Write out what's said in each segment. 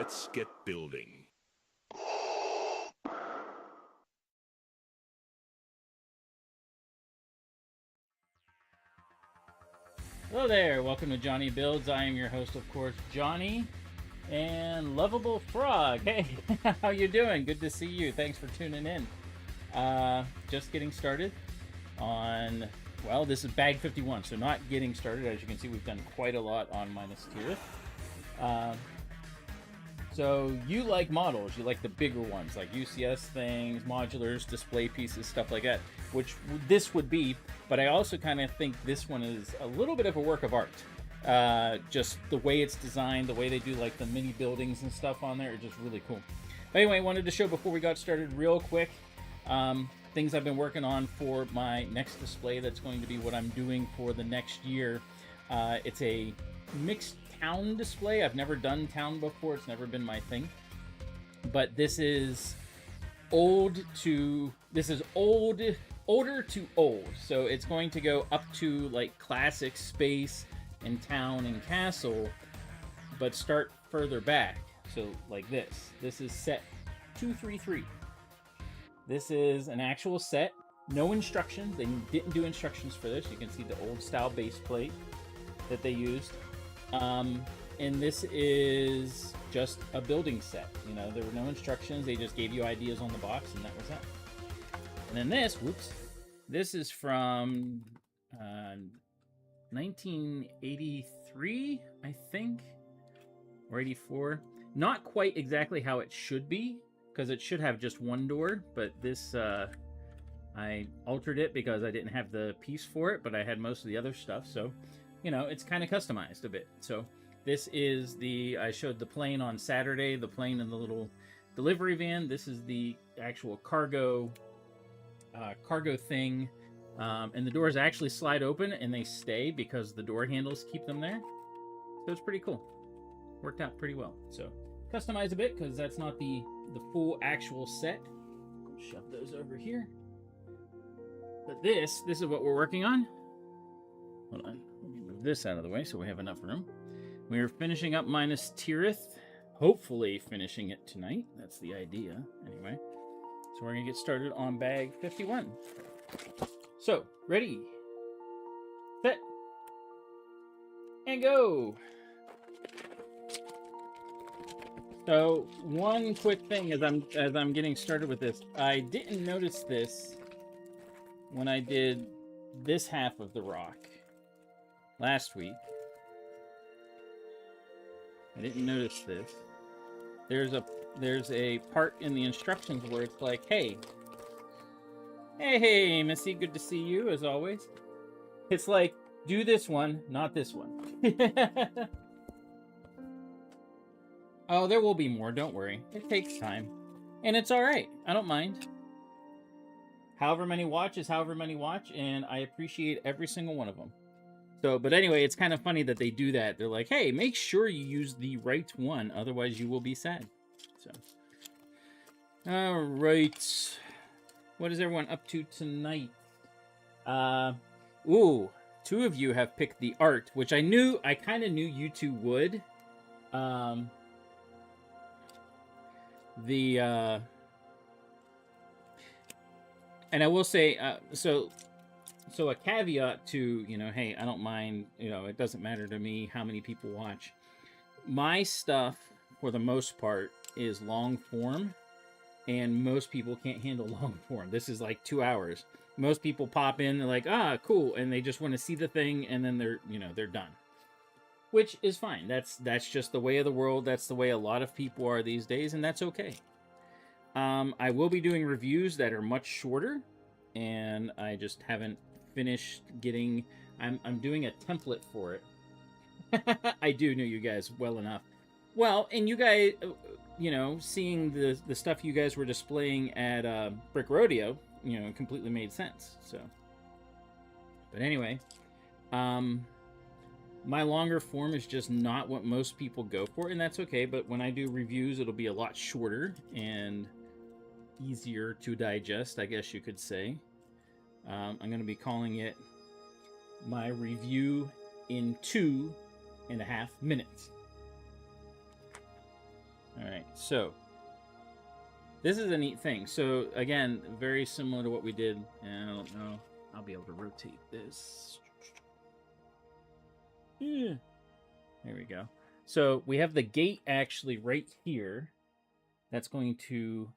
Let's get building. Hello there, welcome to JonnyBuildz. I am your host, of course, Johnny, and Lovable Frog. Hey, how you doing? Good to see you. Thanks for tuning in. Just getting started on, well, this is bag 51, so not getting started. As you can see, we've done quite a lot on Minas Tirith. So you like models, you like the bigger ones, like UCS things, modulars, display pieces, stuff like that, which this would be, but I also kind of think this one is a little bit of a work of art. Just the way it's designed, the way they do like the mini buildings and stuff on there are just really cool. But anyway, I wanted to show before we got started real quick, things I've been working on for my next display. That's going to be what I'm doing for the next year. It's a mixed town display. I've never done town before. It's never been my thing. But this is older to old. So it's going to go up to like classic space and town and castle, but start further back. So like this. This is set 233. This is an actual set. No instructions. They didn't do instructions for this. You can see the old style base plate that they used. And this is just a building set. You know, there were no instructions. They just gave you ideas on the box, and that was that. And then this, this is from 1983, I think, or 84. Not quite exactly how it should be, because it should have just one door, but this, I altered it because I didn't have the piece for it, but I had most of the other stuff, so you know, it's kind of customized a bit. So this is I showed the plane on Saturday, the plane and the little delivery van. This is the actual cargo thing. And the doors actually slide open and they stay because the door handles keep them there. So it's pretty cool. Worked out pretty well. So customize a bit because that's not the full actual set. Shove those over here. But this is what we're working on. Hold on. Let me move this out of the way so we have enough room. We're finishing up Minas Tirith. Hopefully finishing it tonight. That's the idea, anyway. So we're going to get started on bag 51. So, ready, set, and go! So, one quick thing as I'm getting started with this. I didn't notice this when I did this half of the rock last week. I didn't notice this. There's a part in the instructions where it's like, hey, Missy, good to see you as always. It's like, do this one, not this one. Oh, there will be more, don't worry. It takes time. And it's alright. I don't mind. However many watch is however many watch, and I appreciate every single one of them. So, but anyway, it's kind of funny that they do that. They're like, hey, make sure you use the right one, otherwise you will be sad. So, all right. What is everyone up to tonight? Ooh, two of you have picked the art, which I kind of knew you two would. And I will say, so a caveat to, you know, hey, I don't mind, you know, it doesn't matter to me how many people watch. My stuff, for the most part, is long form, and most people can't handle long form. This is like 2 hours. Most people pop in, they're like, ah, cool, and they just want to see the thing, and then they're done. Which is fine. That's just the way of the world. That's the way a lot of people are these days, and that's okay. I will be doing reviews that are much shorter, and I just haven't finished getting. I'm doing a template for it. I do know you guys well enough. Well, and you guys, you know, seeing the stuff you guys were displaying at Brick Rodeo, you know, completely made sense. So, but anyway, my longer form is just not what most people go for, and that's okay. But when I do reviews, it'll be a lot shorter and easier to digest, I guess you could say. I'm going to be calling it my review in 2.5 minutes. All right, so this is a neat thing. So again, very similar to what we did. And I don't know. I'll be able to rotate this. Yeah. There we go. So we have the gate actually right here. That's going to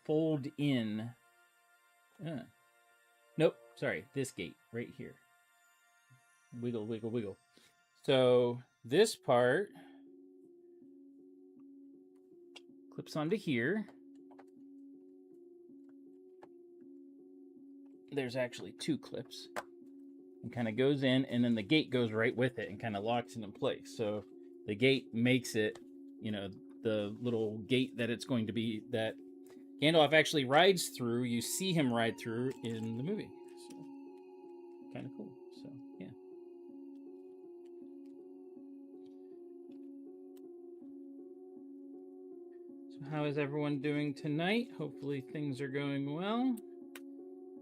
fold in. Nope, sorry, this gate right here. Wiggle, wiggle, wiggle. So this part clips onto here. There's actually 2 clips. And kind of goes in, and then the gate goes right with it and kind of locks it in place. So the gate makes it, you know, the little gate that it's going to be, that Gandalf actually rides through. You see him ride through in the movie. So kind of cool. So yeah. So how is everyone doing tonight? Hopefully things are going well.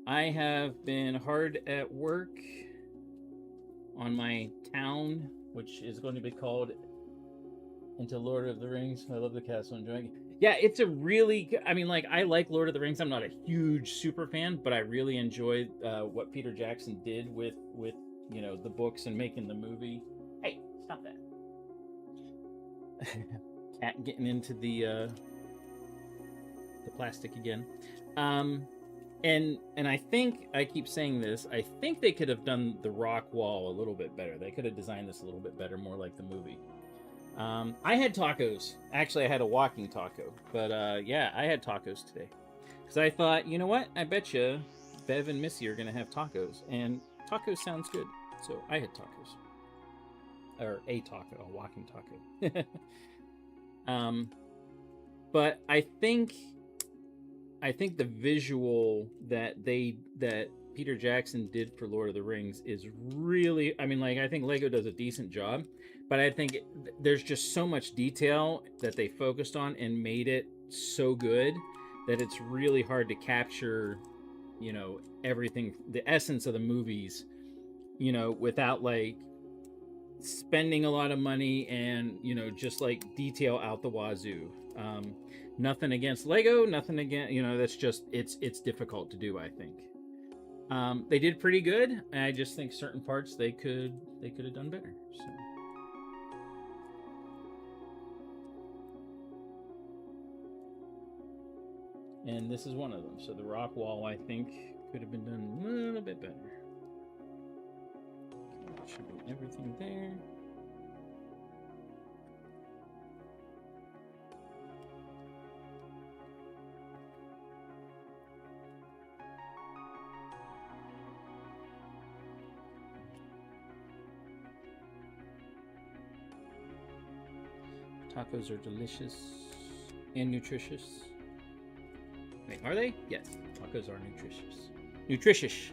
I have been hard at work on my town, which is going to be called Into Lord of the Rings. I love the cast, so I'm enjoying it. Yeah, it's a really, I mean, like, I like Lord of the Rings. I'm not a huge super fan, but I really enjoyed what Peter Jackson did with you know, the books and making the movie. Hey, stop that. Cat getting into the plastic again. And I think, I keep saying this, I think they could have done the rock wall a little bit better. They could have designed this a little bit better, more like the movie. I had tacos. Actually, I had a walking taco. But yeah, I had tacos today. Because I thought, you know what? I bet you Bev and Missy are going to have tacos. And tacos sounds good. So I had tacos. Or a taco, a walking taco. But I think the visual that Peter Jackson did for Lord of the Rings is really, I mean, like, I think Lego does a decent job, but I think there's just so much detail that they focused on and made it so good that it's really hard to capture, you know, everything, the essence of the movies, you know, without like spending a lot of money and, you know, just like detail out the wazoo. Nothing against Lego, nothing against, you know, that's just, it's difficult to do, I think. They did pretty good. I just think certain parts they could have done better. So. And this is one of them. So the rock wall, I think, could have been done a little bit better. Okay, that should be everything there. Tacos are delicious and nutritious. Wait, are they? Yes, tacos are nutritious. Nutritious.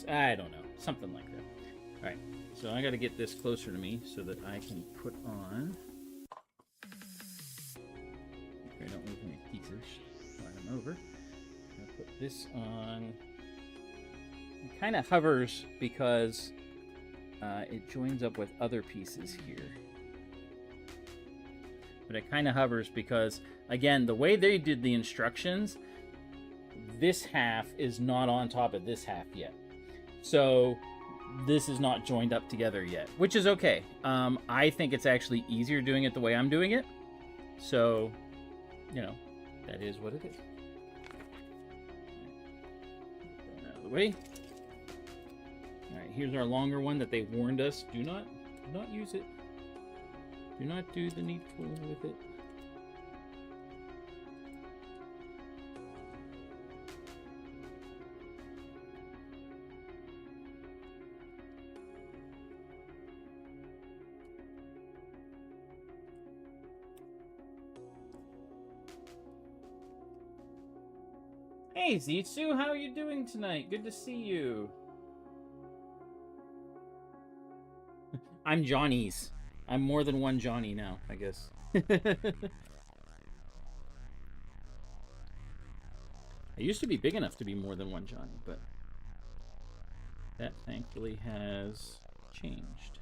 I don't know, something like that. All right, so I got to get this closer to me so that I can put on. Okay, I don't lose any pieces. Slide them over. I'm gonna put this on. It kind of hovers because it joins up with other pieces here. But it kind of hovers because, again, the way they did the instructions, this half is not on top of this half yet. So this is not joined up together yet, which is okay. I think it's actually easier doing it the way I'm doing it. So, you know, that is what it is. Get that out of the way. All right, here's our longer one that they warned us. Do not use it. Do not do the needful with it. Hey Zitsu, how are you doing tonight? Good to see you. I'm Johnny's. I'm more than one Johnny now, I guess. I used to be big enough to be more than one Johnny, but that thankfully has changed.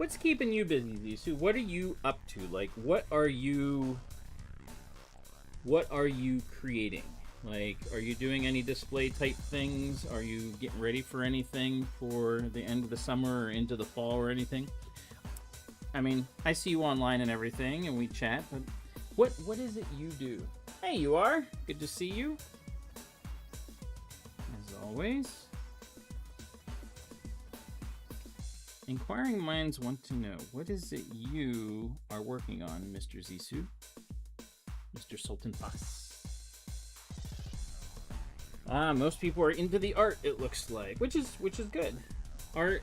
What's keeping you busy, Zisu? What are you up to? Like, what are you creating? Like, are you doing any display type things? Are you getting ready for anything for the end of the summer or into the fall or anything? I mean, I see you online and everything, and we chat, but what is it you do? Hey, you are. Good to see you. As always. Inquiring minds want to know, what is it you are working on, Mr. Zisu? Mr. Sultan Pass. Most people are into the art, it looks like, which is good. Art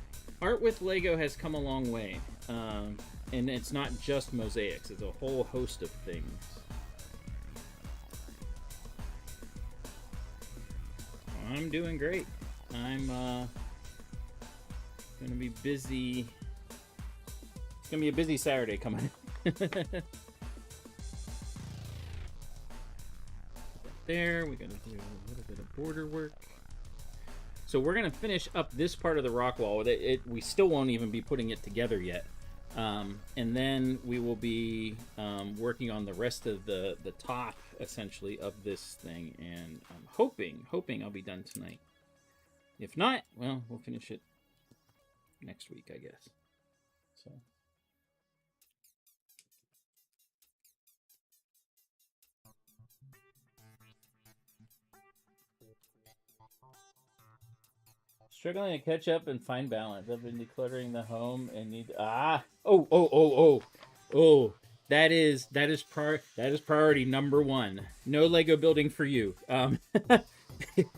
with Lego has come a long way. And it's not just mosaics, it's a whole host of things. I'm doing great. I'm gonna be busy. It's gonna be a busy Saturday coming. There, we gotta do a little bit of border work. So we're gonna finish up this part of the rock wall. We still won't even be putting it together yet. And then we will be working on the rest of the top, essentially, of this thing. And I'm hoping I'll be done tonight. If not, well, we'll finish it next week, I guess. So. Struggling to catch up and find balance. I've been decluttering the home and need that is priority number one. No Lego building for you.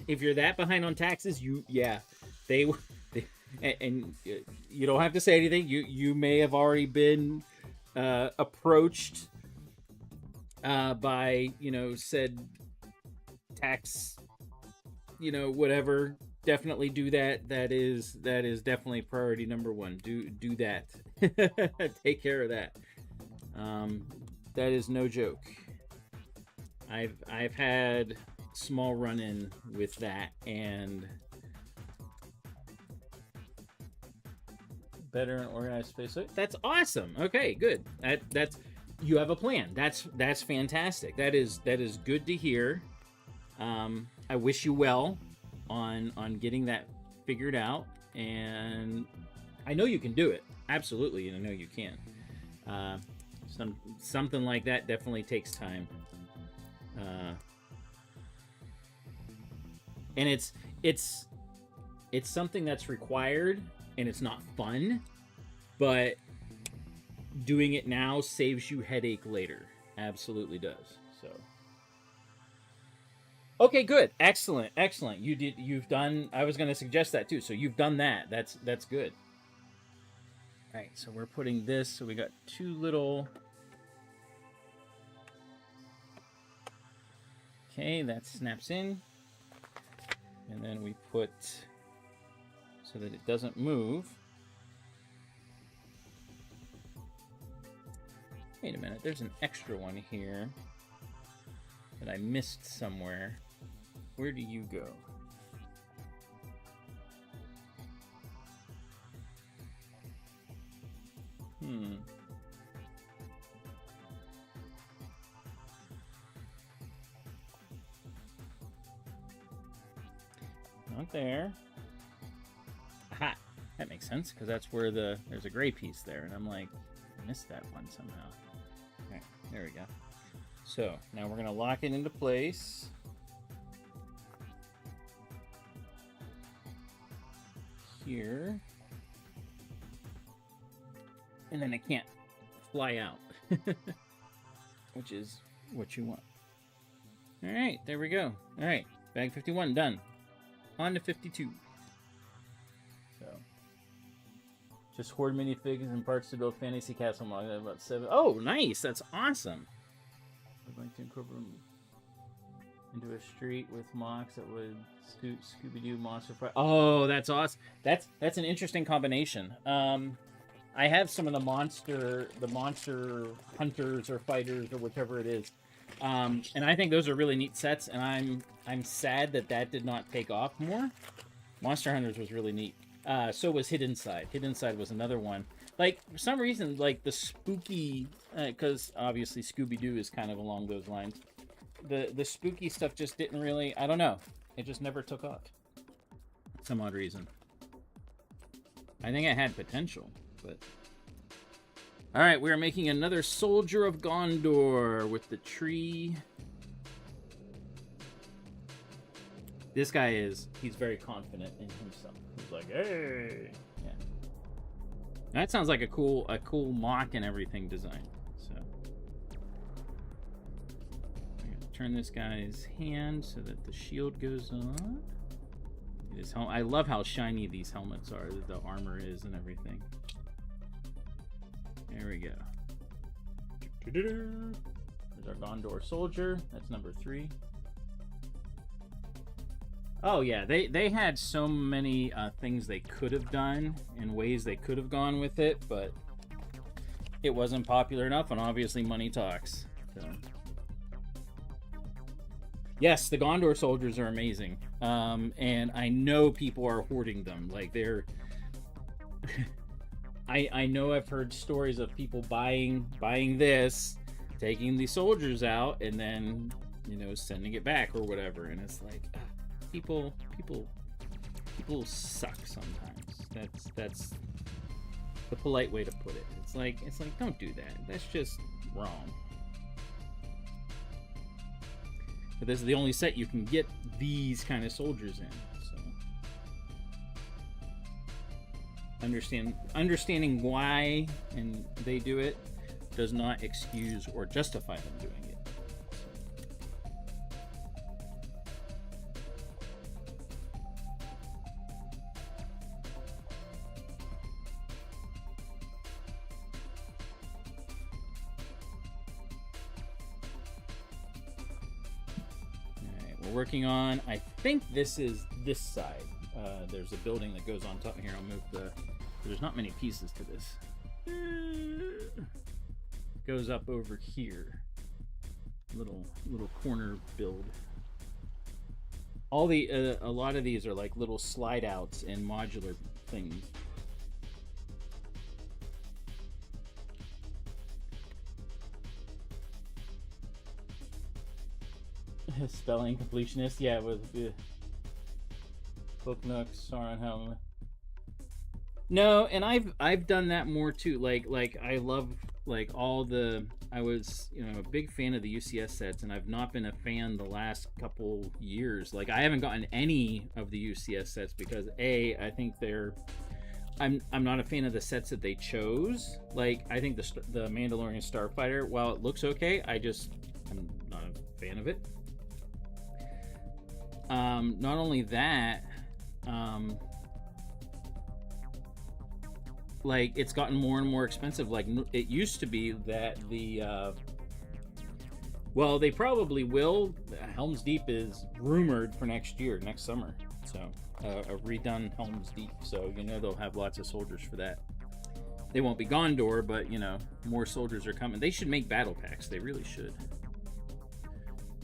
If you're that behind on taxes, and you don't have to say anything. You may have already been approached by said tax whatever. Definitely do that. That is definitely priority number one. Do that. Take care of that. That is no joke. I've had small run-in with that, and better and organized space. That's awesome. Okay, good. That's you have a plan. That's fantastic. That is good to hear. I wish you well on getting that figured out, and I know you can do it. Absolutely, and I know you can. Something like that definitely takes time. And it's something that's required, and it's not fun, but doing it now saves you headache later. Absolutely does. So okay, good. Excellent. You've done, I was going to suggest that too. So you've done that. That's good. All right, so we're putting this, so we got two little. Okay, that snaps in. And then we put, so that it doesn't move. Wait a minute, there's an extra one here that I missed somewhere. Where do you go? Not there. Aha! That makes sense, because that's where there's a gray piece there, and I'm like, I missed that one somehow. Alright, there we go. So, now we're going to lock it into place. Here. And then it can't fly out. Which is what you want. Alright, there we go. Alright, bag 51 done. On to 52. So, just hoard minifigs and parts to build fantasy castle model. About 7. Oh, nice! That's awesome. I'd like to incorporate into a street with mocks that would suit Scooby-Doo Monster Fight. Oh, that's awesome. That's an interesting combination. I have some of the monster hunters or fighters or whichever it is. And I think those are really neat sets, and I'm sad that did not take off more. Monster Hunters was really neat. So was Hidden Side. Hidden Side was another one. Like, for some reason, like, the spooky, because obviously Scooby-Doo is kind of along those lines. The spooky stuff just didn't really, I don't know. It just never took off. Some odd reason. I think it had potential, but... Alright, we are making another Soldier of Gondor with the tree. This guy he's very confident in himself. He's like, hey! Yeah. That sounds like a cool mock and everything design. So, I'm gonna turn this guy's hand so that the shield goes on. I love how shiny these helmets are, the armor is and everything. There we go. There's our Gondor soldier. That's number 3. Oh yeah, they had so many things they could have done and ways they could have gone with it, but it wasn't popular enough, and obviously money talks. So. Yes, the Gondor soldiers are amazing, and I know people are hoarding them. Like they're, I know I've heard stories of people buying this, taking the soldiers out, and then sending it back or whatever, and it's like. People suck sometimes. That's the polite way to put it. It's like don't do that. That's just wrong. But this is the only set you can get these kind of soldiers in. So understanding why and they do it does not excuse or justify them doing it. Working on, I think this is this side. There's a building that goes on top here. I'll move there's not many pieces to this. Goes up over here. Little corner build. All a lot of these are like little slide outs and modular things. Spelling completionist, yeah, with the Booknook, Sauron. No, and I've done that more too. Like I love all the. I was a big fan of the UCS sets, and I've not been a fan the last couple years. Like I haven't gotten any of the UCS sets because I think they're. I'm not a fan of the sets that they chose. Like I think the Mandalorian Starfighter, while it looks okay, I'm not a fan of it. Not only that, like it's gotten more and more expensive. Like it used to be that well, they probably will. Helm's Deep is rumored for next summer. So a redone Helm's Deep. So they'll have lots of soldiers for that. They won't be Gondor, but more soldiers are coming. They should make battle packs. They really should.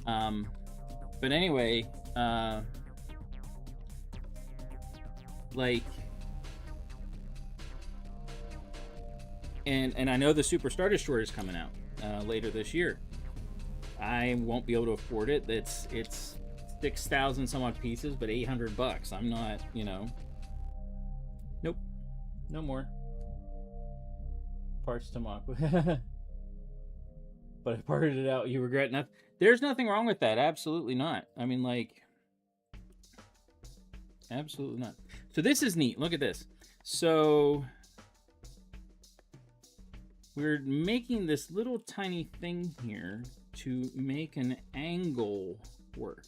But anyway. And I know the Super Star Destroyer is coming out later this year. I won't be able to afford it. It's 6,000 some odd pieces, but $800. I'm not, nope, no more parts to mock. But I parted it out. You regret nothing. There's nothing wrong with that. Absolutely not. I mean, absolutely not. So this is neat. Look at this. So we're making this little tiny thing here to make an angle work.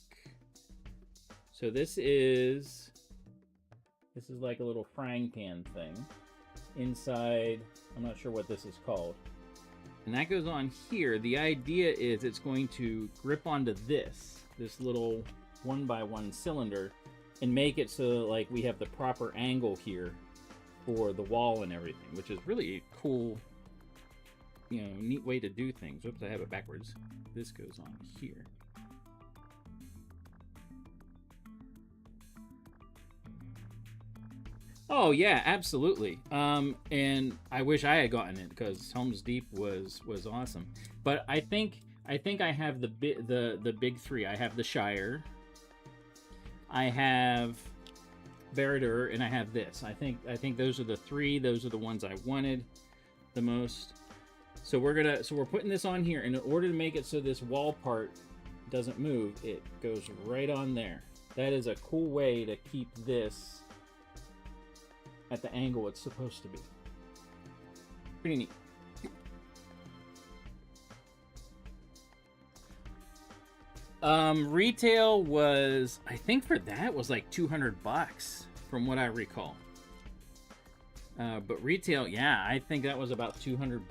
So this is like a little frying pan thing. Inside, I'm not sure what this is called. And that goes on here. The idea is it's going to grip onto this little 1x1 cylinder and make it so like we have the proper angle here for the wall and everything, which is really a cool, neat way to do things. Oops, I have it backwards. This goes on here. Oh yeah, absolutely. And I wish I had gotten it because Helm's Deep was awesome. But I think I have the big three. I have the Shire, I have Baradur, and I have this. I think those are the three. Those are the ones I wanted the most. So we're putting this on here, and in order to make it so this wall part doesn't move, it goes right on there. That is a cool way to keep this at the angle it's supposed to be. Pretty neat. Retail was, I think for that was like $200 from what I recall. But retail, yeah, I think that was about $200.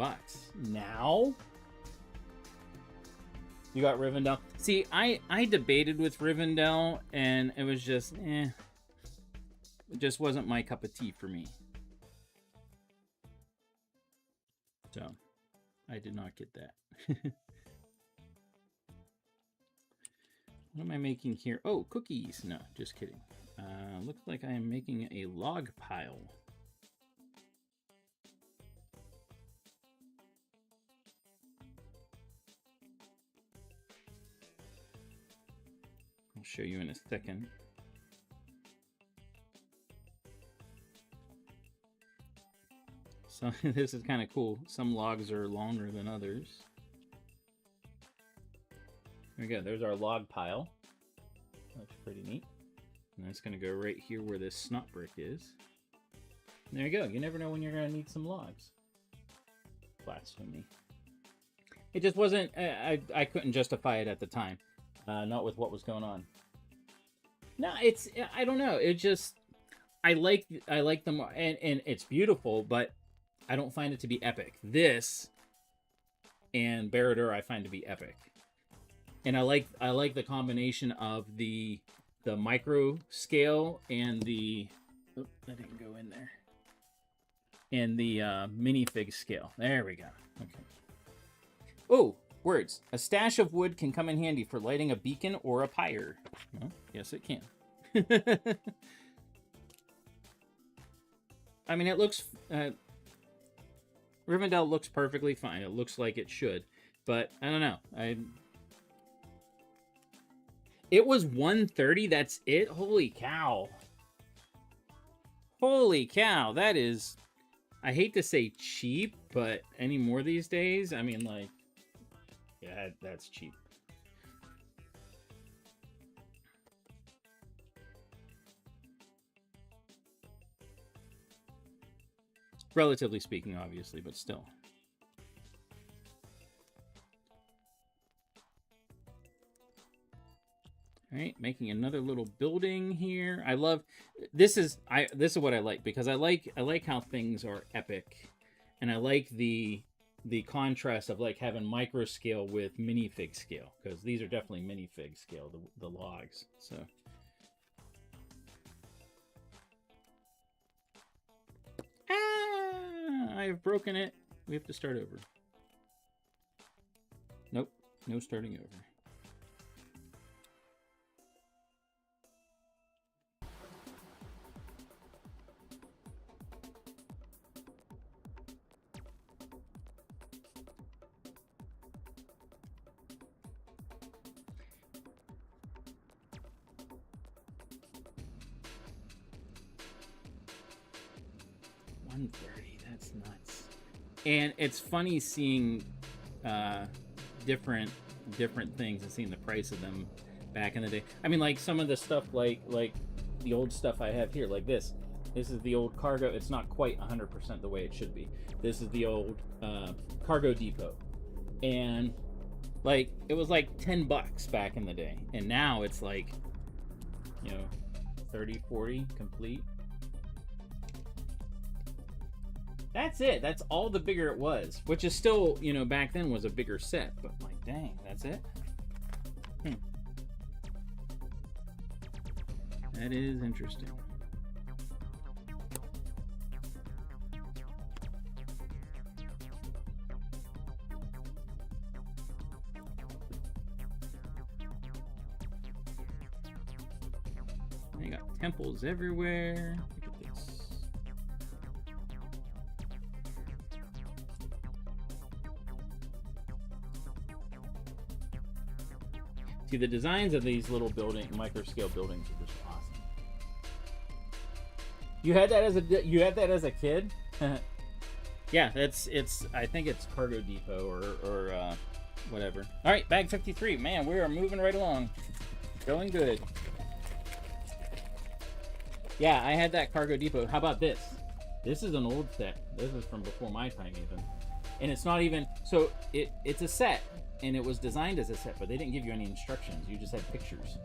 Now, you got Rivendell. See, I debated with Rivendell, and it was just, It just wasn't my cup of tea for me. So, I did not get that. What am I making here? Oh, cookies. No, just kidding. Looks like I am making a log pile. I'll show you in a second. So this is kind of cool. Some logs are longer than others. There we go. There's our log pile. That's pretty neat. And that's going to go right here where this snot brick is. And there you go. You never know when you're going to need some logs. Blasphemy. It just wasn't... I couldn't justify it at the time. Not with what was going on. No, it's... I don't know. It just... I like them, and it's beautiful, but I don't find it to be epic. This and Baradur I find to be epic. And I like the combination of the micro scale and the... Oh, that didn't go in there. And the minifig scale. There we go. Okay. Oh, words. A stash of wood can come in handy for lighting a beacon or a pyre. Well, yes, it can. I mean, it looks... Rivendell looks perfectly fine. It looks like it should. But, I don't know. It was $130. That's it? Holy cow. Holy cow. That is... I hate to say cheap, but any more these days? I mean, like... Yeah, that's cheap. Relatively speaking, obviously, but still. All right, making another little building here. I love this is what I like, because I like how things are epic, and I like the contrast of like having micro scale with minifig scale, because these are definitely minifig scale, the logs. So I have broken it. We have to start over. Nope, no starting over. $130, that's nuts. And it's funny seeing different things and seeing the price of them back in the day. I mean, like some of the stuff, like the old stuff I have here, like this. This is the old cargo. It's not quite 100% the way it should be. This is the old cargo depot, and like it was like $10 back in the day, and now it's like, you know, 30, 40 complete. That's it. That's all the bigger it was, which is still, you know, back then was a bigger set, but like, dang, that's it. That is interesting. You got temples everywhere. Look at this. See, the designs of these little micro-scale buildings are just awesome. You had that as a kid? Yeah, I think it's Cargo Depot or whatever. All right, bag 53. Man, we are moving right along. Going good. Yeah, I had that Cargo Depot. How about this? This is an old set. This is from before my time even. And it's not even, so it's a set, and it was designed as a set, but they didn't give you any instructions. You just had pictures.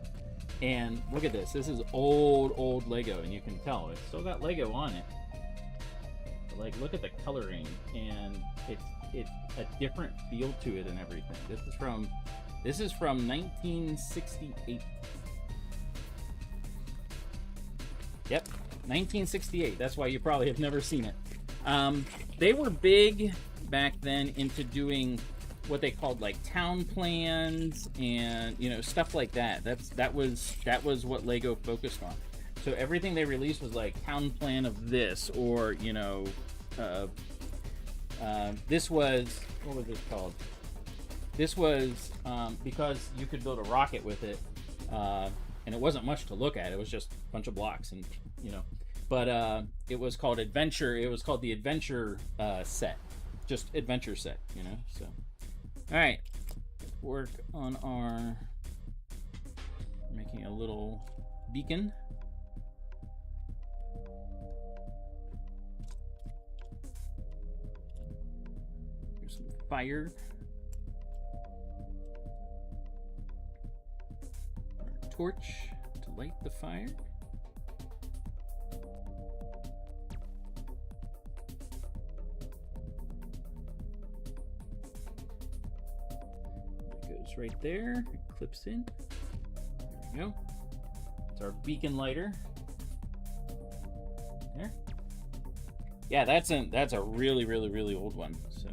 And look at this. This is old Lego, and you can tell it's still got Lego on it. But like, look at the coloring, and it's a different feel to it and everything. This is from 1968. Yep, 1968. That's why you probably have never seen it. They were big back then into doing what they called like town plans and stuff like that. That was what Lego focused on. So everything they released was like town plan of this, or this was, what was this called? This was because you could build a rocket with it, and it wasn't much to look at. It was just a bunch of blocks, and but it was called Adventure. It was called the Adventure set, just Adventure set. So all right, work on our making a little beacon. Here's some fire. Our torch to light the fire. Right there, it clips in. There we go. It's our beacon lighter. There. Yeah, that's a really old one. So.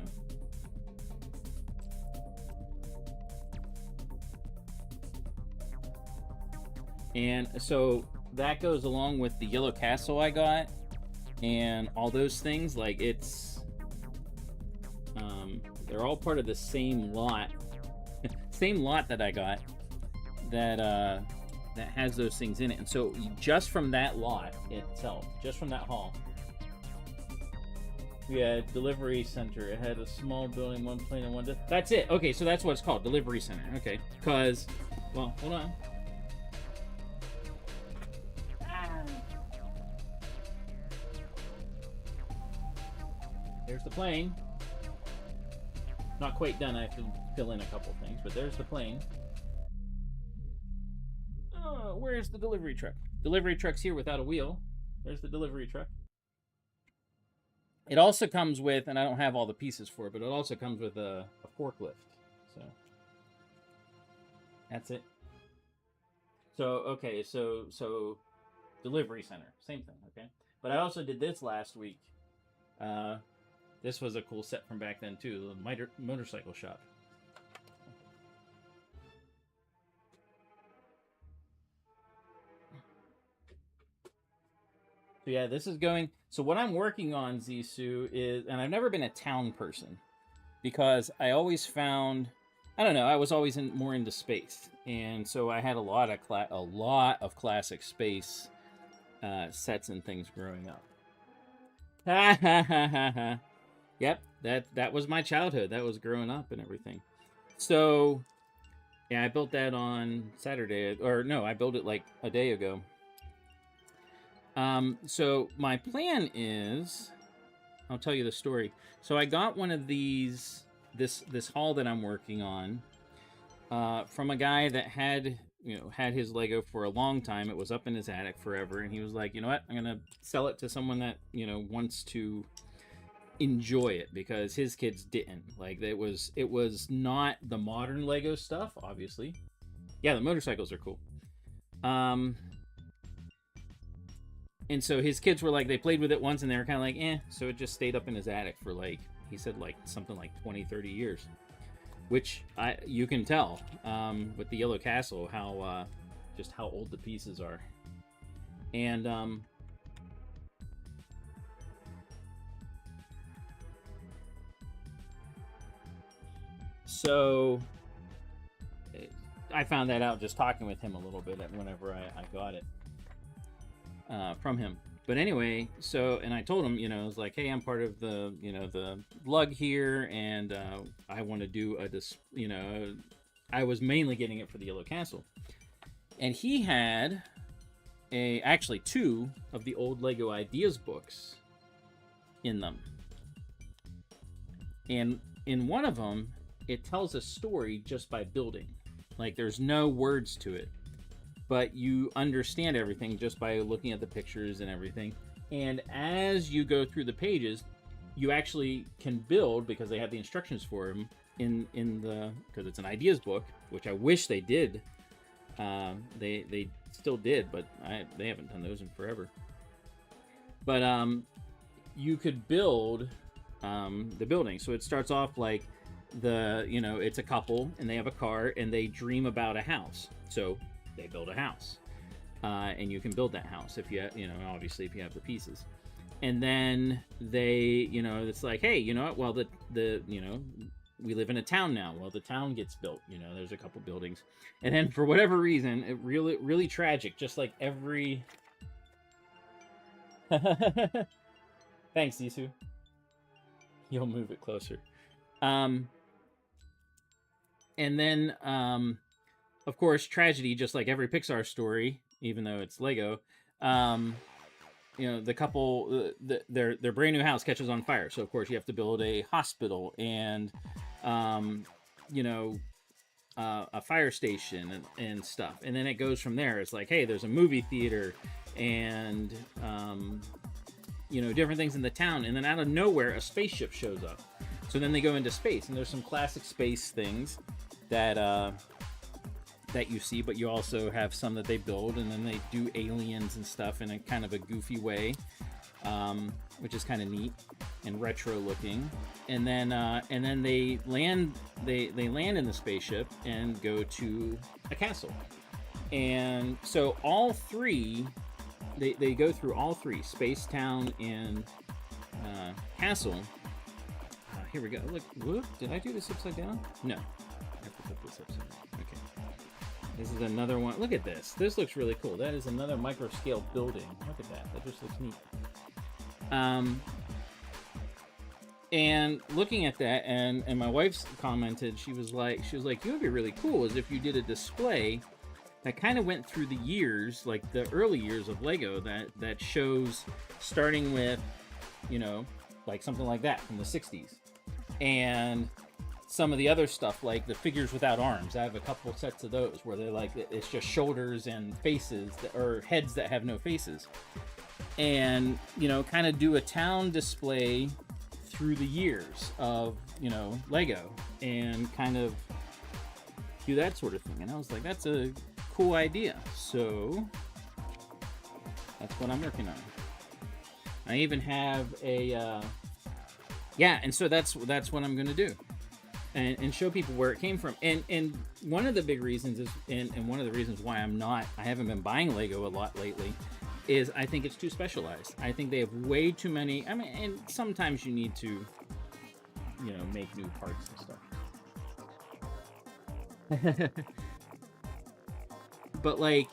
And so that goes along with the yellow castle I got, and all those things. Like they're all part of the same lot. Same lot that I got that has those things in it. And so just from that lot itself, just from that hall, we had delivery center. It had a small building, one plane and one that's it. Okay, so that's what it's called, delivery center. Okay, because, well, hold on. There's the plane. Not quite done. I have to fill in a couple things, but there's the plane. Oh, where's the delivery truck? Delivery truck's here without a wheel. There's the delivery truck. It also comes with, and I don't have all the pieces for it, but it also comes with a forklift. So that's it. So okay, so delivery center, same thing. Okay, but I also did this last week. This was a cool set from back then too, the motorcycle shop. So yeah, this is going. So what I'm working on, Zissou, is, and I've never been a town person because I always found, I don't know, I was always more into space, and so I had a lot of classic space sets and things growing up. Ha ha ha ha ha. Yep, that was my childhood. That was growing up and everything. So, yeah, I built that on Saturday, or no, I built it like a day ago. So my plan is, I'll tell you the story. So I got one of these, this haul that I'm working on, from a guy that had his Lego for a long time. It was up in his attic forever, and he was like, you know what, I'm gonna sell it to someone that wants to enjoy it, because his kids didn't. Like, it was not the modern Lego stuff, obviously. Yeah, the motorcycles are cool. And so his kids were like, they played with it once and they were kind of like, eh. So it just stayed up in his attic for, like, he said, like something like 20, 30 years. Which you can tell with the Yellow Castle how just how old the pieces are. And so I found that out just talking with him a little bit whenever I got it from him. But anyway, and I told him, I was like, hey, I'm part of the, the lug here, and I want to do I was mainly getting it for the Yellow Castle. And he had actually 2 of the old Lego Ideas books in them. And in one of them, it tells a story just by building. Like, there's no words to it, but you understand everything just by looking at the pictures and everything. And as you go through the pages, you actually can build, because they have the instructions for them because it's an ideas book, which I wish they did. They still did, but they haven't done those in forever. But you could build the building. So it starts off like it's a couple and they have a car and they dream about a house. So they build a house, and you can build that house if you obviously if you have the pieces. And then they, it's like, hey, you know what? Well, we live in a town now. Well, the town gets built. There's a couple buildings, and then for whatever reason, it really tragic. Just like every. Thanks, Yisu. You'll move it closer. And then, of course, tragedy, just like every Pixar story, even though it's Lego, the couple, their brand new house catches on fire. So, of course, you have to build a hospital and, a fire station and stuff. And then it goes from there. It's like, hey, there's a movie theater and, different things in the town. And then out of nowhere, a spaceship shows up. So then they go into space, and there's some classic space things that you see, but you also have some that they build, and then they do aliens and stuff in a kind of a goofy way, which is kind of neat and retro looking. And then they land in the spaceship and go to a castle. And so all 3, they go through all 3, Space Town and Castle. Here we go. Look, whoop, did I do this upside down? No. I have to put this upside down. Okay. This is another one. Look at this. This looks really cool. That is another micro scale building. Look at that. That just looks neat. And looking at that, and my wife's commented, she was like, you would be really cool is if you did a display that kind of went through the years, like the early years of Lego, that shows starting with, like something like that from the 60s. And some of the other stuff, like the figures without arms. I have a couple sets of those where they're like, it's just shoulders and faces, or heads that have no faces. And, kind of do a town display through the years of, Lego, and kind of do that sort of thing. And I was like, that's a cool idea. So that's what I'm working on. I even have a, and so that's what I'm going to do. And show people where it came from. And one of the big reasons is, and one of the reasons why I haven't been buying Lego a lot lately, is I think it's too specialized. I think they have way too many. I mean, and sometimes you need to, make new parts and stuff. But like,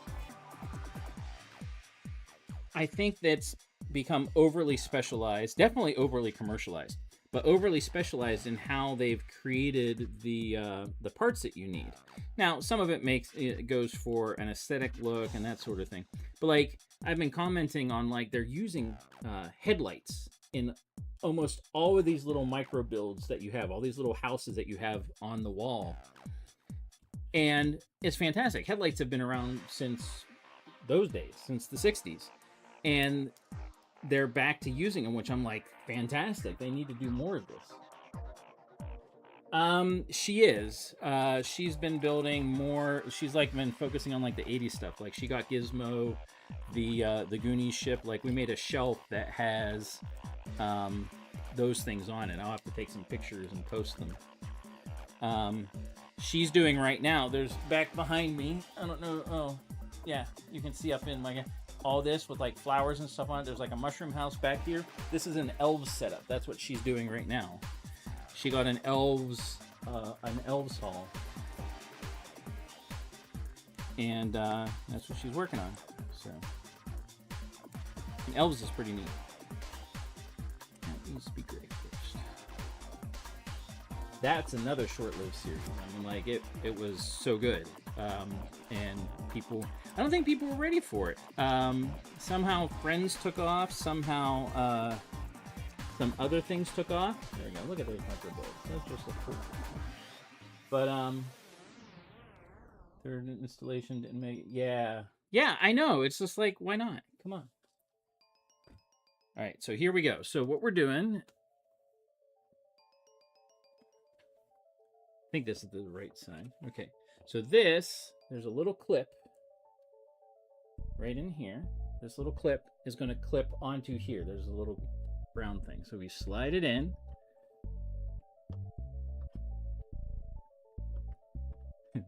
I think that's become overly specialized, definitely overly commercialized, but overly specialized in how they've created the parts that you need. Now, some of it goes for an aesthetic look and that sort of thing. But like, I've been commenting on, like, they're using headlights in almost all of these little micro builds that you have, all these little houses that you have on the wall. And it's fantastic. Headlights have been around since those days, since the 60s. And they're back to using them, which I'm like, fantastic. They need to do more of this. She is. She's been building more. She's like been focusing on like the 80s stuff. Like she got Gizmo, the Goonies ship. Like we made a shelf that has those things on it. I'll have to take some pictures and post them. She's doing right now. There's back behind me. I don't know. Oh, yeah. You can see up in my all this with like flowers and stuff on it. There's like a mushroom house back here. This is an elves setup. That's what she's doing right now. She got an elves hall. and that's what she's working on. So, and Elves is pretty neat. Let me speak right first. That's another short-lived series. I mean, like it was so good, and people. I don't think people were ready for it. Somehow Friends took off. Somehow some other things took off. There we go. Look at those microbuilds. That's just a cool. But third installation didn't make it. Yeah, I know. It's just like, why not? Come on. All right, so here we go. So what we're doing, I think this is the right side. Okay, so there's a little clip right in here. This little clip is going to clip onto here. There's a little brown thing. So we slide it in.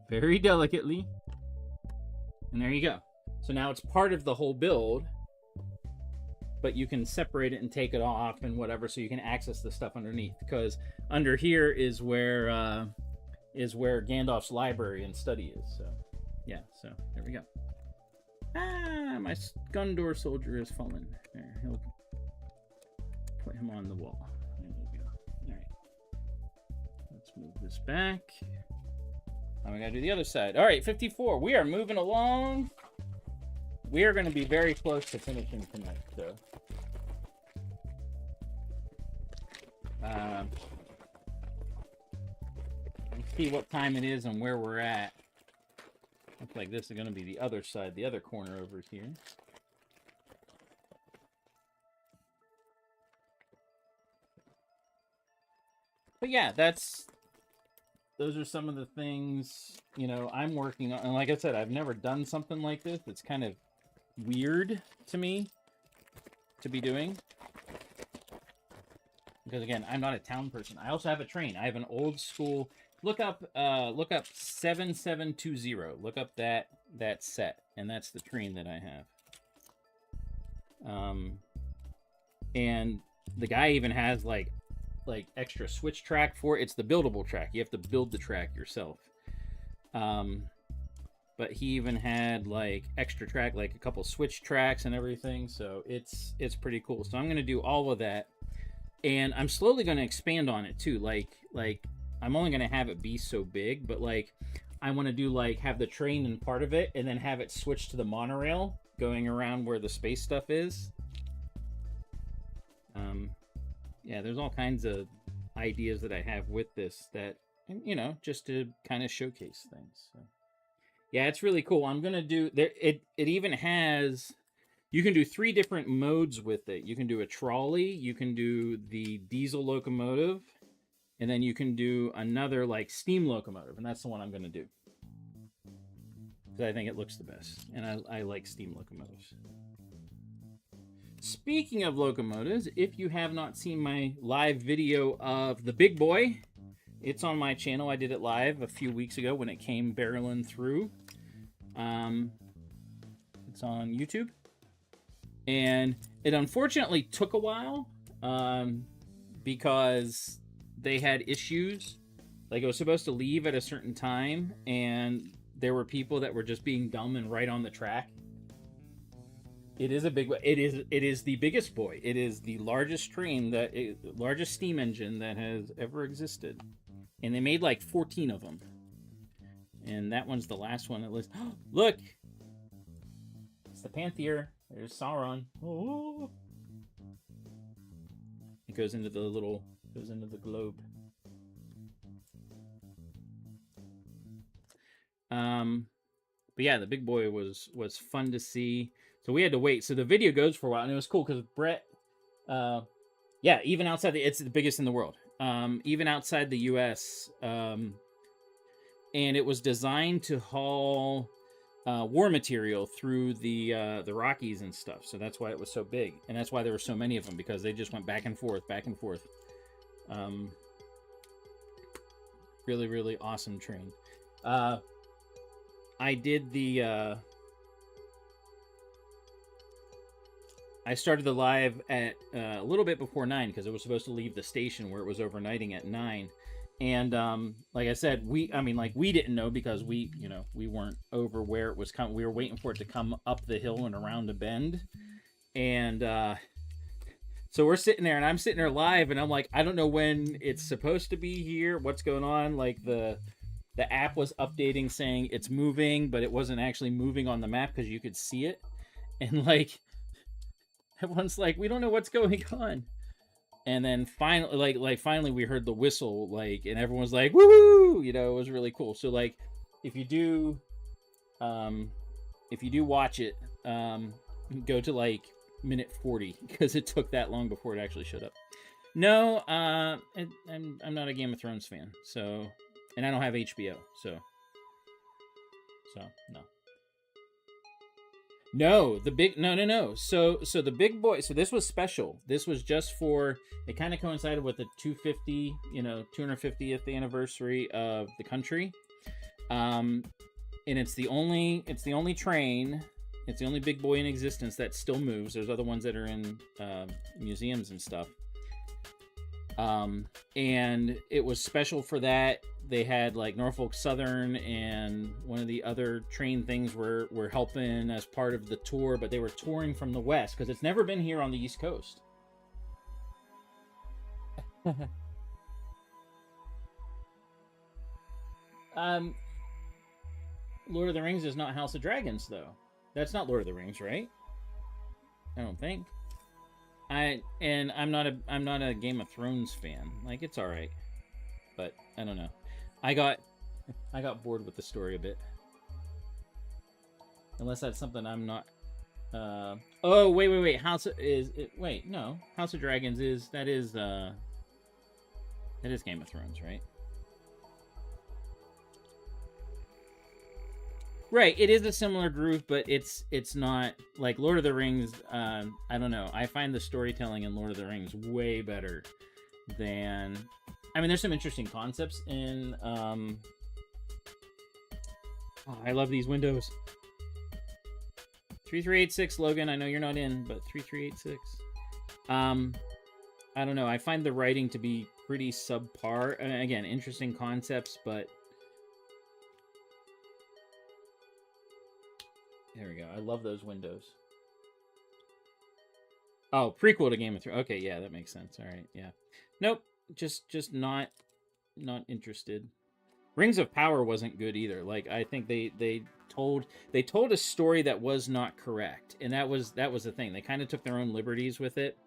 Very delicately. And there you go. So now it's part of the whole build, but you can separate it and take it off and whatever, so you can access the stuff underneath. Because under here is where Gandalf's library and study is. So yeah, so there we go. Ah, my Gondor soldier has fallen. There, he'll put him on the wall. There we go. All right. Let's move this back. Now we gotta do the other side. All right, 54. We are moving along. We are going to be very close to finishing tonight, so. Let's see what time it is and where we're at. Looks like this is going to be the other side, the other corner over here. But yeah, those are some of the things, you know, I'm working on. And like I said, I've never done something like this. It's kind of weird to me to be doing. Because again, I'm not a town person. I also have a train. I have an old school. Look up 7720. Look up that set, and that's the train that I have. And the guy even has like extra switch track for it. It's the buildable track. You have to build the track yourself. But he even had like extra track, like a couple switch tracks and everything. So it's pretty cool. So I'm going to do all of that. And I'm slowly going to expand on it too. Like I'm only going to have it be so big, but like I want to do like have the train in part of it and then have it switch to the monorail going around where the space stuff is. Yeah, there's all kinds of ideas that I have with this that, you know, just to kind of showcase things. So. Yeah, it's really cool. I'm going to do there. It even has, you can do 3 different modes with it. You can do a trolley, you can do the diesel locomotive, and then you can do another like steam locomotive. And that's the one I'm going to do. Because I think it looks the best. And I like steam locomotives. Speaking of locomotives, if you have not seen my live video of the big boy, it's on my channel. I did it live a few weeks ago when it came barreling through. It's on YouTube. And it unfortunately took a while because they had issues. Like it was supposed to leave at a certain time, and there were people that were just being dumb and right on the track. It is a big. It is the biggest boy. It is the largest train largest steam engine that has ever existed, and they made like 14 of them. And that one's the last one that lives. Look, it's the Panther. There's Sauron. Oh. It goes into the globe. But yeah, the big boy was fun to see. So we had to wait. So the video goes for a while, and it was cool because Brett, even outside it's the biggest in the world. Even outside the U.S., and it was designed to haul war material through the Rockies and stuff. So that's why it was so big, and that's why there were so many of them, because they just went back and forth, back and forth. Really, really awesome train. I did the. I started the live at a little bit before 9 because it was supposed to leave the station where it was overnighting at 9. And like I said, we didn't know because we weren't over where it was coming. We were waiting for it to come up the hill and around a bend. And so we're sitting there, and I'm sitting there live, and I'm like, I don't know when it's supposed to be here. What's going on? Like the app was updating saying it's moving, but it wasn't actually moving on the map because you could see it. And like everyone's like, we don't know what's going on. And then finally, finally, we heard the whistle, like, and everyone's like, "Woo!" You know, it was really cool. So, like, if you do watch it, go to like minute 40 because it took that long before it actually showed up. No, I'm not a Game of Thrones fan, so, and I don't have HBO, so no. No, no. So the big boy. So this was special. This was just for. It kind of coincided with the 250th anniversary of the country, and it's the only train. It's the only big boy in existence that still moves. There's other ones that are in museums and stuff. And it was special for that. They had like Norfolk Southern and one of the other train things were helping as part of the tour, but they were touring from the west because it's never been here on the East Coast. Lord of the Rings is not House of Dragons, though. That's not Lord of the Rings, right? I don't think. I'm not a Game of Thrones fan. Like, it's all right, but I don't know. I got bored with the story a bit. Unless that's something I'm not. Oh wait. House of Dragons is Game of Thrones, right? Right, it is a similar groove, but it's not like Lord of the Rings. I don't know. I find the storytelling in Lord of the Rings way better than. I mean, there's some interesting concepts in. I love these windows. 3386 Logan. I know you're not in, but 3386. I don't know. I find the writing to be pretty subpar. Again, interesting concepts, but. There we go. I love those windows. Oh, prequel to Game of Thrones. Okay, yeah, that makes sense. All right, yeah. Nope, just not interested. Rings of Power wasn't good either. Like, I think they told a story that was not correct, and that was the thing. They kind of took their own liberties with it,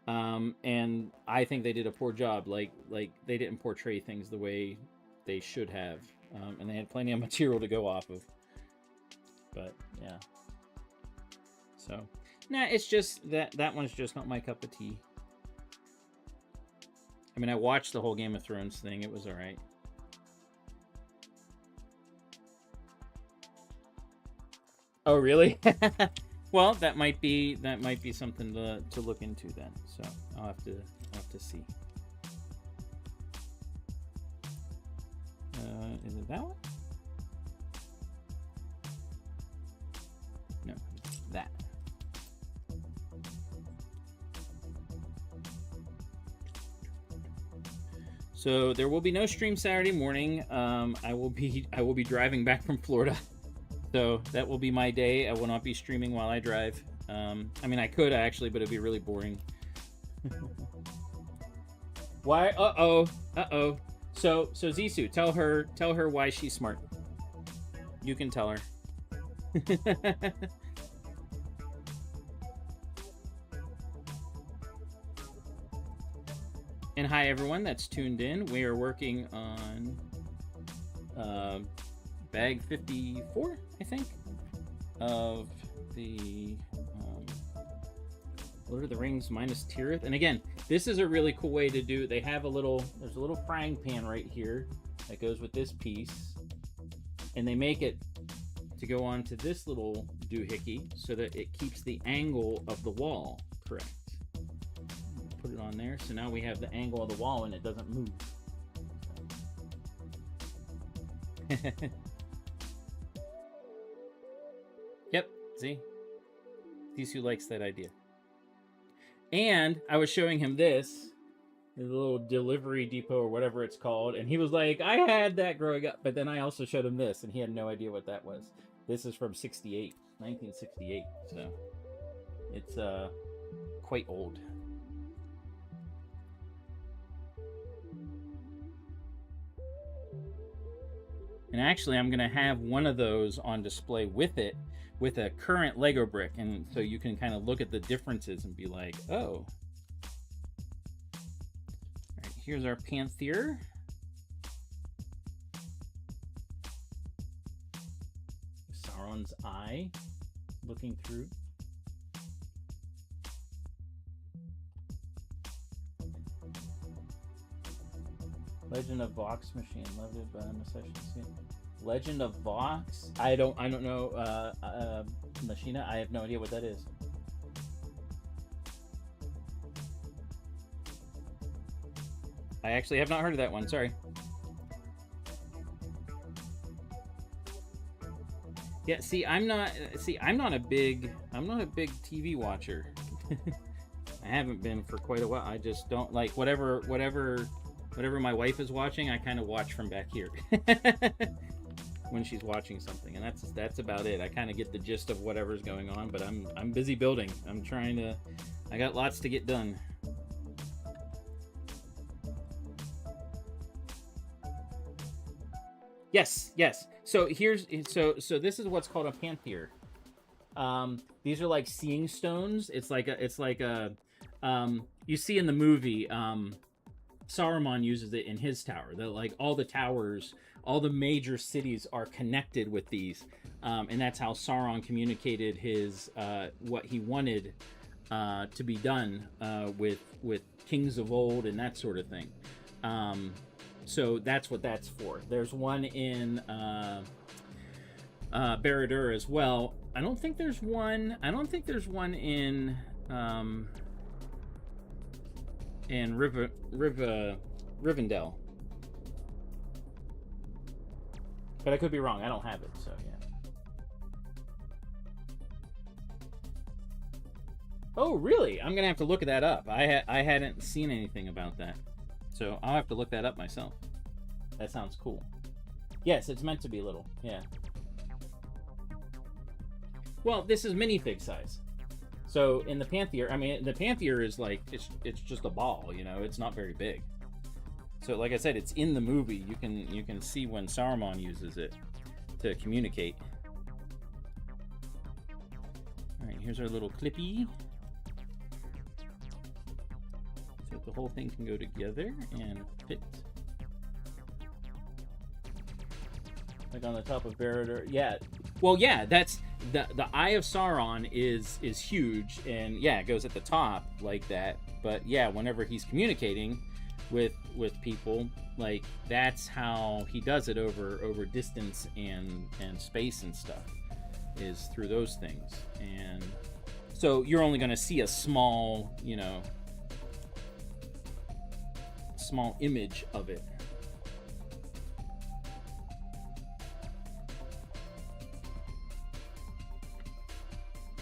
and I think they did a poor job. Like they didn't portray things the way they should have, and they had plenty of material to go off of. But yeah, so nah, it's just that one's just not my cup of tea. I mean, I watched the whole Game of Thrones thing. It was all right. Oh, really? Well, that might be something to look into then. So I'll have to see. Is it that one? No, that. So there will be no stream Saturday morning. I will be driving back from Florida, so that will be my day. I will not be streaming while I drive. I mean, I could actually, but it'd be really boring. Why? Uh oh. So Zissou, tell her why she's smart. You can tell her. And hi everyone that's tuned in. We are working on bag 54, I think, of the Lord of the Rings minus Tirith. And again, this is a really cool way to do. They have there's a little frying pan right here that goes with this piece, and they make it to go onto this little doohickey so that it keeps the angle of the wall correct. Put it on there, so now we have the angle of the wall and it doesn't move. Yep, see? Zissou likes that idea. And I was showing him this. the little delivery depot or whatever it's called, and he was like, I had that growing up, but then I also showed him this, and he had no idea what that was. This is from 68, 1968, so it's quite old. And actually, I'm going to have one of those on display with it, with a current Lego brick, and so you can kind of look at the differences and be like, oh. All right, here's our Panther. Sauron's eye looking through. Legend of Vox machine, loved by Machina. Legend of Vox? I don't know. Machina. I have no idea what that is. I actually have not heard of that one. Sorry. Yeah. See, I'm not a big TV watcher. I haven't been for quite a while. I just don't like whatever my wife is watching. I kind of watch from back here when she's watching something, and that's about it. I kind of get the gist of whatever's going on, but I'm busy building. I got lots to get done. Yes. So so this is what's called a Panther. These are like seeing stones. It's like a you see in the movie, Saruman uses it in his tower. Like all the towers, all the major cities are connected with these, and that's how Sauron communicated his what he wanted to be done with kings of old and that sort of thing. So that's what that's for. There's one in Barad-dûr as well. I don't think there's one in Rivendell. But I could be wrong. I don't have it, so yeah. Oh, really? I'm gonna have to look that up. I hadn't seen anything about that, so I'll have to look that up myself. That sounds cool. Yes, it's meant to be little. Yeah. Well, this is minifig size. So in the Panther, I mean, the Panther is like it's just a ball, you know. It's not very big. So like I said, it's in the movie. You can see when Saruman uses it to communicate. All right, here's our little clippy. So the whole thing can go together and fit. Like on the top of Barad-dûr. Yeah. Well, yeah, that's the Eye of Sauron is huge, and yeah, it goes at the top like that. But yeah, whenever he's communicating with people, like that's how he does it over distance and space and stuff, is through those things. And so you're only going to see a small, you know, small image of it.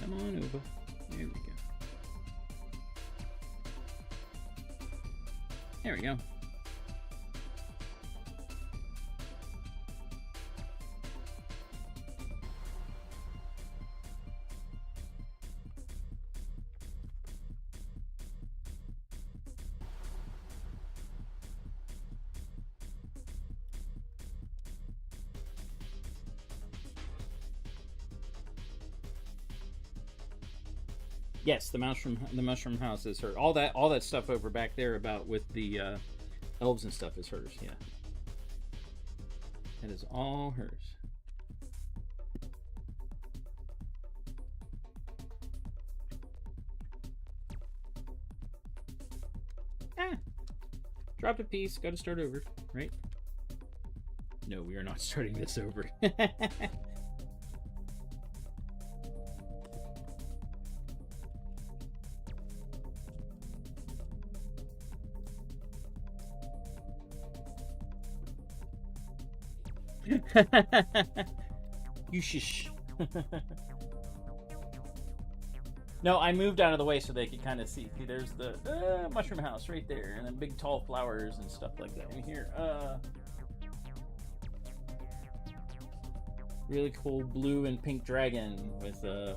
Come on over. There we go. There we go. Yes, the mushroom house is her. All that stuff over back there about with the elves and stuff is hers. Yeah, that is all hers. Dropped a piece. Got to start over, right? No, we are not starting this over. You shush. No, I moved out of the way so they could kind of see. See, there's the mushroom house right there, and then big tall flowers and stuff like that. And here, really cool blue and pink dragon with an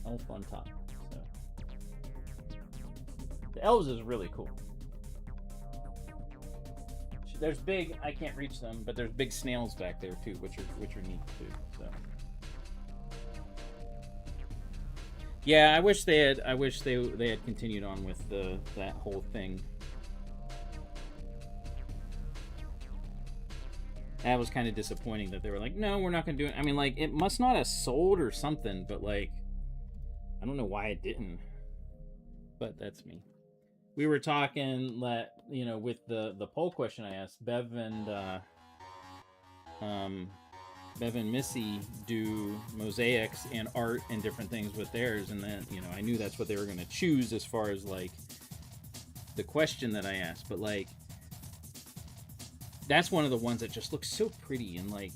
elf on top. So the elves is really cool. There's big, I can't reach them, but there's big snails back there too, which are neat too. So yeah, I wish they had continued on with that whole thing. That was kind of disappointing that they were like, no, we're not gonna do it. I mean, like, it must not have sold or something, but like, I don't know why it didn't. But that's me. We were talking, with the poll question I asked, Bev and Missy do mosaics and art and different things with theirs, and then, I knew that's what they were going to choose as far as, like, the question that I asked, but, like, that's one of the ones that just looks so pretty, and, like,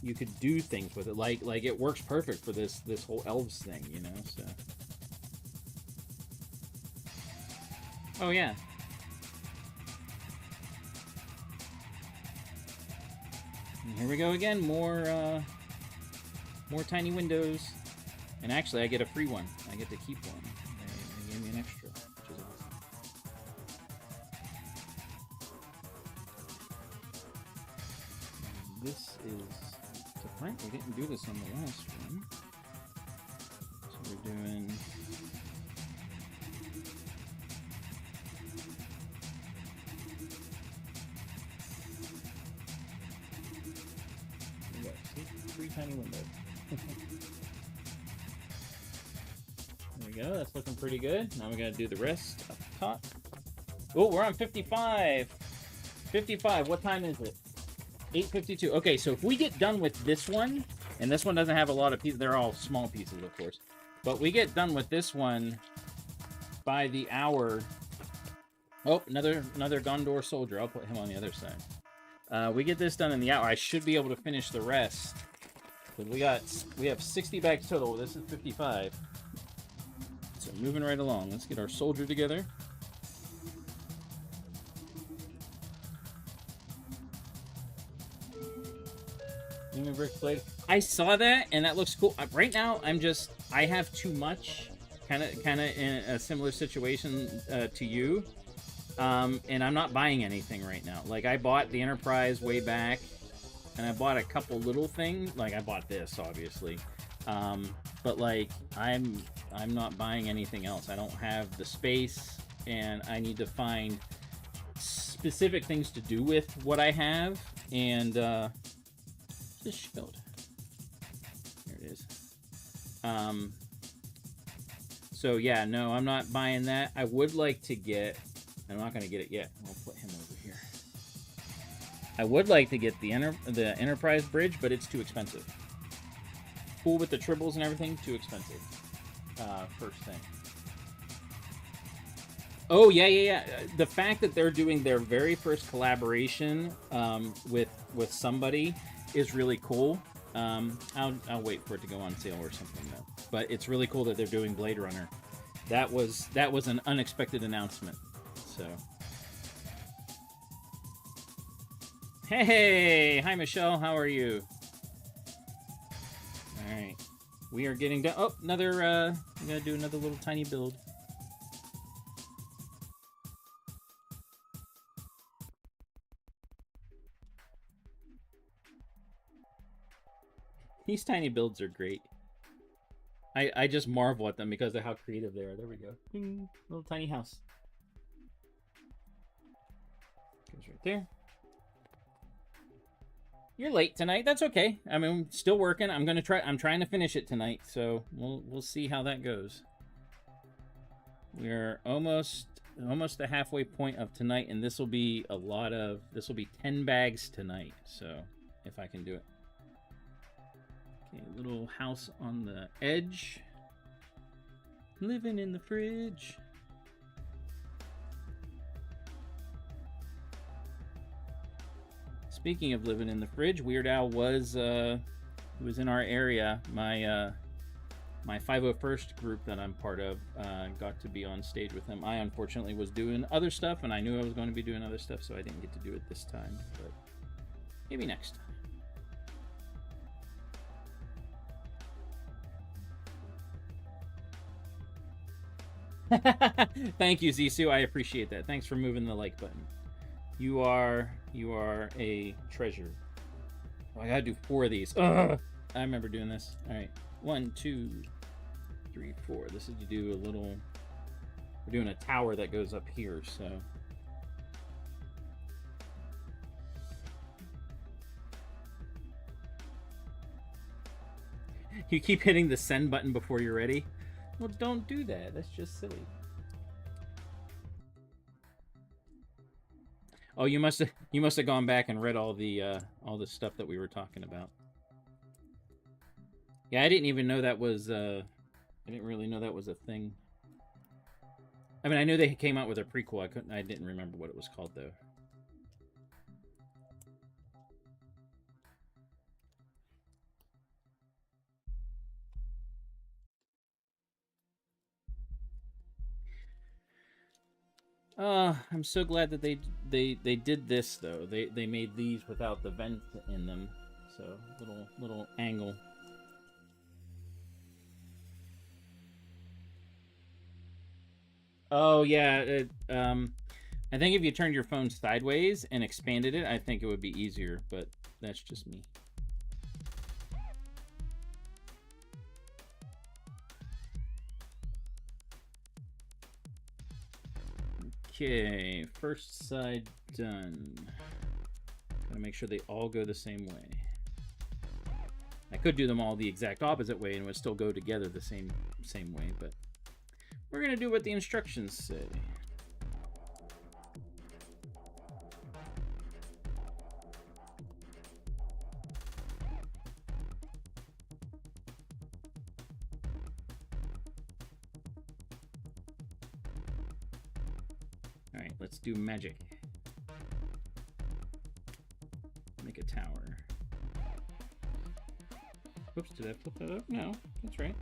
you could do things with it, like it works perfect for this whole elves thing, so... Oh, yeah. And here we go again. More tiny windows. And actually, I get a free one. I get to keep one. They gave me an extra, which is awesome. And this is different. We didn't do this on the last one. So we're doing... Three tiny windows. There we go. That's looking pretty good. Now we gotta do the rest up top. Oh, we're on 55. 55. What time is it? 8:52. Okay, so if we get done with this one, and this one doesn't have a lot of pieces, they're all small pieces, of course. But we get done with this one by the hour. Oh, another Gondor soldier. I'll put him on the other side. We get this done in the hour. I should be able to finish the rest. But we have 60 bags total. This is 55. So moving right along. Let's get our soldier together. Human brick blade. I saw that and that looks cool. Right now, I have too much. Kind of in a similar situation to you. And I'm not buying anything right now. Like, I bought the Enterprise way back, and I bought a couple little things. Like, I bought this, obviously. But, like, I'm not buying anything else. I don't have the space, and I need to find specific things to do with what I have. And, this shield. There it is. So, yeah, no, I'm not buying that. I would like to get... I'm not going to get it yet. I'll put him over here. I would like to get the Enterprise bridge, but it's too expensive. Cool with the tribbles and everything, too expensive. First thing. Oh, yeah. The fact that they're doing their very first collaboration with somebody is really cool. I'll wait for it to go on sale or something, though. But it's really cool that they're doing Blade Runner. That was an unexpected announcement. So, hey, hi Michelle, how are you? All right, we are getting done. Oh, another. I'm gonna do another little tiny build. These tiny builds are great. I just marvel at them because of how creative they are. There we go. Ding, little tiny house. Goes right there. You're late tonight. That's okay. I mean, I'm still working. I'm trying to finish it tonight, so we'll see how that goes. We're almost the halfway point of tonight, and this will be 10 bags tonight. So if I can do it. Okay, little house on the edge. Living in the fridge. Speaking of living in the fridge, Weird Al was in our area. My my 501st group that I'm part of got to be on stage with him. I unfortunately was doing other stuff, and I knew I was going to be doing other stuff, so I didn't get to do it this time. But maybe next time. Thank you, Zissou. I appreciate that. Thanks for moving the like button. You are a treasure. Oh, I gotta do 4 of these. Ugh! I remember doing this. All right, 1, 2, 3, 4. This is to do a little. We're doing a tower that goes up here, so. You keep hitting the send button before you're ready. Well, don't do that. That's just silly. Oh, you must have gone back and read all the stuff that we were talking about. Yeah, I didn't even know that was I didn't really know that was a thing. I mean, I knew they came out with a prequel. I didn't remember what it was called though. I'm so glad that they did this though. They made these without the vent in them, so little angle. Oh yeah, I think if you turned your phone sideways and expanded it, I think it would be easier. But that's just me. Okay, first side done. Gotta make sure they all go the same way. I could do them all the exact opposite way and it would still go together the same way, but we're gonna do what the instructions say. Alright, let's do magic. Make a tower. Whoops, did I flip that up? No, that's right.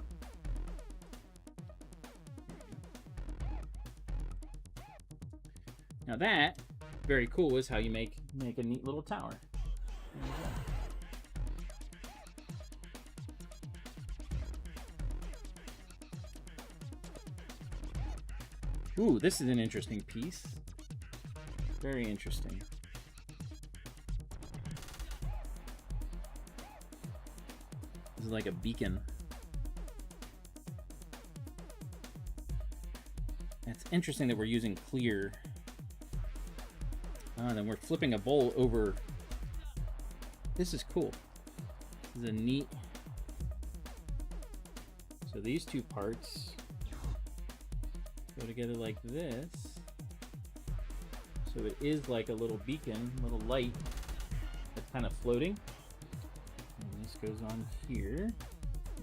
Now that, very cool, is how you make a neat little tower. There you go. Ooh, this is an interesting piece. Very interesting. This is like a beacon. It's interesting that we're using clear. Then we're flipping a bowl over. This is cool. This is a neat. So these two parts go together like this. So it is like a little beacon, little light that's kind of floating. And this goes on here.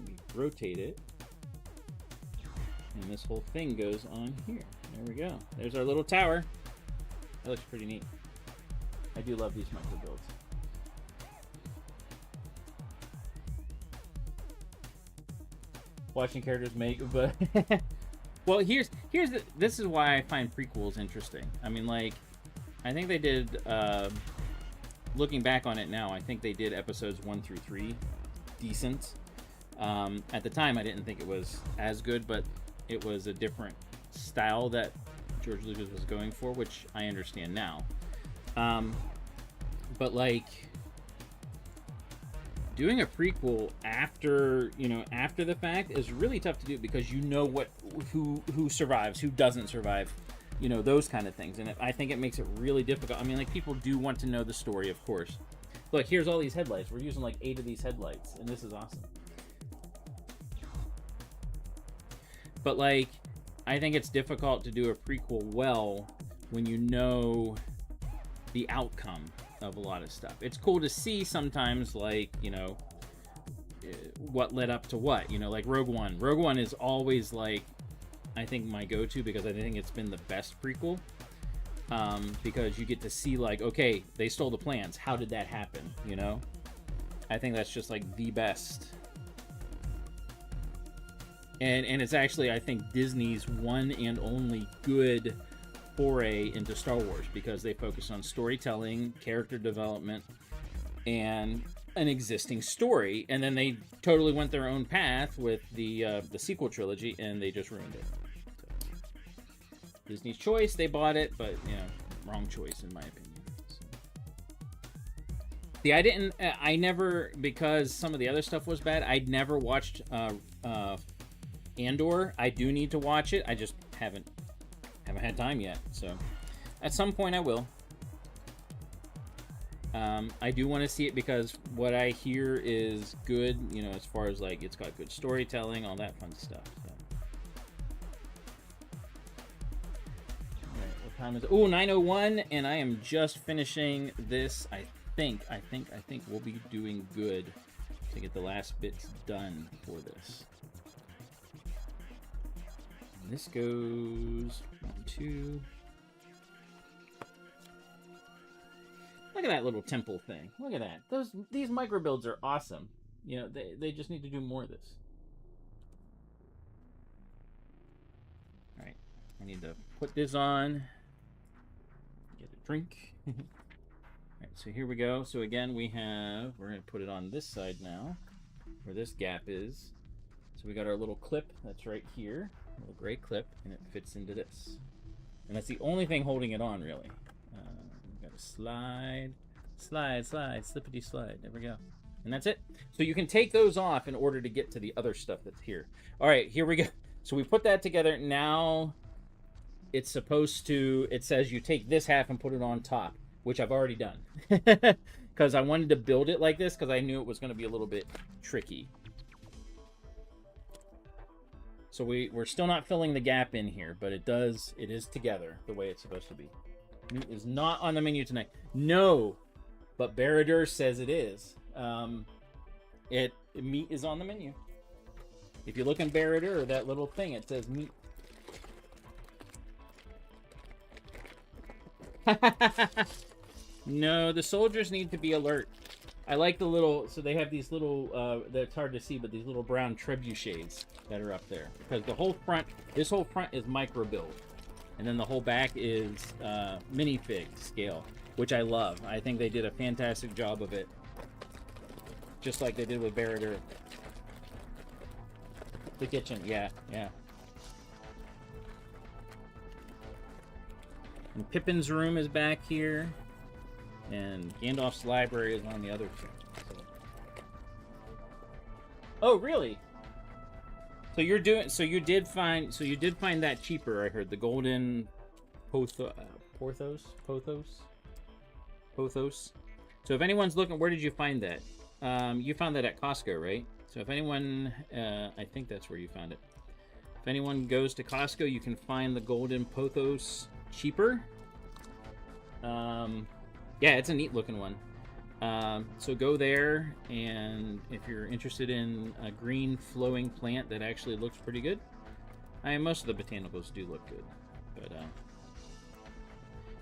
We rotate it. And this whole thing goes on here. There we go. There's our little tower. That looks pretty neat. I do love these micro builds. Watching characters make, but well, this is why I find prequels interesting. I mean, like, I think they did. Looking back on it now, I think they did episodes 1 through 3 decent. At the time, I didn't think it was as good, but it was a different style that George Lucas was going for, which I understand now. But like doing a prequel after the fact is really tough to do because who survives, who doesn't survive, those kind of things. And I think it makes it really difficult. I mean, like, people do want to know the story, of course. Look, here's all these headlights. We're using like 8 of these headlights, and this is awesome. But like, I think it's difficult to do a prequel well when you know the outcome of a lot of stuff. It's cool to see sometimes, like, what led up to what, like Rogue One. Rogue One is always, like, I think my go-to because I think it's been the best prequel. Because you get to see, like, okay, they stole the plans. How did that happen, I think that's just, like, the best. And it's actually, I think, Disney's one and only good foray into Star Wars, because they focus on storytelling, character development, and an existing story. And then they totally went their own path with the sequel trilogy, and they just ruined it. So, Disney's choice, they bought it, but wrong choice in my opinion. See, I never, because some of the other stuff was bad, I'd never watched Andor. I do need to watch it. I just haven't had time yet. So, at some point I will. I do want to see it because what I hear is good, as far as like it's got good storytelling, all that fun stuff. So. Alright, what time is it? Oh, 9:01, and I am just finishing this. I think we'll be doing good to get the last bits done for this. And this goes 1, 2. Look at that little temple thing. Look at that. These micro builds are awesome. They just need to do more of this. All right, I need to put this on. Get a drink. Alright, so here we go. So again, we're going to put it on this side now, where this gap is. So we got our little clip that's right here, a little gray clip, and it fits into this. And that's the only thing holding it on, really. We've got to slide, slippity slide. There we go. And that's it. So you can take those off in order to get to the other stuff that's here. Alright, here we go. So we put that together. Now it's supposed to, it says you take this half and put it on top, which I've already done because I wanted to build it like this because I knew it was going to be a little bit tricky. So we're still not filling the gap in here, but it is together the way it's supposed to be. Meat is not on the menu tonight. No, but Baradur says it is. Meat is on the menu. If you look in Baradur, that little thing, it says meat. No, the soldiers need to be alert. I like the little, so they have these little, that's hard to see, but these little brown trebuchets that are up there. Because the whole front, this whole front is micro build. And then the whole back is minifig scale, which I love. I think they did a fantastic job of it. Just like they did with Baradur. The kitchen, yeah. And Pippin's room is back here. And Gandalf's library is on the other side. So. Oh, really? So you did find that cheaper, I heard. The golden Pothos. So if anyone's looking, where did you find that? You found that at Costco, right? So if anyone, I think that's where you found it. If anyone goes to Costco, you can find the golden Pothos cheaper. Yeah, it's a neat looking one. So go there, and if you're interested in a green flowing plant that actually looks pretty good. Most of the botanicals do look good. But,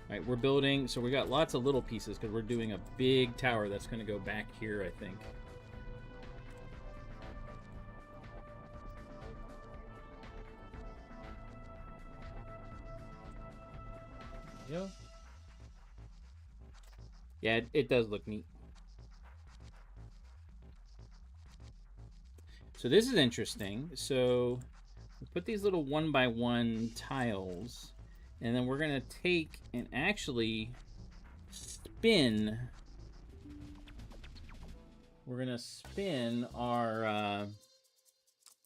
alright, we're building, so we got lots of little pieces because we're doing a big tower that's going to go back here, I think. Yeah. Yeah, it does look neat. So this is interesting. So we put these little 1x1 tiles, and then we're going to take and actually spin. We're going to spin our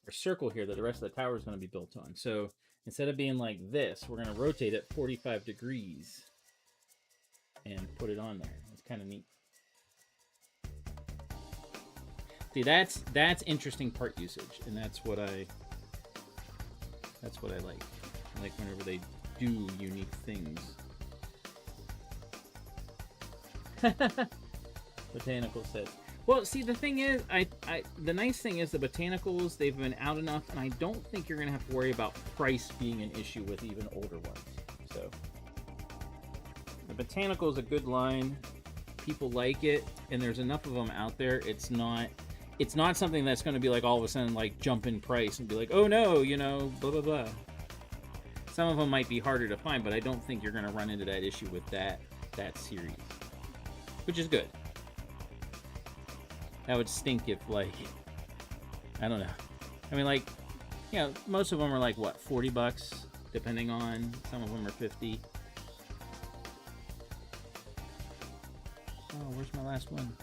circle here that the rest of the tower is going to be built on. So instead of being like this, we're going to rotate it 45 degrees and put it on there. It's kind of neat. See, that's interesting part usage, and that's what I like. I like whenever they do unique things. Botanical set. Well, see, the thing is, the nice thing is the botanicals, they've been out enough, and I don't think you're gonna have to worry about price being an issue with even older ones. So the botanical is a good line. People like it, and there's enough of them out there. It's not, it's not something that's going to be like all of a sudden like jump in price and be like, oh no, you know, blah blah blah. Some of them might be harder to find, but I don't think you're going to run into that issue with that series, which is good. That would stink if, like, I don't know. I mean, like, you know, most of them are like what, $40, depending on. Some of them are 50. Oh, where's my last one?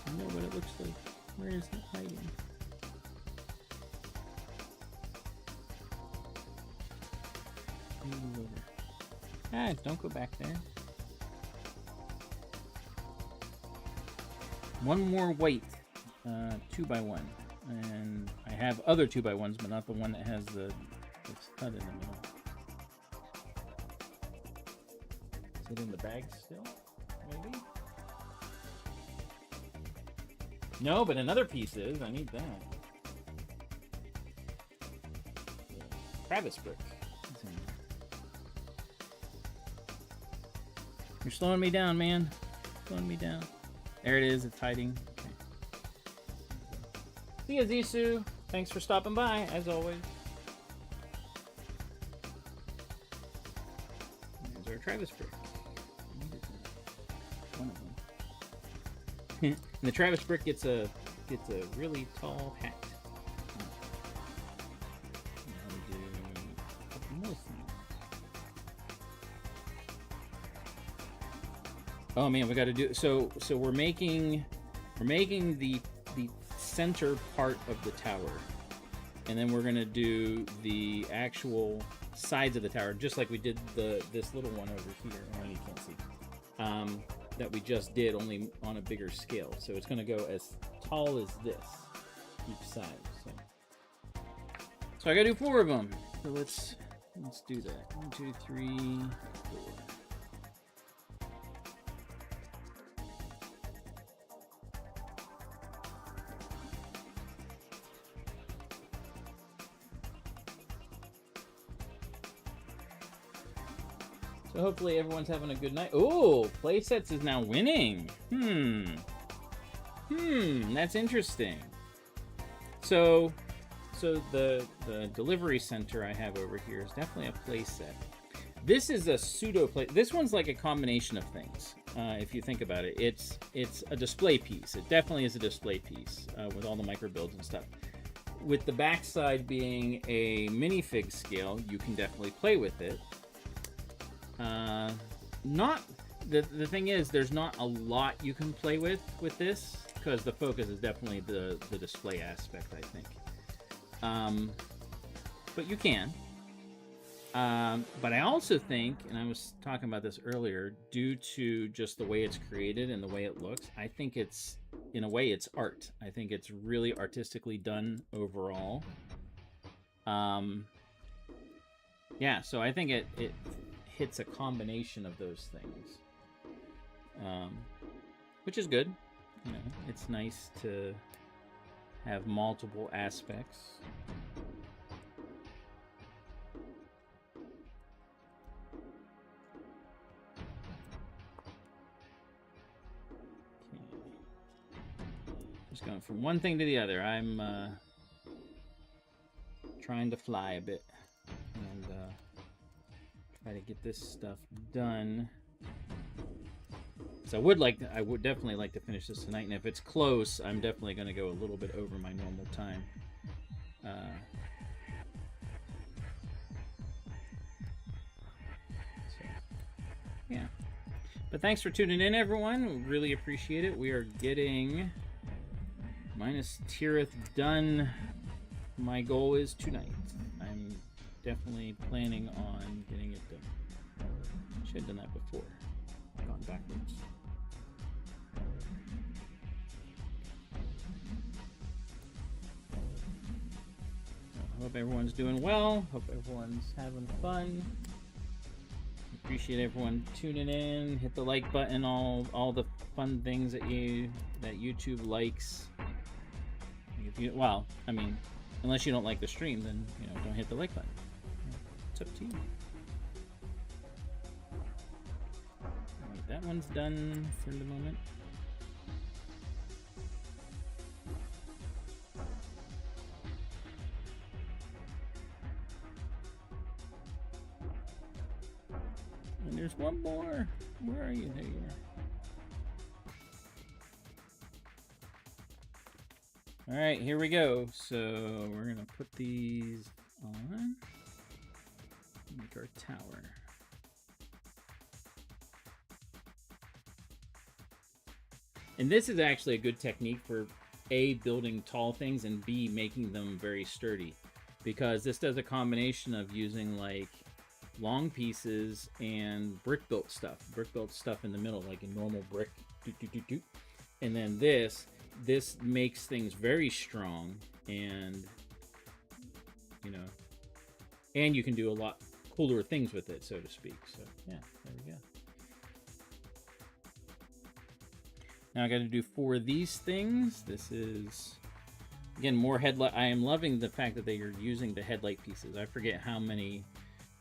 I know what it looks like. Where is it hiding? Ah, don't go back there. One more white 2x1, and I have other 2x1s, but not the one that has the stud in the middle. Is it in the bag still? Maybe? No, but another piece is. I need that. Travis brick. You're slowing me down, man. Slowing me down. There it is. It's hiding. Okay. See ya, Zissou. Thanks for stopping by, as always. There's our Travis brick. One of them. And the Travis brick gets a really tall hat. Now we do a couple more things. Oh man, we got to do so we're making the center part of the tower, and then we're gonna do the actual sides of the tower, just like we did this little one over here. Oh, you can't see. That we just did, only on a bigger scale. So it's gonna go as tall as this each side. So I gotta do 4 of them. So let's do that. 1, 2, 3, 4. So hopefully everyone's having a good night. Oh, Playsets is now winning. That's interesting. So the delivery center I have over here is definitely a playset. This is a pseudo play. This one's like a combination of things. If you think about it, it's a display piece. It definitely is a display piece with all the micro builds and stuff. With the backside being a minifig scale, you can definitely play with it. The thing is, there's not a lot you can play with this, because the focus is definitely the display aspect, I think. But you can. But I also think, and I was talking about this earlier, due to just the way it's created and the way it looks, I think it's, in a way, it's art. I think it's really artistically done overall. Yeah, so I think it hits a combination of those things, which is good. You know, it's nice to have multiple aspects. Okay. Just going from one thing to the other. I'm trying to fly a bit and try to get this stuff done. So I would definitely like to finish this tonight, and if it's close, I'm definitely going to go a little bit over my normal time. So, yeah. But thanks for tuning in, everyone. We really appreciate it. We are getting Minas Tirith done. My goal is tonight. I'm definitely planning on getting it done. Should have done that before. Gone backwards. Hope everyone's doing well. Hope everyone's having fun. Appreciate everyone tuning in. Hit the like button. All the fun things that YouTube likes. If you, well, I mean, unless you don't like the stream, then don't hit the like button. It's up to you. Alright, that one's done for the moment. There's one more. Where are you? There you are. All right, here we go. So we're gonna put these on. Make our tower. And this is actually a good technique for A, building tall things, and B, making them very sturdy. Because this does a combination of using like long pieces and brick built stuff in the middle, like a normal brick, and then this makes things very strong, and you know, and you can do a lot cooler things with it, so to speak. So yeah, there we go. Now I got to do 4 of these things. This is, again, more headlight. I am loving the fact that they are using the headlight pieces. I forget how many.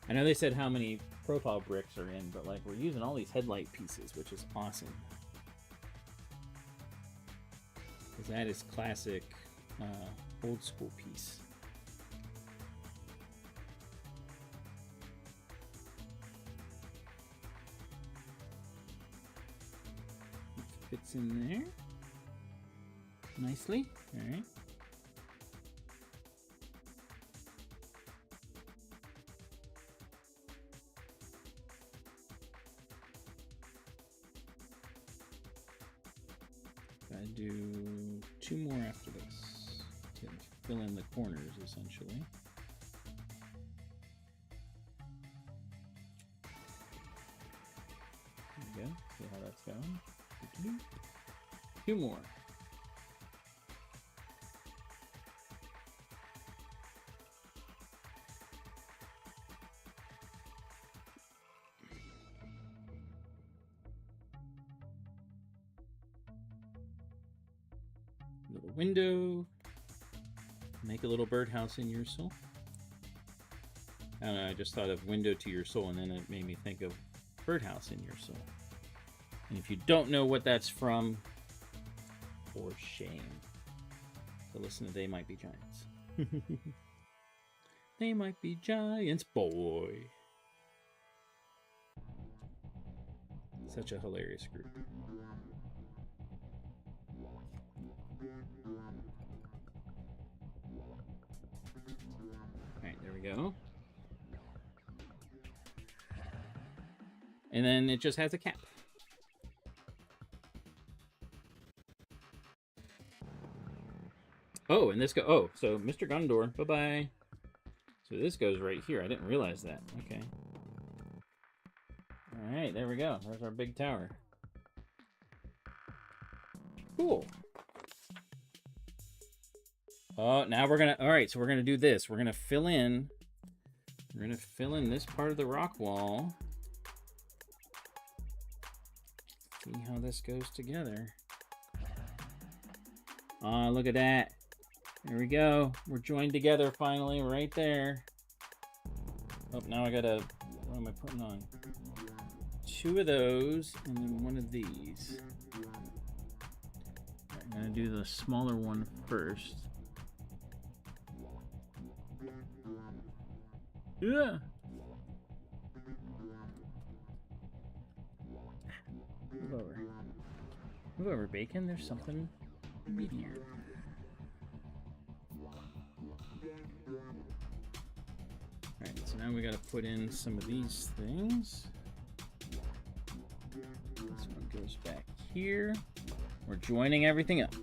I know they said how many profile bricks are in, but like we're using all these headlight pieces, which is awesome. Because that is classic old school piece. Fits in there nicely. All right. I do 2 more after this to fill in the corners, essentially. There we go. See how that's going. 2 more. Little window. Make a little birdhouse in your soul. I don't know, I just thought of window to your soul, and then it made me think of birdhouse in your soul. And if you don't know what that's from, for shame. So listen to They Might Be Giants. They might be giants, boy. Such a hilarious group. Alright, there we go. And then it just has a cap. Oh, and this so Mr. Gondor, bye-bye. So this goes right here. I didn't realize that. Okay. All right, there we go. There's our big tower. Cool. Oh, now we're gonna. All right, so we're gonna do this. We're gonna fill in. We're gonna fill in this part of the rock wall. See how this goes together. Oh, look at that. There we go. We're joined together finally, right there. Oh, now I gotta. What am I putting on? 2 of those, and then 1 of these. Right, I'm gonna do the smaller one first. Yeah. Move over. Move over, Bacon. There's something meatier. Alright, so now we gotta put in some of these things. This one goes back here. We're joining everything up.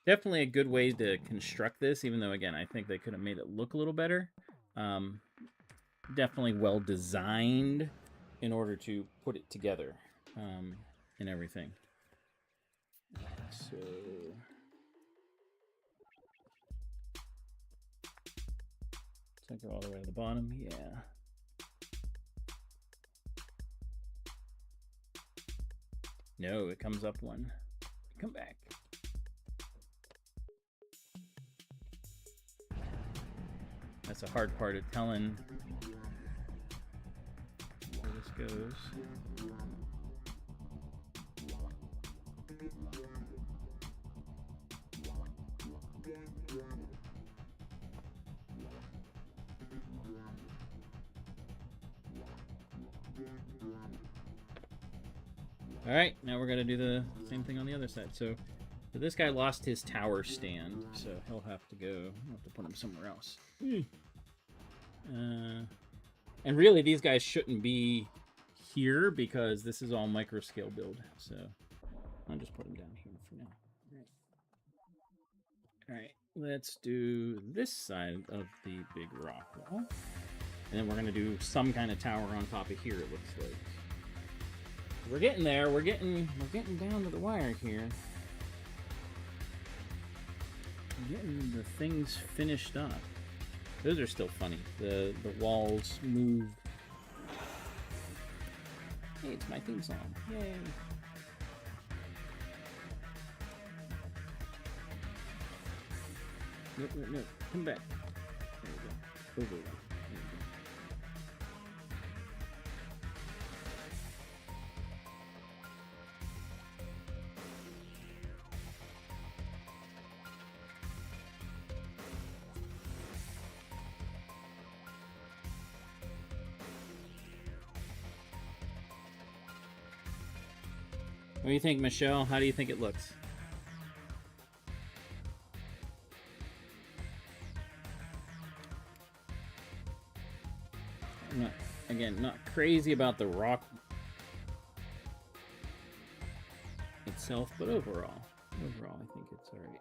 Definitely a good way to construct this, even though, again, I think they could have made it look a little better. Definitely well designed in order to put it together and everything. So let's go all the way to the bottom. Yeah. No, it comes up 1. Come back. That's a hard part of telling where this goes. Alright, now we're gonna do the same thing on the other side. So this guy lost his tower stand, so he'll have to go. I'll have to put him somewhere else. And really, these guys shouldn't be here because this is all micro scale build. So I'll just put them down here for now. Alright, let's do this side of the big rock wall. And then we're going to do some kind of tower on top of here, it looks like. We're getting there. We're getting down to the wire here. We're getting the things finished up. Those are still funny. The walls move. Hey, it's my theme song. Yay. No. Come back. There we go. Over one. There we go. What do you think, Michelle? How do you think it looks? I'm not crazy about the rock itself, but overall, I think it's all right.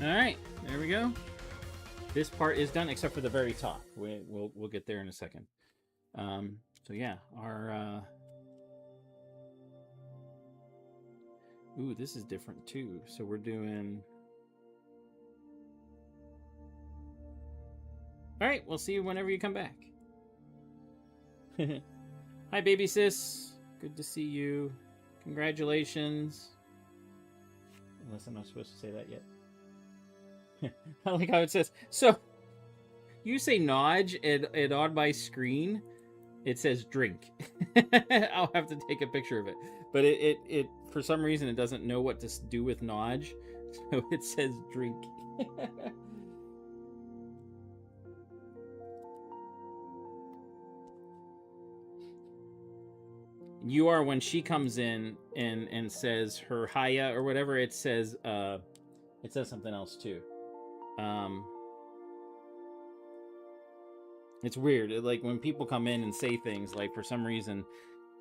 All right, there we go. This part is done, except for the very top. We'll get there in a second. So yeah, our ooh, this is different too. So we're doing. All right, we'll see you whenever you come back. Hi, baby sis. Good to see you. Congratulations. Unless I'm not supposed to say that yet. I like how it says, so you say Nodge, and on my screen it says drink. I'll have to take a picture of it. But it for some reason it doesn't know what to do with Nodge, so it says drink. You are, when she comes in and says her Haya or whatever, it says something else too. It's weird. Like when people come in and say things, like for some reason,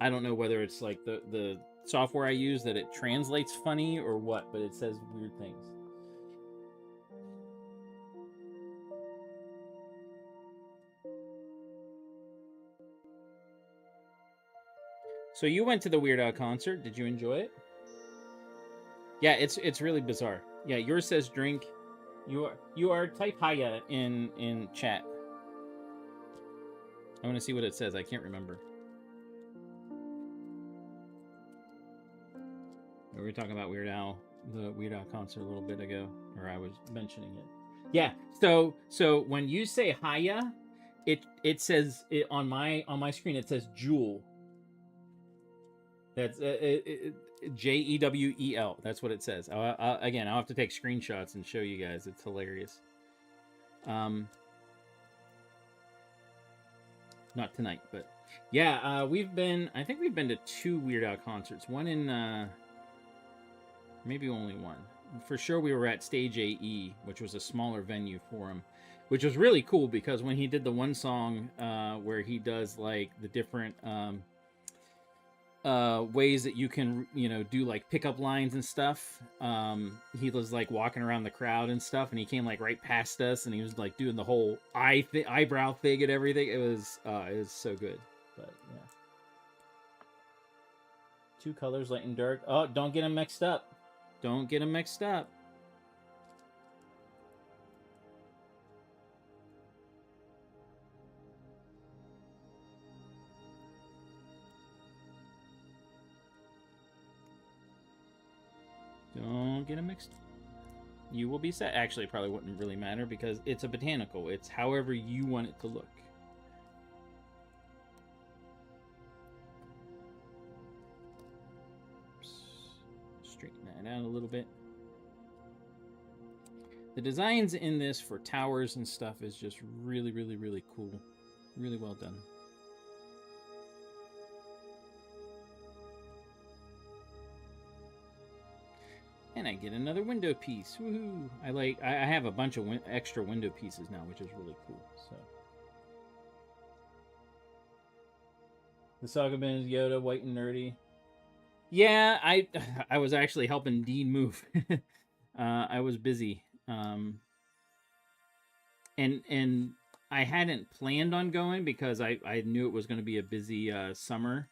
I don't know whether it's like the software I use that it translates funny or what, but it says weird things. So you went to the Weird Al concert. Did you enjoy it? Yeah, it's really bizarre. Yeah, yours says drink. You are type Haya in chat. I want to see what it says. I can't remember. We were talking about Weird Al, the Weird Al concert a little bit ago, or I was mentioning it. Yeah. So when you say Haya, it says on my screen it says Jewel. That's Jewel. That's what it says. Again, I'll have to take screenshots and show you guys. It's hilarious. Not tonight, but yeah, I think we've been to 2 Weird Al concerts. One in maybe only one. For sure we were at Stage AE, which was a smaller venue for him, which was really cool because when he did the one song where he does like the different ways that you can, do like pickup lines and stuff. He was like walking around the crowd and stuff, and he came like right past us, and he was like doing the whole eyebrow thing and everything. It was so good. But yeah, 2 colors, light and dark. Oh, don't get them mixed up. Don't get them mixed up. Don't get them mixed. you will be set. Actually, it probably wouldn't really matter because it's a botanical. It's however you want it to look. Straighten that out a little bit. The designs in this for towers and stuff is just really, really, really cool. Really well done. And I get another window piece. Woohoo! I have a bunch of extra window pieces now, which is really cool. So the Saga Bin is Yoda, white and nerdy. Yeah, I was actually helping Dean move. I was busy. And I hadn't planned on going because I knew it was going to be a busy summer.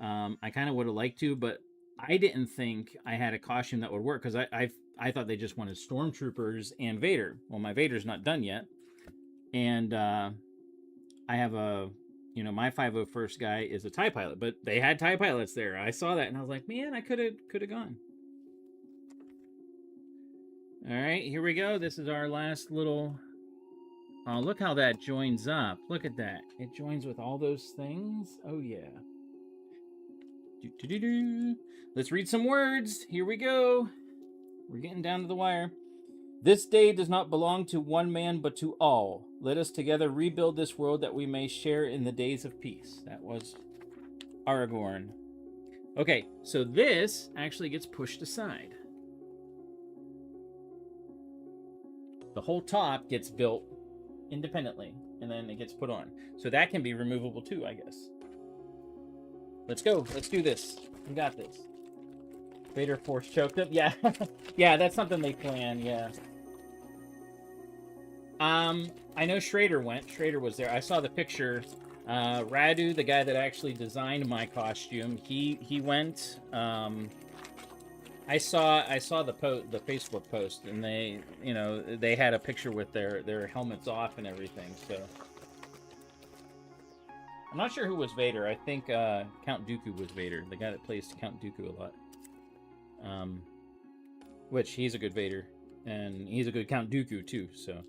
I kind of would have liked to, but I didn't think I had a costume that would work because I thought they just wanted stormtroopers and Vader. Well, my Vader's not done yet, and I have a, you know, my 501st guy is a TIE pilot, but they had TIE pilots there. I saw that and I was like, man, I could have gone. All right, here we go. This is our last little. Oh, look how that joins up. Look at that. It joins with all those things. Oh yeah. Let's read some words. Here we go. We're getting down to the wire. This day does not belong to one man, but to all. Let us together rebuild this world that we may share in the days of peace. That was Aragorn. Okay, so this actually gets pushed aside. The whole top gets built independently, and then it gets put on. So that can be removable too, I guess. Let's go. Let's do this. We got this. Vader force choked him. Yeah. Yeah, that's something they plan. Yeah. I know Schrader went. Schrader was there. I saw the picture. Radu, the guy that actually designed my costume, he went. I saw the Facebook post, and they, you know, they had a picture with their helmets off and everything. So I'm not sure who was Vader. I think Count Dooku was Vader, the guy that plays Count Dooku a lot. Which he's a good Vader, and he's a good Count Dooku too. So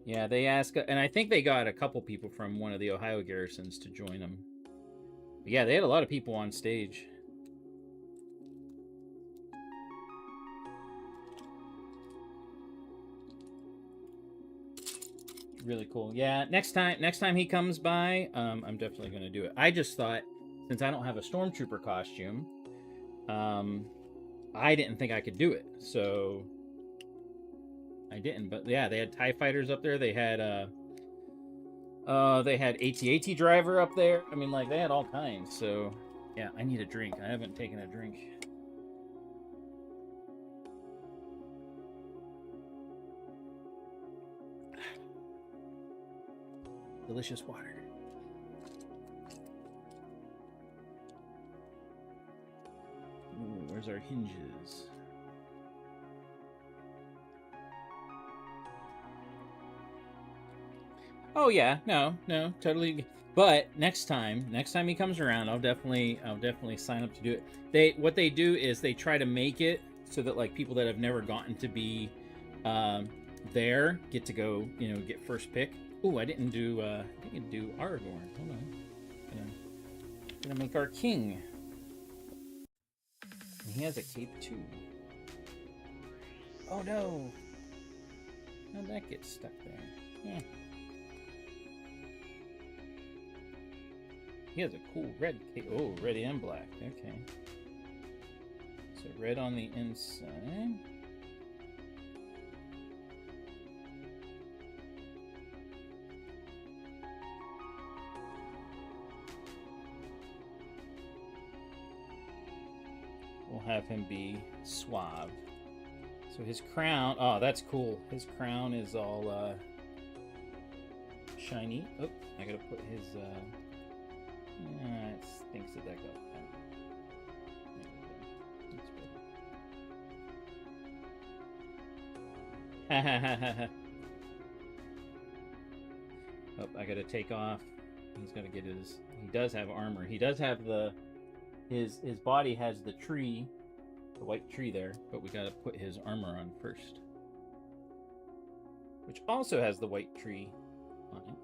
yeah, they asked, and I think they got a couple people from one of the Ohio garrisons to join them. But yeah, they had a lot of people on stage. Really cool. Yeah, next time he comes by, I'm definitely going to do it. I just thought, since I don't have a stormtrooper costume, I didn't think I could do it, so I didn't. But yeah, they had TIE fighters up there. They had AT-AT driver up there. I mean, like, they had all kinds. So yeah, I need a drink. I haven't taken a drink. Delicious water. Ooh, where's our hinges? Oh yeah, no, totally. But next time he comes around, I'll definitely sign up to do it. What they do is they try to make it so that, like, people that have never gotten to be there get to go, you know, get first pick. Ooh, I didn't do Aragorn. Hold on. Gonna make our king. And he has a cape too. Oh no! How'd that get stuck there? Yeah. He has a cool red cape. Oh, red and black. Okay. So red on the inside. We'll have him be suave. So his crown, oh, that's cool. His crown is all shiny. Oh, I gotta put his, it stinks that that got done. Oh, I gotta take off. He's gotta get he does have armor. He does have his body has the tree, the white tree there, but we gotta put his armor on first. Which also has the white tree on it.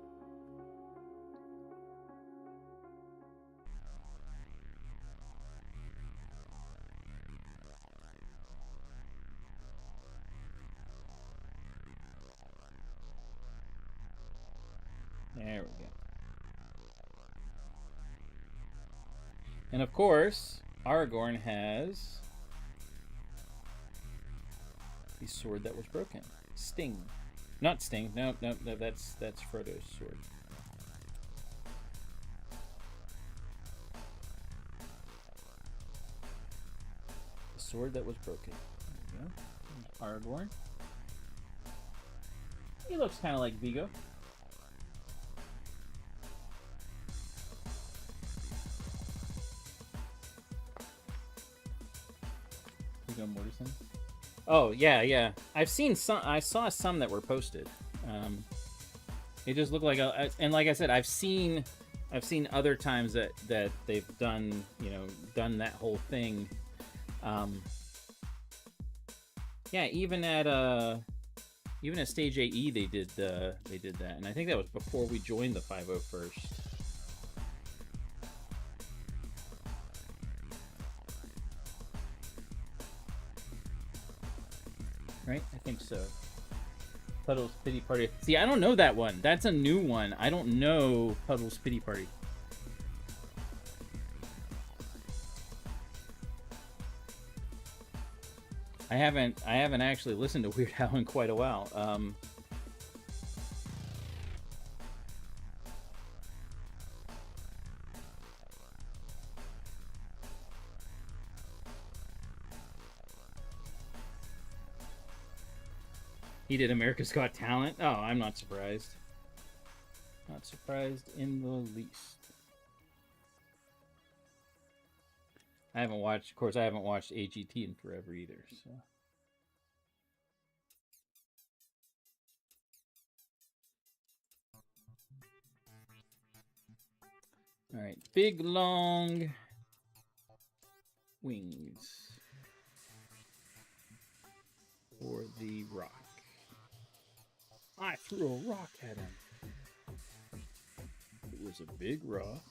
There we go. And of course, Aragorn has the sword that was broken. Sting. Not Sting. No, that's Frodo's sword. The sword that was broken. There we go. There's Aragorn. He looks kind of like Vigo. Viggo Mortensen. Oh yeah. I've seen some. I saw some that were posted. It just looked like and like I said, I've seen other times that they've done done that whole thing. Yeah, even at Stage AE they did that, and I think that was before we joined the 501st. Right? I think so. Puddle's Pity Party. See, I don't know that one. That's a new one. I don't know Puddle's Pity Party. I haven't actually listened to Weird Al in quite a while. He did America's Got Talent. Oh, I'm not surprised. Not surprised in the least. I haven't watched, of course, I haven't watched AGT in forever either, so. All right, big long wings for the rock. I threw a rock at him. It was a big rock.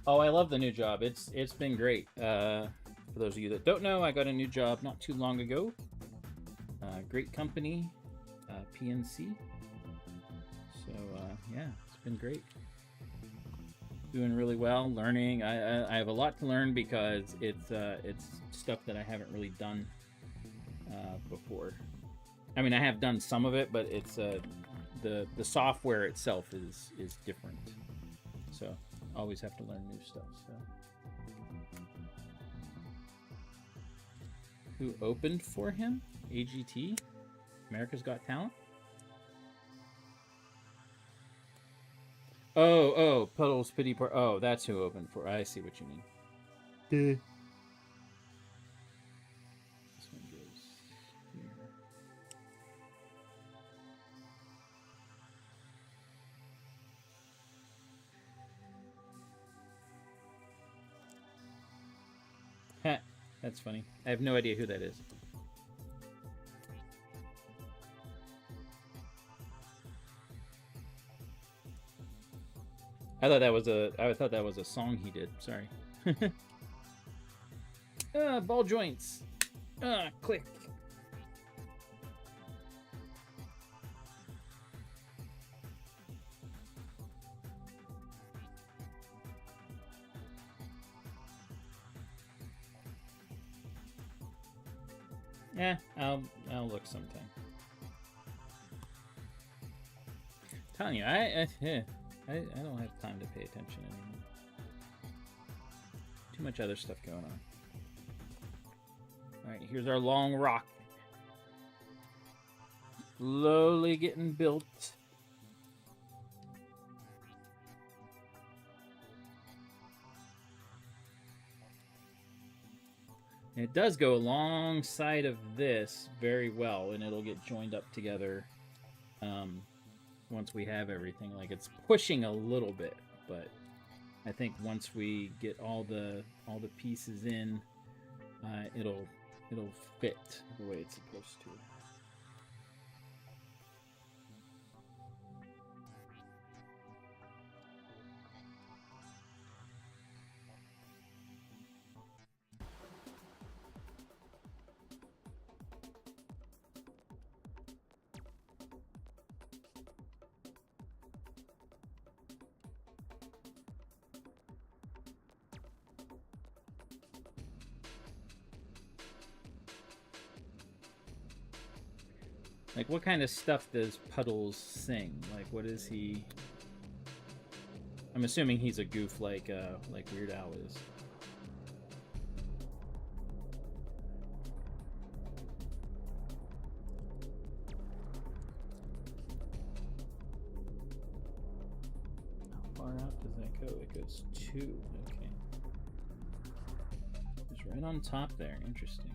Oh, I love the new job. It's been great. For those of you that don't know, I got a new job not too long ago. Great company, PNC. So yeah, it's been great. Doing really well, learning. I have a lot to learn because it's stuff that I haven't really done before. I mean, I have done some of it, but it's the software itself is different. So always have to learn new stuff. So who opened for him? AGT? America's Got Talent? Oh, Puddle's Pity Party. Oh, that's who opened for. I see what you mean. This one goes here. Ha, that's funny. I have no idea who that is. I thought that was a song he did. Sorry. Ball joints. Click. Yeah, I'll look sometime. I'm telling you, I don't have time to pay attention anymore. Too much other stuff going on. Alright, here's our long rock. Slowly getting built. And it does go alongside of this very well, and it'll get joined up together once we have everything. Like, it's pushing a little bit, but I think once we get all the pieces in, it'll fit the way it's supposed to. Like, what kind of stuff does Puddles sing? Like, what is he? I'm assuming he's a goof like Weird Al is. How far out does that go? It goes 2. Okay. It's right on top there. Interesting.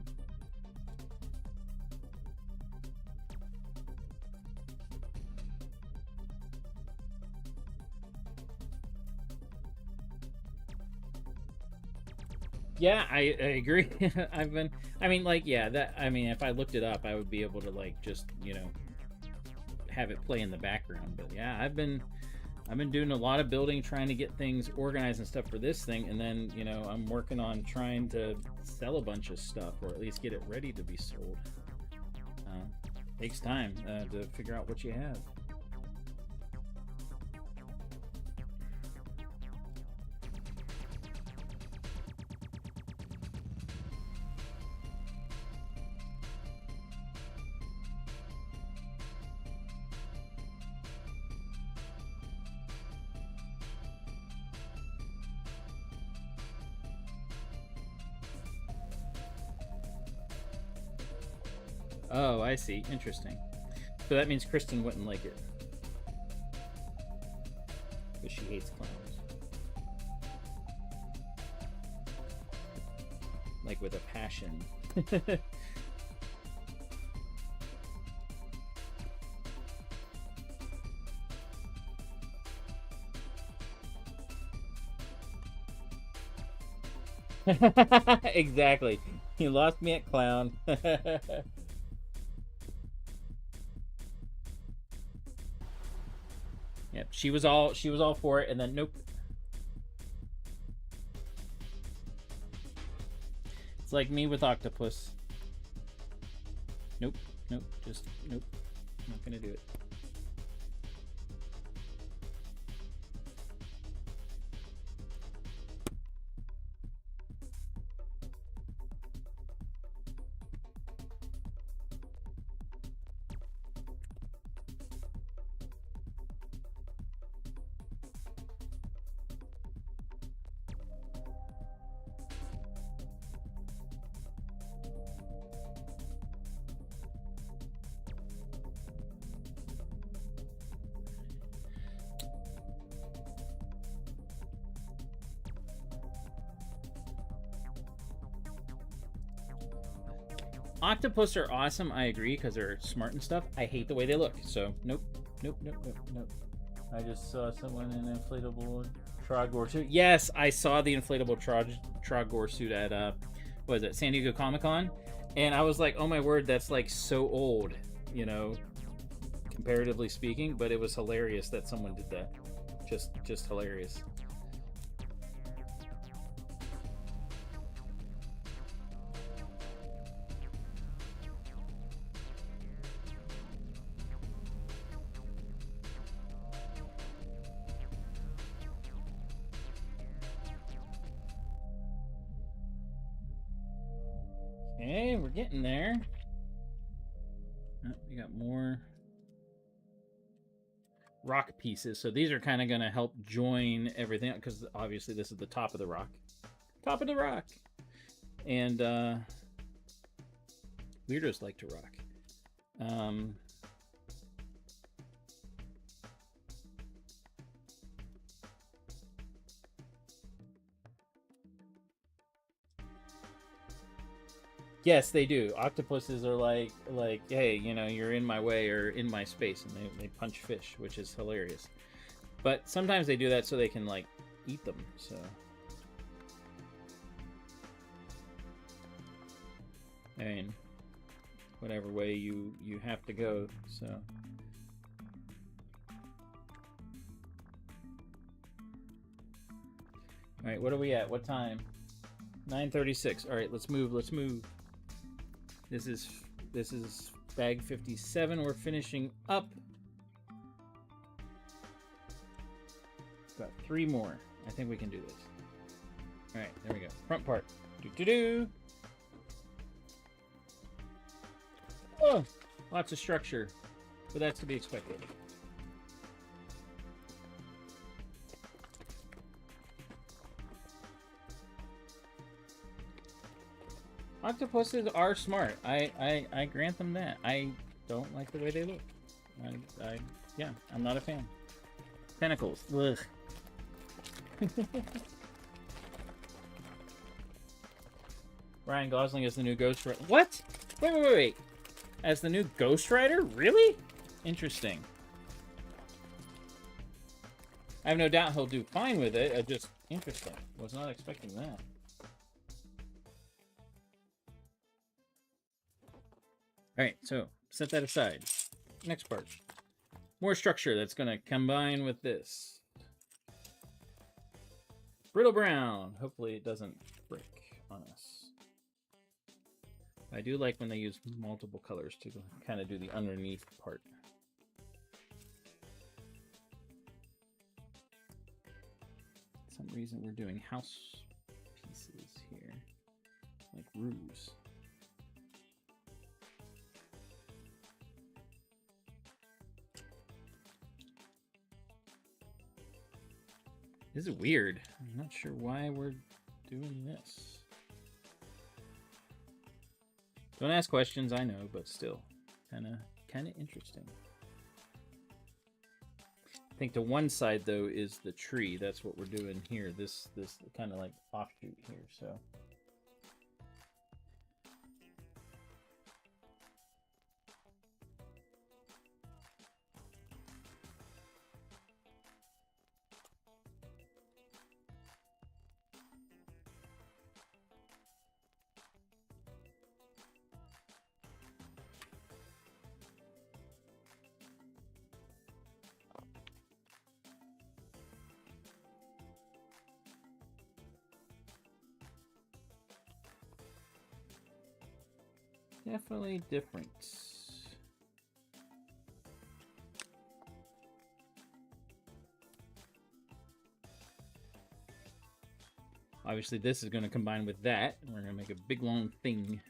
Yeah, I agree. If I looked it up, I would be able to, like, just, have it play in the background. But yeah, I've been doing a lot of building, trying to get things organized and stuff for this thing, and then, I'm working on trying to sell a bunch of stuff, or at least get it ready to be sold. Takes time to figure out what you have. Oh, I see. Interesting. So that means Kristen wouldn't like it. Because she hates clowns. Like, with a passion. Exactly. You lost me at clown. Yep, she was all for it, and then nope. It's like me with octopus. Nope, just nope. I'm not gonna do it. Octopus are awesome, I agree, because they're smart and stuff. I hate the way they look, so nope. I just saw someone in an inflatable Trogor suit. Yes, I saw the inflatable Trogor suit at, what is it, San Diego Comic-Con? And I was like, oh my word, that's like so old, comparatively speaking, but it was hilarious that someone did that. Just hilarious. Okay, we're getting there. Oh, we got more rock pieces. So these are kind of going to help join everything up, because obviously this is the top of the rock. Top of the rock. And weirdos like to rock. Yes, they do. Octopuses are like, hey, you know, you're in my way or in my space, and they punch fish, which is hilarious. But sometimes they do that so they can, like, eat them, so... I mean, whatever way you have to go, so... Alright, what are we at? What time? 9:36. Alright, let's move, let's move. This is bag 57. We're finishing up. Got 3 more. I think we can do this. All right, there we go. Front part. Do. Oh, lots of structure, but that's to be expected. Octopuses are smart. I grant them that. I don't like the way they look. Yeah, I'm not a fan. Tentacles. Ugh. Ryan Gosling as the new Ghost Rider. What? Wait. As the new Ghost Rider? Really? Interesting. I have no doubt he'll do fine with it. Just interesting. Was not expecting that. Alright, so set that aside. Next part. More structure that's going to combine with this. Brittle brown. Hopefully it doesn't break on us. I do like when they use multiple colors to kind of do the underneath part. For some reason we're doing house pieces here. Like roofs. This is weird. I'm not sure why we're doing this. Don't ask questions, I know, but still, kind of interesting. I think the one side though is the tree. That's what we're doing here. This kind of like offshoot here. So. Definitely different. Obviously, this is going to combine with that. We're going to make a big long thing.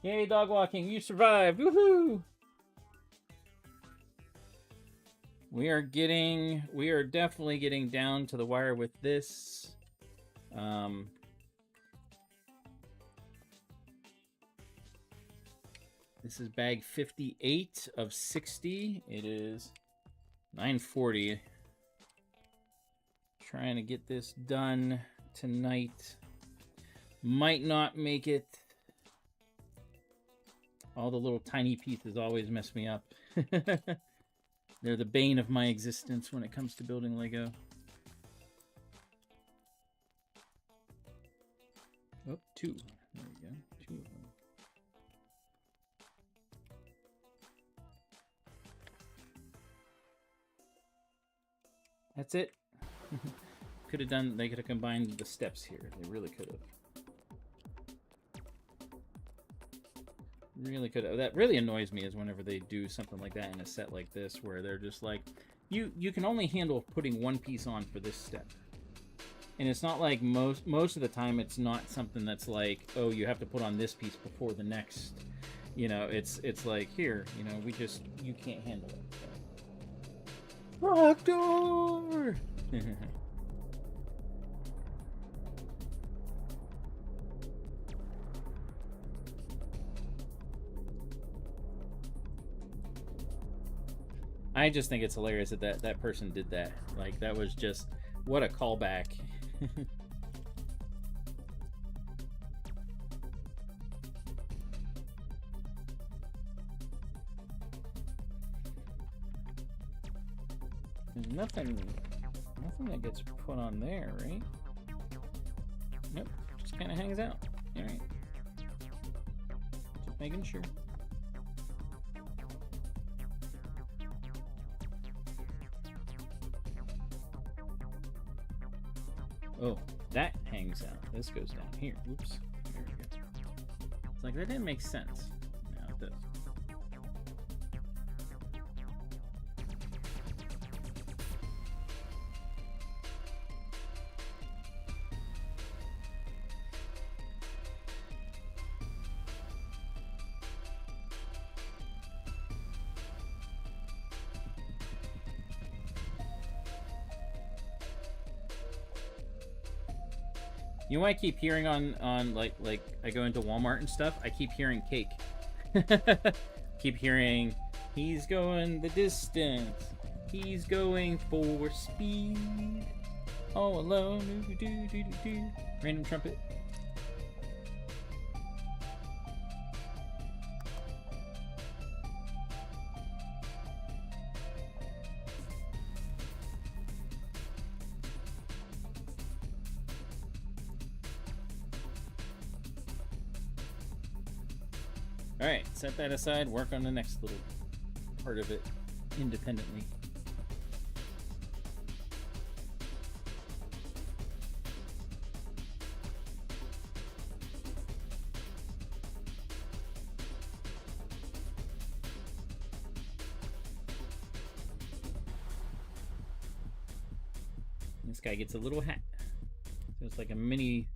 Yay, dog walking! You survived! Woohoo! We are definitely getting down to the wire with this. This is bag 58 of 60. It is 9:40. Trying to get this done tonight. Might not make it. All the little tiny pieces always mess me up. They're the bane of my existence when it comes to building Lego. Oh, 2. There we go. 2 of them. That's it. They could have combined the steps here. They really could have. Really could have. That really annoys me is whenever they do something like that in a set like this, where they're just like, you can only handle putting one piece on for this step. And it's not like most of the time it's not something that's like, oh, you have to put on this piece before the next. You know, it's like, here, you know, you can't handle it. So. Rock door! I just think it's hilarious that that person did that. Like, that was just, what a callback. There's nothing that gets put on there, right? Nope, just kind of hangs out. All right, just making sure. Oh, that hangs out. This goes down here. Oops. There we go. It's like, that didn't make sense. Now it does. You know what I keep hearing on like I go into Walmart and stuff? I keep hearing cake. Keep hearing, he's going the distance. He's going for speed. All alone. Do, do, do, do, do. Random trumpet. Alright, set that aside, work on the next little part of it independently. This guy gets a little hat. So it's like a mini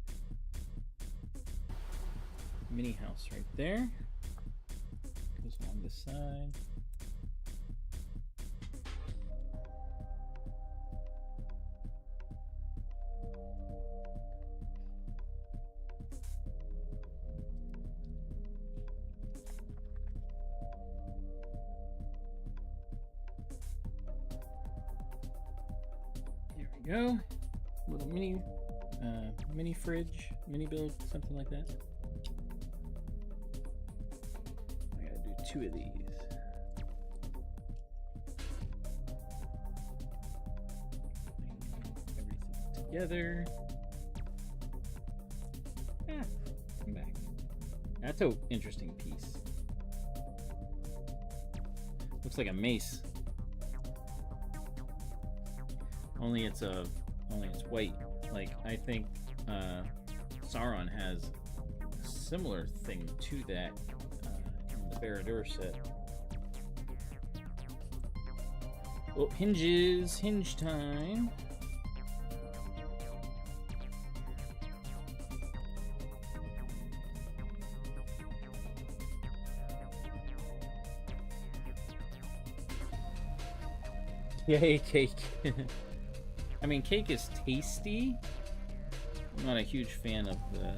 house right there. Along the side. There we go. Little mini fridge, mini build, something like that. Two of these. Everything together. Come back. That's an interesting piece. Looks like a mace. Only it's white. Like, I think Sauron has a similar thing to that. Barad-dûr set. Oh, hinges! Hinge time! Yay, cake! I mean, cake is tasty. I'm not a huge fan of the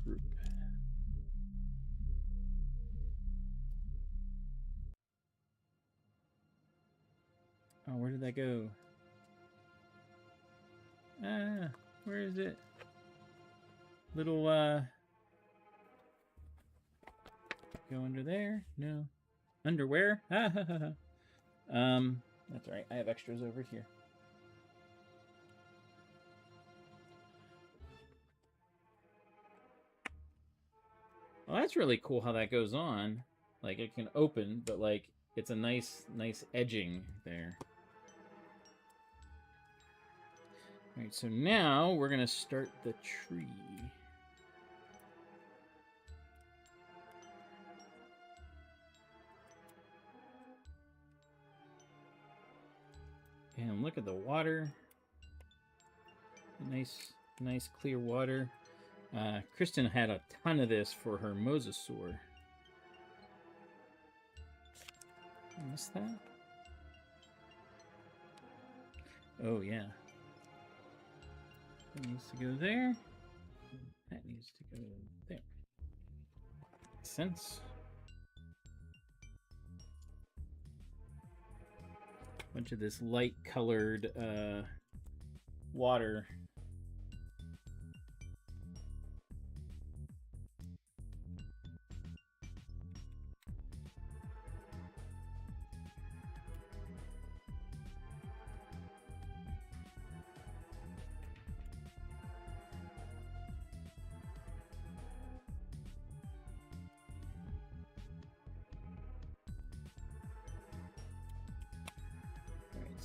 group. Oh, where did that go? Where is it? Little, go under there? No. Underwear? That's alright. I have extras over here. Well, that's really cool how that goes on. Like, it can open, but, like, it's a nice edging there. Alright, so now we're going to start the tree. And look at the water. Nice clear water. Kristen had a ton of this for her mosasaur. I missed that? Oh, yeah. It needs to go there. That needs to go there. Makes sense. Bunch of this light colored water.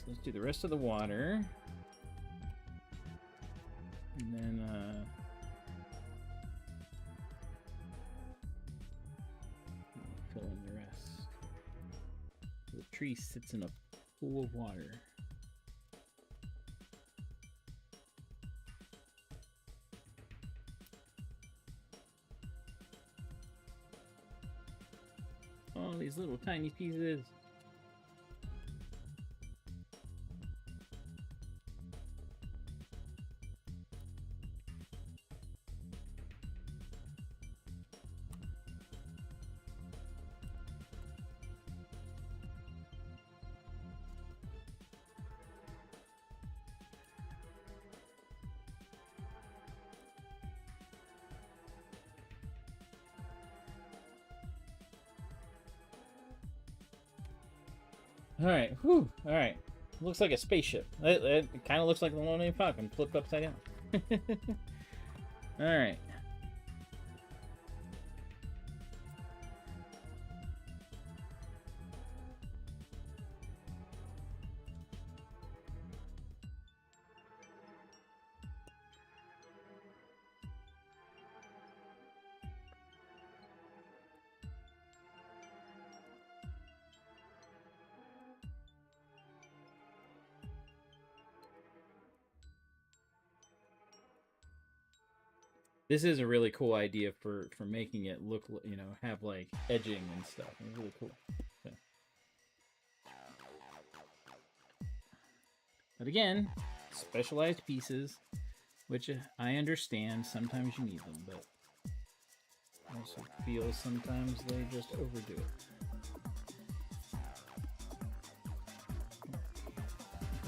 Let's do the rest of the water. And then, fill in the rest. The tree sits in a pool of water. Oh, these little tiny pieces. All right, whew. All right, looks like a spaceship. It kind of looks like the Millennium Falcon flipped upside down. All right. This is a really cool idea for making it look, you know, have like edging and stuff. It's really cool. So. But again, specialized pieces, which I understand. Sometimes you need them, but I also feel sometimes they just overdo it.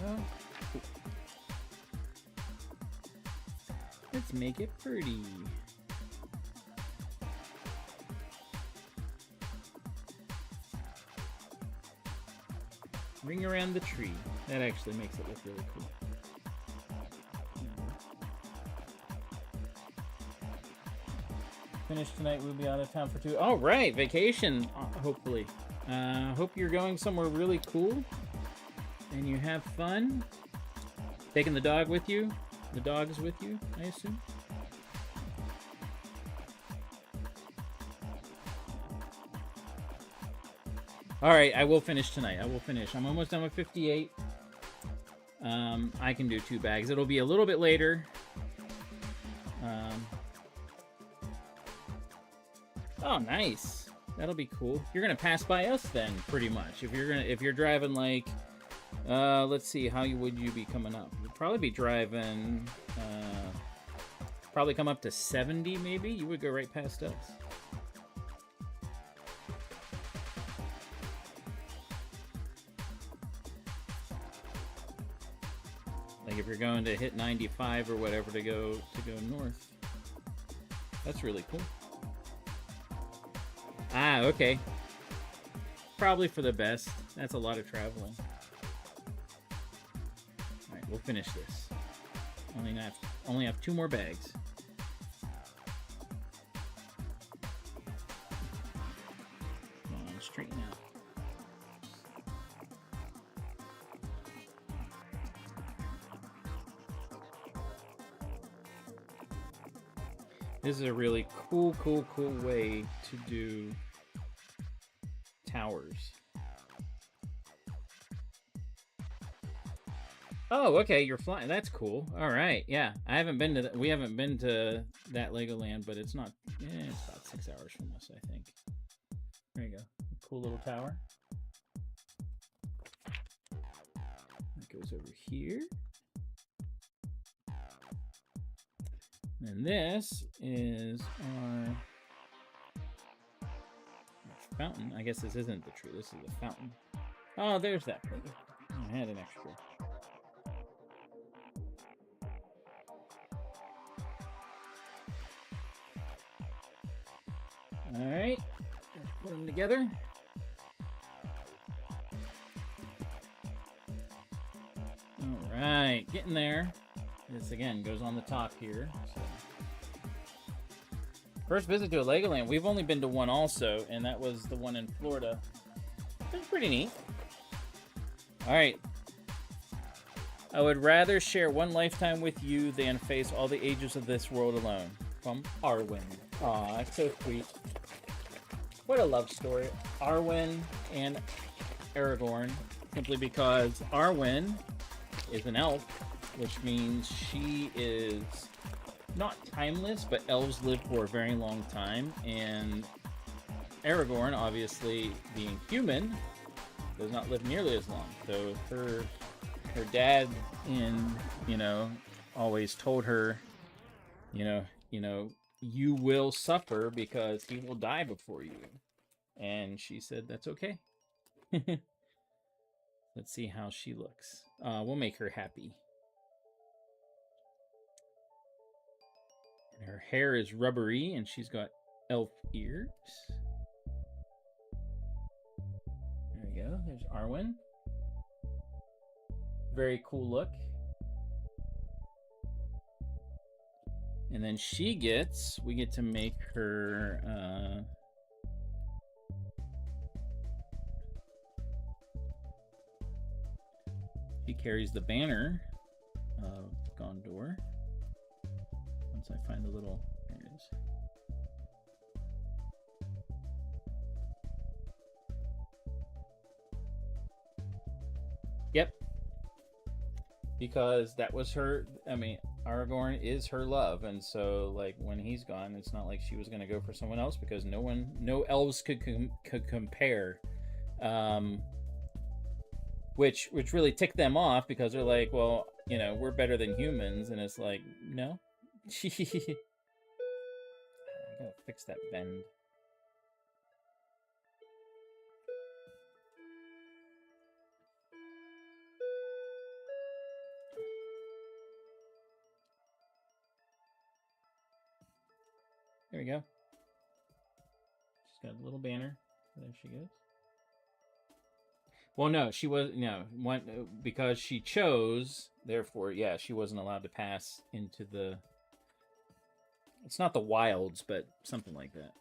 Well, cool. Let's make it pretty. Ring around the tree. That actually makes it look really cool. Finish tonight, we'll be out of town for 2. All right, vacation, hopefully. Hope you're going somewhere really cool and you have fun. Taking the dog with you. The dog is with you, I assume. All right, I will finish tonight. I will finish. I'm almost done with 58. I can do 2 bags. It'll be a little bit later. Oh, nice. That'll be cool. You're gonna pass by us then, pretty much. If you're driving like, let's see, how would you be coming up? You'd probably be driving, probably come up to 70 maybe. You would go right past us. Like if you're going to hit 95 or whatever to go north. That's really cool. Ah, okay. Probably for the best. That's a lot of traveling. Alright, we'll finish this. Only have 2 more bags. Come on, straighten out. This is a really cool way to do towers. Oh, okay, you're flying. That's cool. All right, yeah. We haven't been to that Legoland, but it's not. It's about 6 hours from us, I think. There you go. Cool little tower. That goes over here. And this is our fountain. I guess this isn't the tree. This is the fountain. Oh, there's that thing. I had an extra. All right, let's put them together. All right, getting there. This again goes on the top here. So. First visit to a Legoland. We've only been to one also, and that was the one in Florida. It was pretty neat. All right. I would rather share one lifetime with you than face all the ages of this world alone. From Arwen. Aw, that's so sweet. What a love story. Arwen and Aragorn, simply because Arwen is an elf, which means she is not timeless, but elves live for a very long time, and Aragorn, obviously being human, does not live nearly as long. So her dad, always told her, you will suffer because he will die before you. And she said, that's okay. Let's see how she looks. We'll make her happy. And her hair is rubbery, and she's got elf ears. There we go. There's Arwen. Very cool look. And then we get to make her, she carries the banner of Gondor. Once I find the little, there it is. Yep. Because that was her, Aragorn is her love, and so, like, when he's gone, it's not like she was going to go for someone else, because no elves could compare. Which really ticked them off, because they're like, well, we're better than humans, and it's like, no. I gotta fix that bend. There we go. She's got a little banner. There she goes. Well, no, because she chose, therefore, yeah, she wasn't allowed to pass into the... It's not the wilds, but something like that.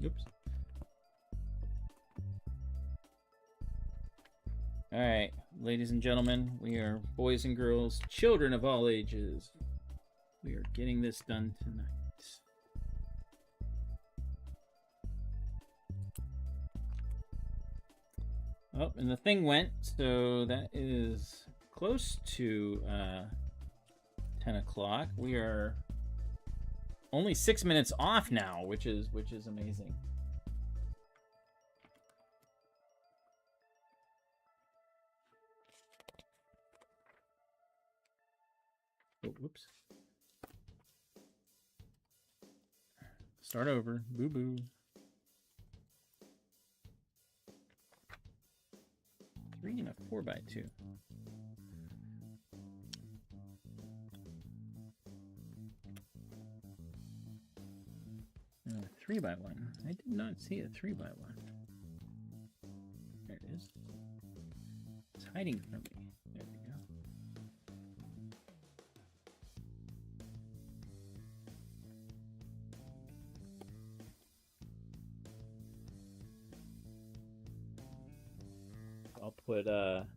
Oops. All right, ladies and gentlemen, we are boys and girls, children of all ages. We are getting this done tonight. Oh, and the thing went, so that is close to 10 o'clock. We are only 6 minutes off now, which is amazing. Oh, whoops. Start over. Boo-boo. 3 and a 4x2. And a 3x1. I did not see a 3x1. There it is. It's hiding from me. There we go. I'll put Aragorn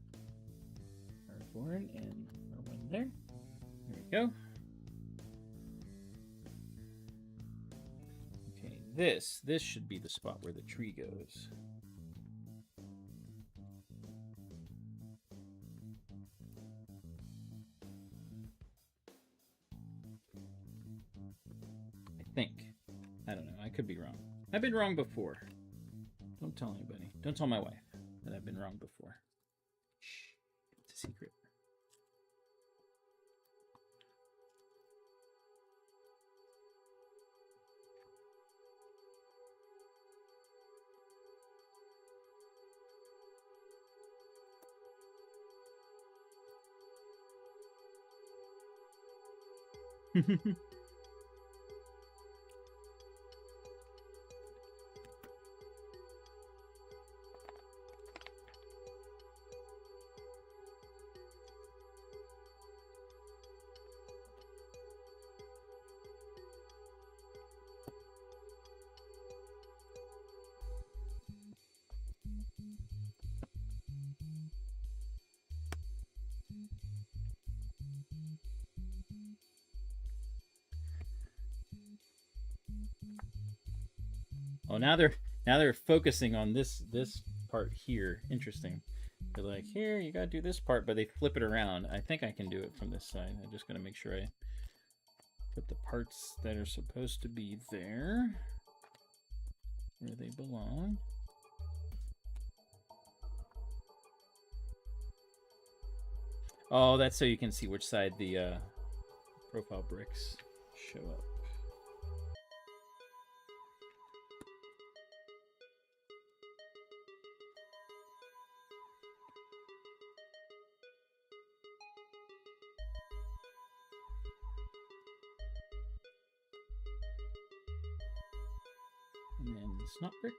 and Arwen there. There we go. Okay, this should be the spot where the tree goes. I think. I don't know. I could be wrong. I've been wrong before. Don't tell anybody. Don't tell my wife that I've been wrong before. secret. Oh, now they're focusing on this part here. Interesting. They're like, here, you gotta do this part, but they flip it around. I think I can do it from this side. I just gotta make sure I put the parts that are supposed to be there where they belong. Oh, that's so you can see which side the profile bricks show up. And then the snot brick,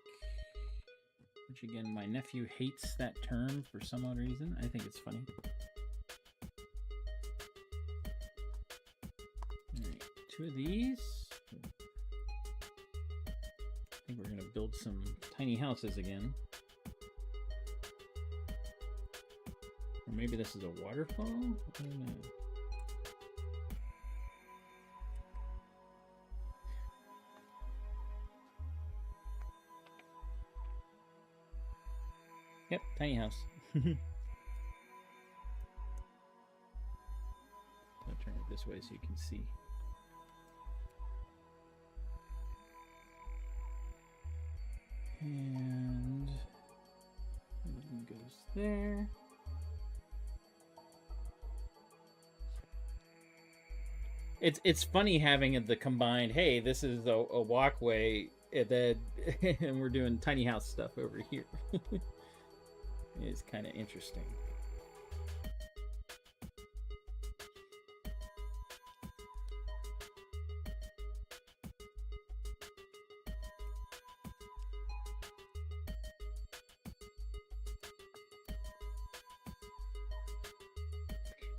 which again, my nephew hates that term for some odd reason. I think it's funny. Alright, 2 of these. I think we're gonna build some tiny houses again. Or maybe this is a waterfall? I don't know. Yep, tiny house. I'll turn it this way so you can see. And everything goes there. It's funny having the combined, hey, this is a walkway that and we're doing tiny house stuff over here. It's kind of interesting.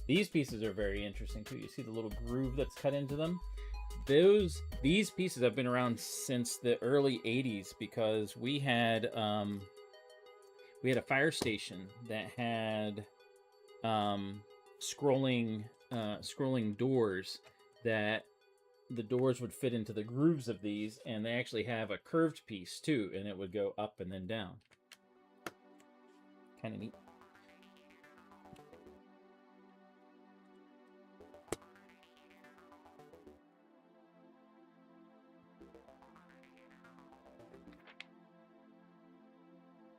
These pieces are very interesting too. You see the little groove that's cut into them? These pieces have been around since the early 80s because we had a fire station that had scrolling doors that the doors would fit into the grooves of these, and they actually have a curved piece too, and it would go up and then down. Kind of neat.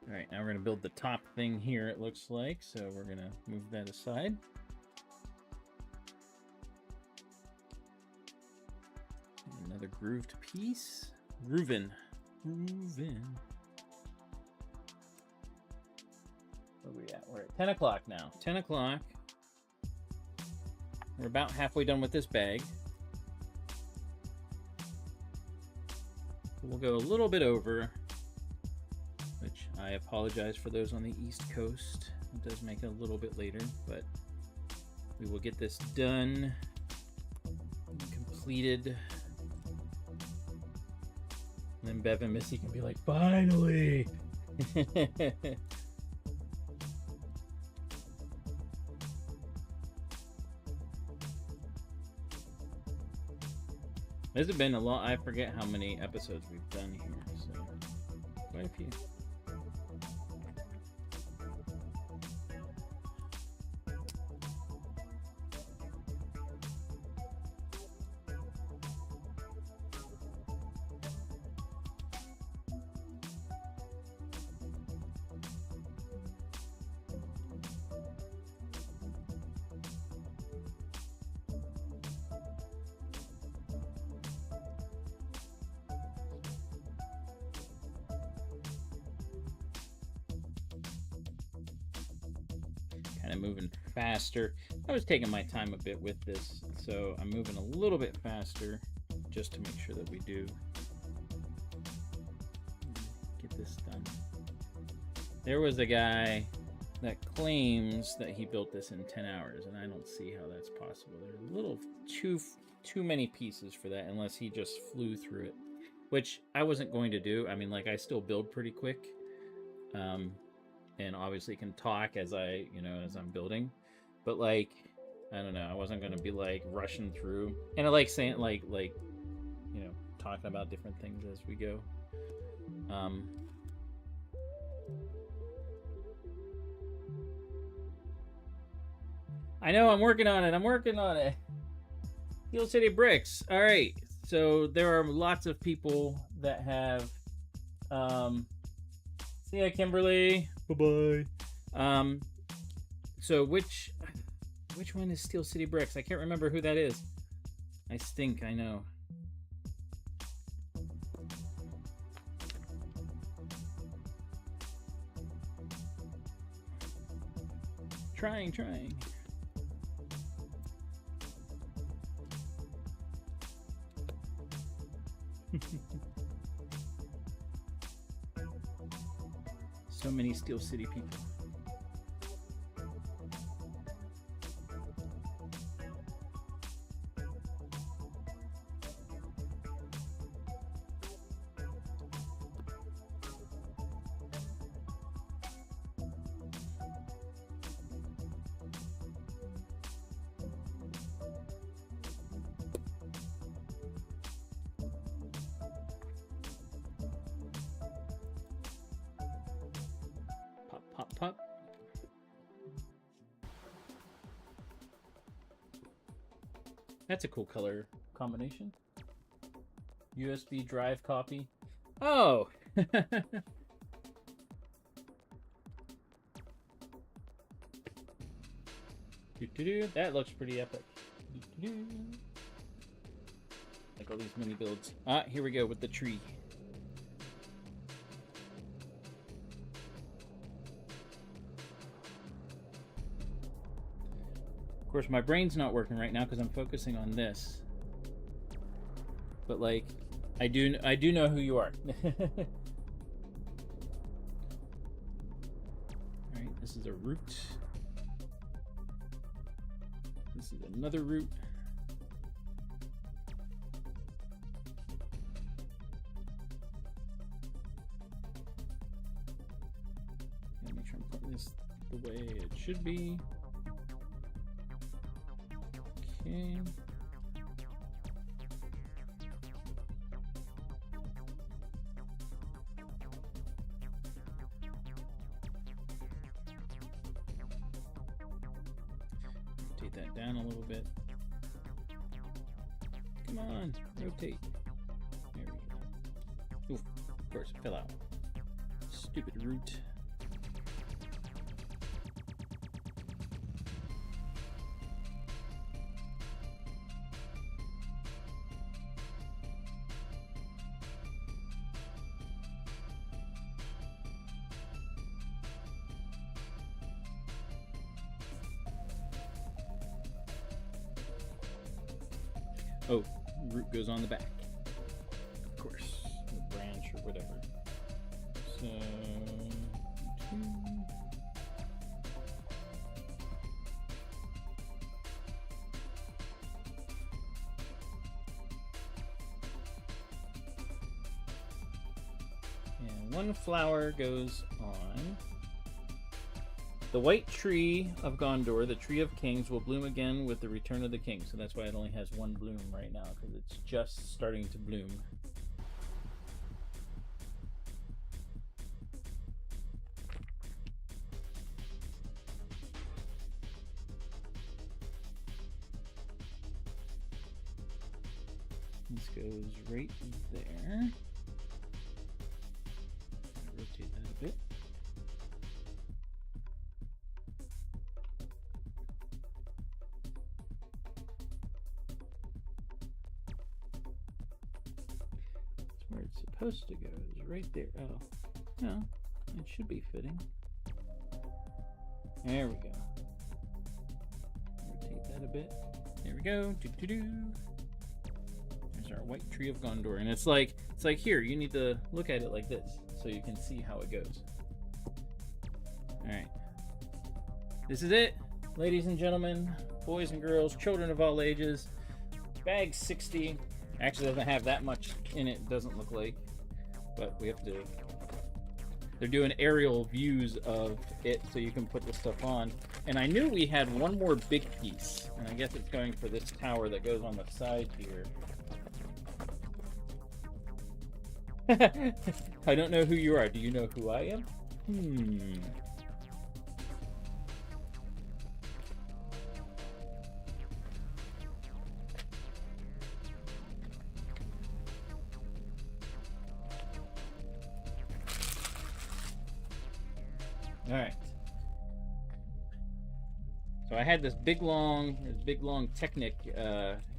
All right, now we're going to build the top thing here, it looks like. So we're going to move that aside. And another grooved piece. Groovin'. Groovin'. Where are we at? We're at 10 o'clock now. 10 o'clock. We're about halfway done with this bag. We'll go a little bit over, which I apologize for those on the East Coast. It does make it a little bit later, but we will get this done, completed. And then Bev and Missy can be like, finally! This has been a lot. I forget how many episodes we've done here, so quite a few. kind of moving faster. I was taking my time a bit with this, so I'm moving a little bit faster just to make sure that we do get this done. There was a guy that claims that he built this in 10 hours, and I don't see how that's possible. There's a little too many pieces for that, unless he just flew through it, which I wasn't going to do. I mean, like, I still build pretty quick, and obviously can talk as as I'm building, but like, I don't know, I wasn't going to be like rushing through, and I like saying like talking about different things as we go. I know, I'm working on it. Steel City Bricks. All right, so there are lots of people that have see ya, Kimberly. Bye-bye. So which one is Steel City Bricks? I can't remember who that is. I stink, I know. Trying. So many Steel City people. Pop. That's a cool color combination. USB drive copy. Oh! That looks pretty epic. Like all these mini builds. Ah, here we go with the tree. Of course, my brain's not working right now because I'm focusing on this. But like, I do know who you are. All right, this is a root. This is another root. Gotta make sure I'm putting this the way it should be. Okay. Rotate that down a little bit. Come on, rotate. There we go. Oof, of course it fell out. Stupid root. Oh, root goes on the back. Of course, the branch or whatever. So, 2. And 1 flower goes on. The white tree of Gondor, the tree of kings, will bloom again with the return of the king. So that's why it only has 1 bloom right now, because it's just starting to bloom. This goes right there. Rotate that a bit. Where it's supposed to go is right there. Oh, no, it should be fitting. There we go. a bit. There we go. Doo-doo-doo. There's our white tree of Gondor, and it's like here. You need to look at it like this so you can see how it goes. All right, this is it, ladies and gentlemen, boys and girls, children of all ages. Bag 60. Actually, doesn't have that much in it. Doesn't look like, but we have to. They're doing aerial views of it so you can put the stuff on. And I knew we had one more big piece, and I guess it's going for this tower that goes on the side here. I don't know who you are. Do you know who I am? All right. So I had this big long Technic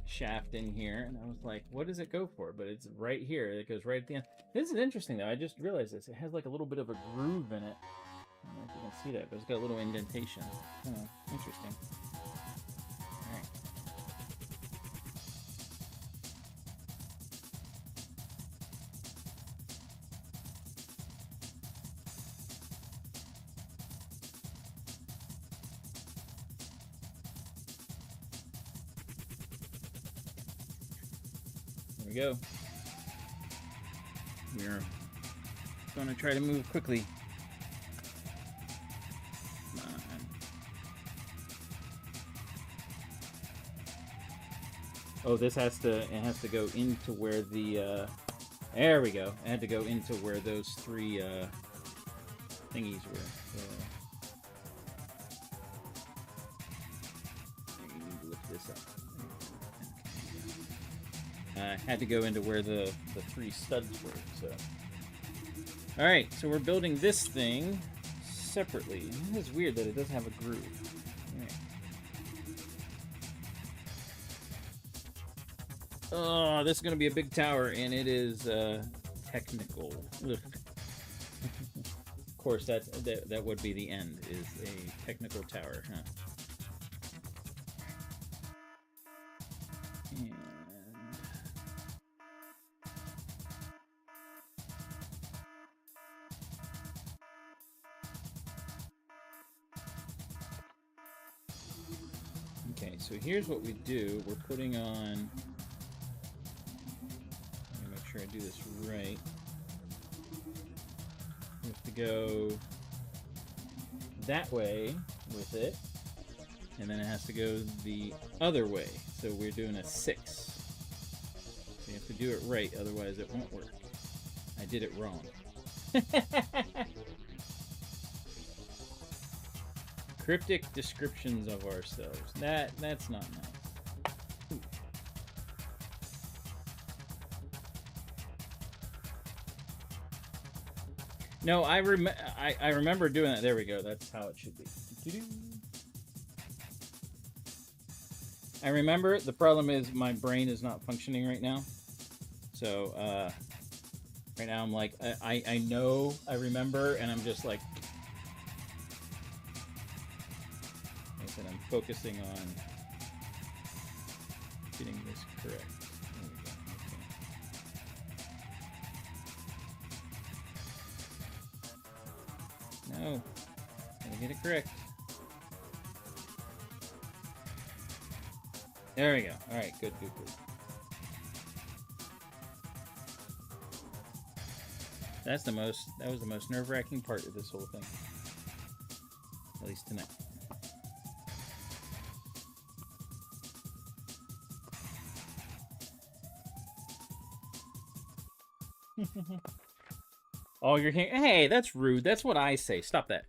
shaft in here, and I was like, what does it go for? But it's right here. It goes right at the end. This is interesting, though. I just realized this. It has like a little bit of a groove in it. I don't know if you can see that, but it's got a little indentation. Oh, interesting. All right. There we go. We're going to try to move quickly. Come on. Oh, this has to go into where the there we go. It had to go into where those three thingies were. So, you need to lift this up. Had to go into where the three studs were. So, all right. So we're building this thing separately. It is weird that it doesn't have a groove. All right. Oh, this is going to be a big tower, and it is technical. Of course, that would be the end. Is a technical tower, huh? And okay, so here's what we do. We're putting on. Let me make sure I do this right. We have to go that way with it, and then it has to go the other way. So we're doing a 6. So you have to do it right, otherwise it won't work. I did it wrong. Cryptic descriptions of ourselves. That's not nice. Ooh. No, I remember doing that. There we go. That's how it should be. I remember. The problem is my brain is not functioning right now. So right now I'm like, I know, I remember, and I'm just like, I said, I'm focusing on getting this correct. There we go. Okay. No, gotta get it correct. There we go. All right, good. That was the most nerve-wracking part of this whole thing. At least tonight. Oh, you're hearing. Hey, that's rude. That's what I say. Stop that.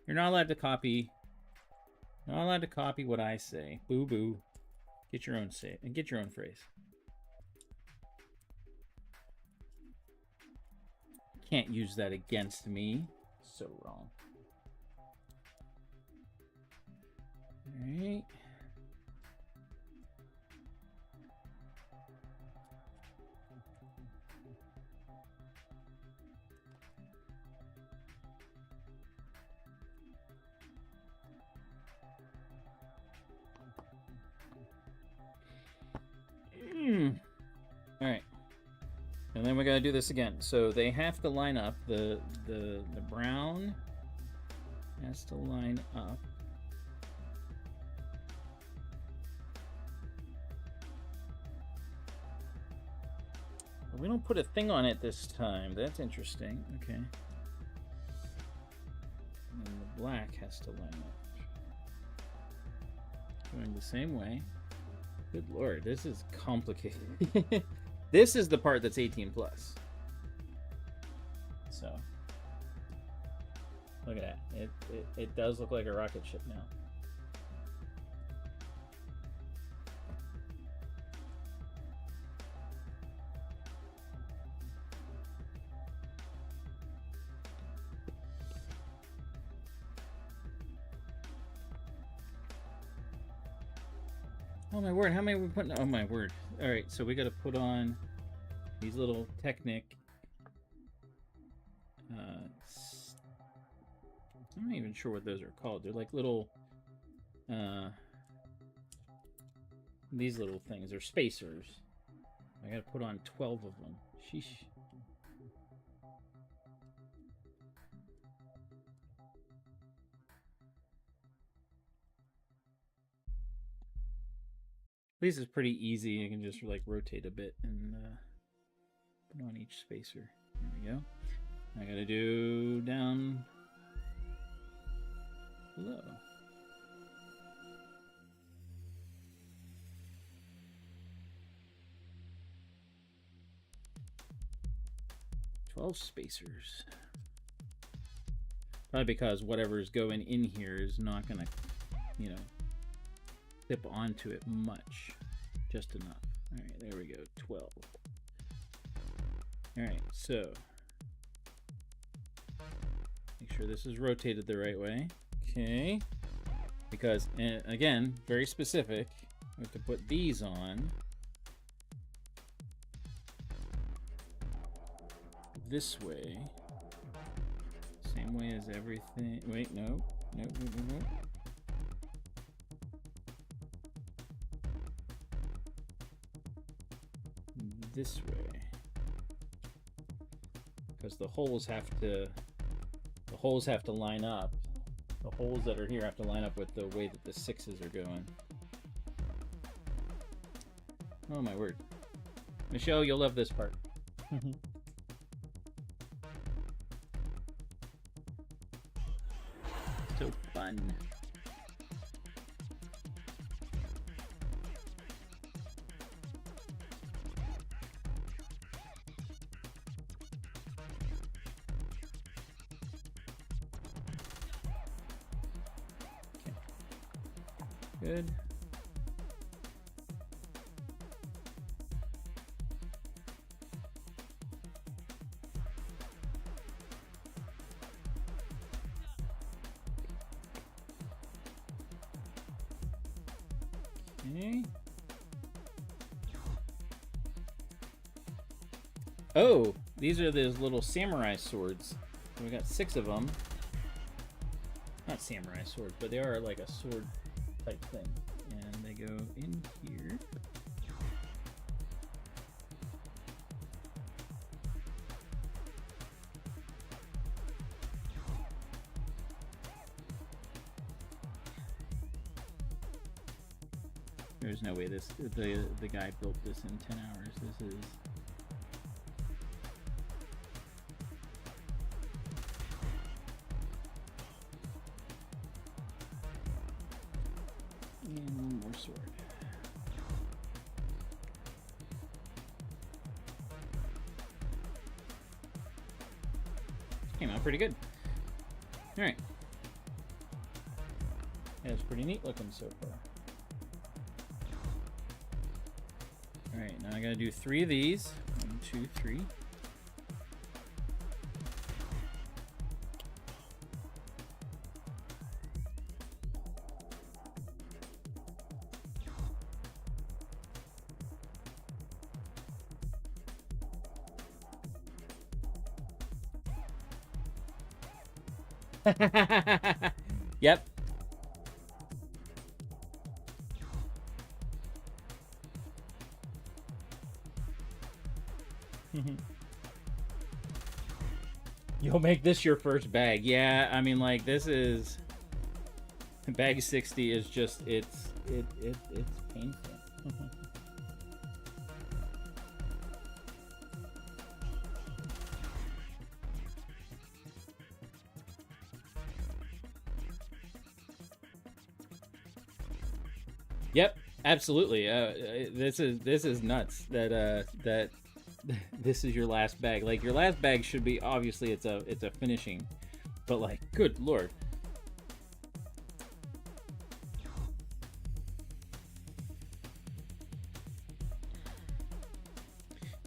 You're not allowed to copy. Not allowed to copy what I say. Boo boo. Get your own say and get your own phrase. Can't use that against me. So wrong. All right. then we gotta do this again. So they have to line up. The brown has to line up. Well, we don't put a thing on it this time. That's interesting. Okay. And then the black has to line up. Going the same way. Good lord, this is complicated. This is the part that's 18 plus. So, look at that. It does look like a rocket ship now. Oh my word, how many are we putting? Oh my word. Alright, so we gotta put on these little Technic. I'm not even sure what those are called. They're like little, these little things. They're spacers. I gotta put on 12 of them. Sheesh. This is pretty easy. You can just like rotate a bit and put on each spacer. There we go. I gotta do down below. Spacers. Probably because whatever's going in here is not gonna, you know, clip onto it much. Just enough. Alright, there we go. 12. Alright, so make sure this is rotated the right way. Okay. Because, again, very specific. We have to put these on this way. Same way as everything. Wait, no. No. This way. Because the holes have to line up. The holes that are here have to line up with the way that the 6s are going. Oh my word. Michelle, you'll love this part. So fun. Good. Okay. Oh, these are those little samurai swords. We got 6 of them. Not samurai swords, but they are like a sword type thing, and they go in here. There's no way the guy built this in 10 hours. This is and one more sword. Came out pretty good. Alright. Yeah, it's pretty neat looking so far. Alright, now I gotta do 3 of these. 1, 2, 3. Yep. You'll make this your first bag. Yeah, I mean, like, this is... Bag 60 is just, it's painful. Yep, absolutely. This is nuts that that this is your last bag. Like, your last bag should be, obviously it's a finishing, but like, good lord.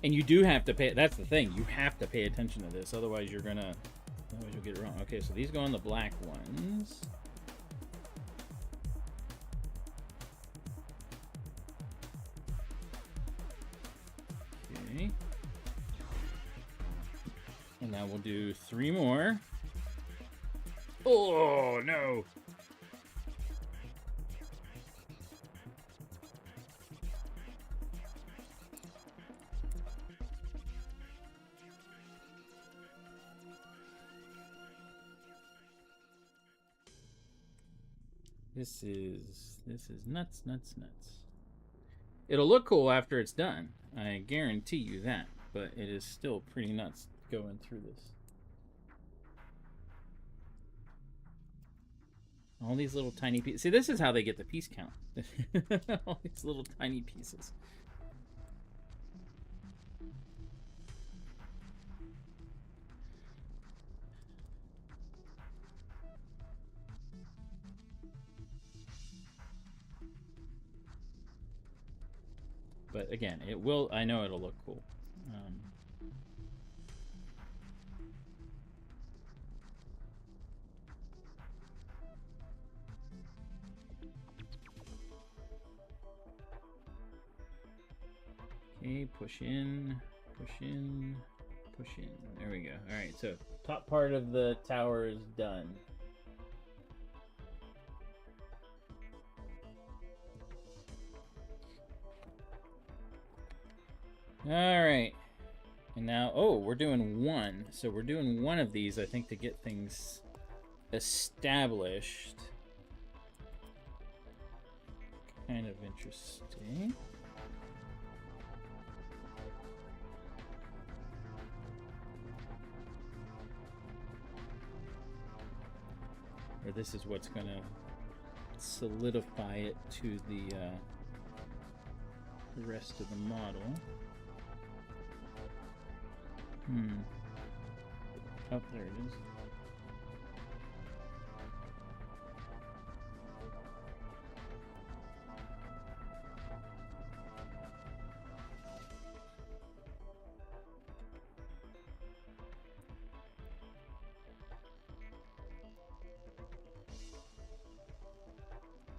And you do have to pay, that's the thing, you have to pay attention to this, otherwise you'll get it wrong. Okay, so these go on the black ones. Okay. And now we'll do 3 more. Oh, no! This is nuts. It'll look cool after it's done. I guarantee you that. But it is still pretty nuts going through this. All these little tiny pieces. See, this is how they get the piece count. All these little tiny pieces. But again, it will, I know it'll look cool. Okay, push in, push in, push in. There we go. All right, so top part of the tower is done. All right, and now, oh, we're doing 1. So we're doing 1 of these, I think, to get things established. Kind of interesting. Or this is what's gonna solidify it to the rest of the model. Oh, there it is.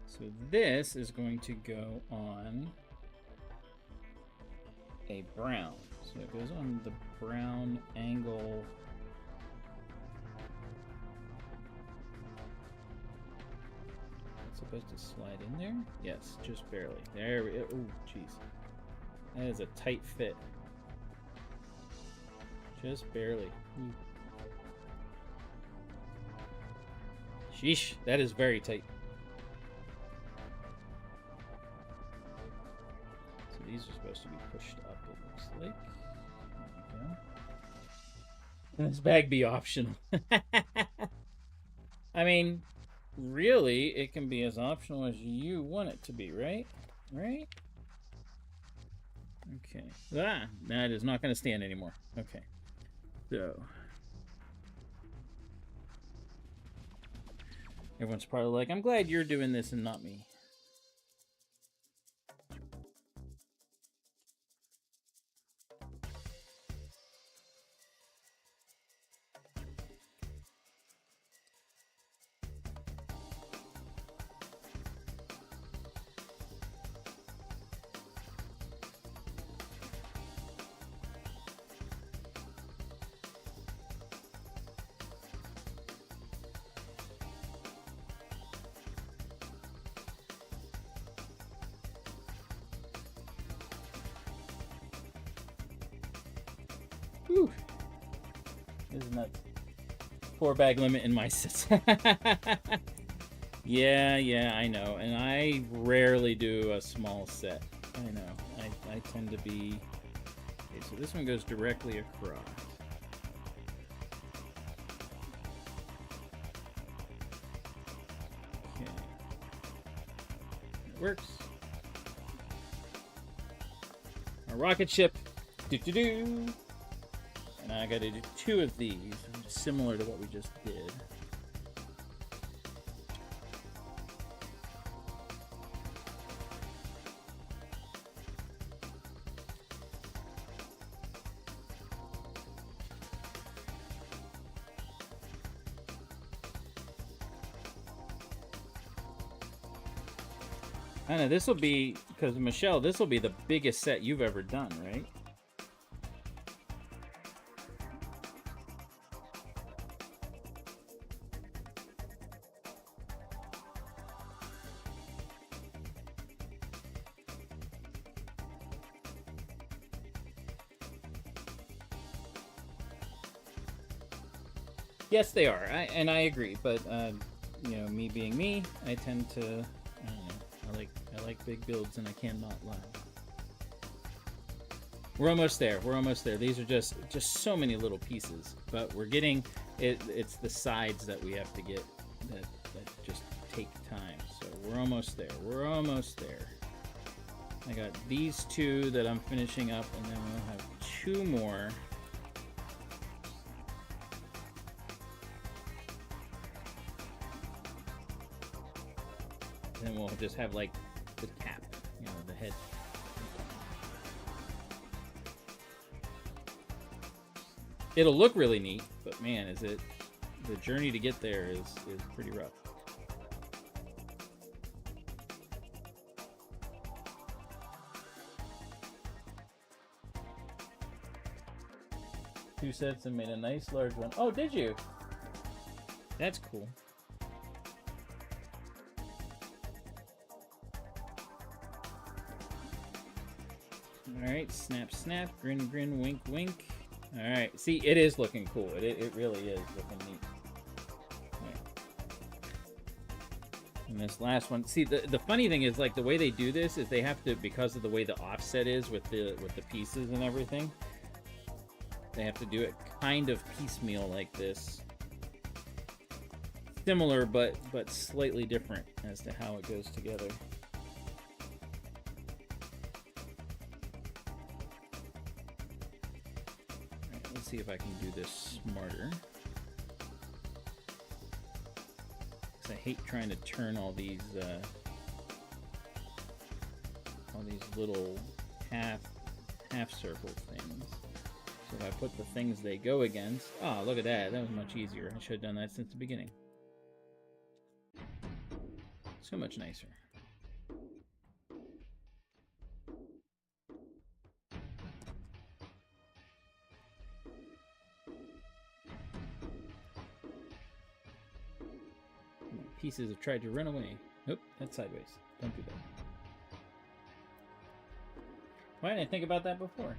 So this is going to go on a brown. So it goes on the brown angle. It's supposed to slide in there? Yes, just barely. There we go. Oh, jeez. That is a tight fit. Just barely. Ooh. Sheesh, that is very tight. So these are supposed to be pushed up, it looks like. There we go. And this bag be optional. I mean, really, it can be as optional as you want it to be, right? Right? Okay. Ah, that is not going to stand anymore. Okay. So. Everyone's probably like, I'm glad you're doing this and not me. Whew. This is nuts. 4-bag limit in my sets. Yeah, I know. And I rarely do a small set. I know. I tend to be... Okay, so this one goes directly across. Okay. It works. Our rocket ship. Do-do-do. And I gotta do 2 of these, similar to what we just did. I know, this will be, because Michelle, this will be the biggest set you've ever done, right? Yes, they are, and I agree. But you know, me being me, I tend to, I don't know, I like big builds, and I cannot lie. We're almost there. We're almost there. These are just so many little pieces, but we're getting it. It's the sides that we have to get that just take time. So we're almost there. We're almost there. I got these 2 that I'm finishing up, and then we'll have 2 more. And we'll just have like the cap, you know, the head. It'll look really neat, but man, is it, the journey to get there is pretty rough. Two sets and made a nice large one. Oh, did you? That's cool. Alright, snap, snap, grin, grin, wink, wink. Alright, see, it is looking cool. It really is looking neat. Right. And this last one, see, the funny thing is, like, the way they do this is they have to, because of the way the offset is with the pieces and everything, they have to do it kind of piecemeal like this. Similar, but slightly different as to how it goes together. See if I can do this smarter. Because I hate trying to turn all these little half circle things. So if I put the things they go against, oh, look at that. That was much easier. I should have done that since the beginning. So much nicer. Pieces have tried to run away. Nope, that's sideways. Don't do that. Why didn't I think about that before?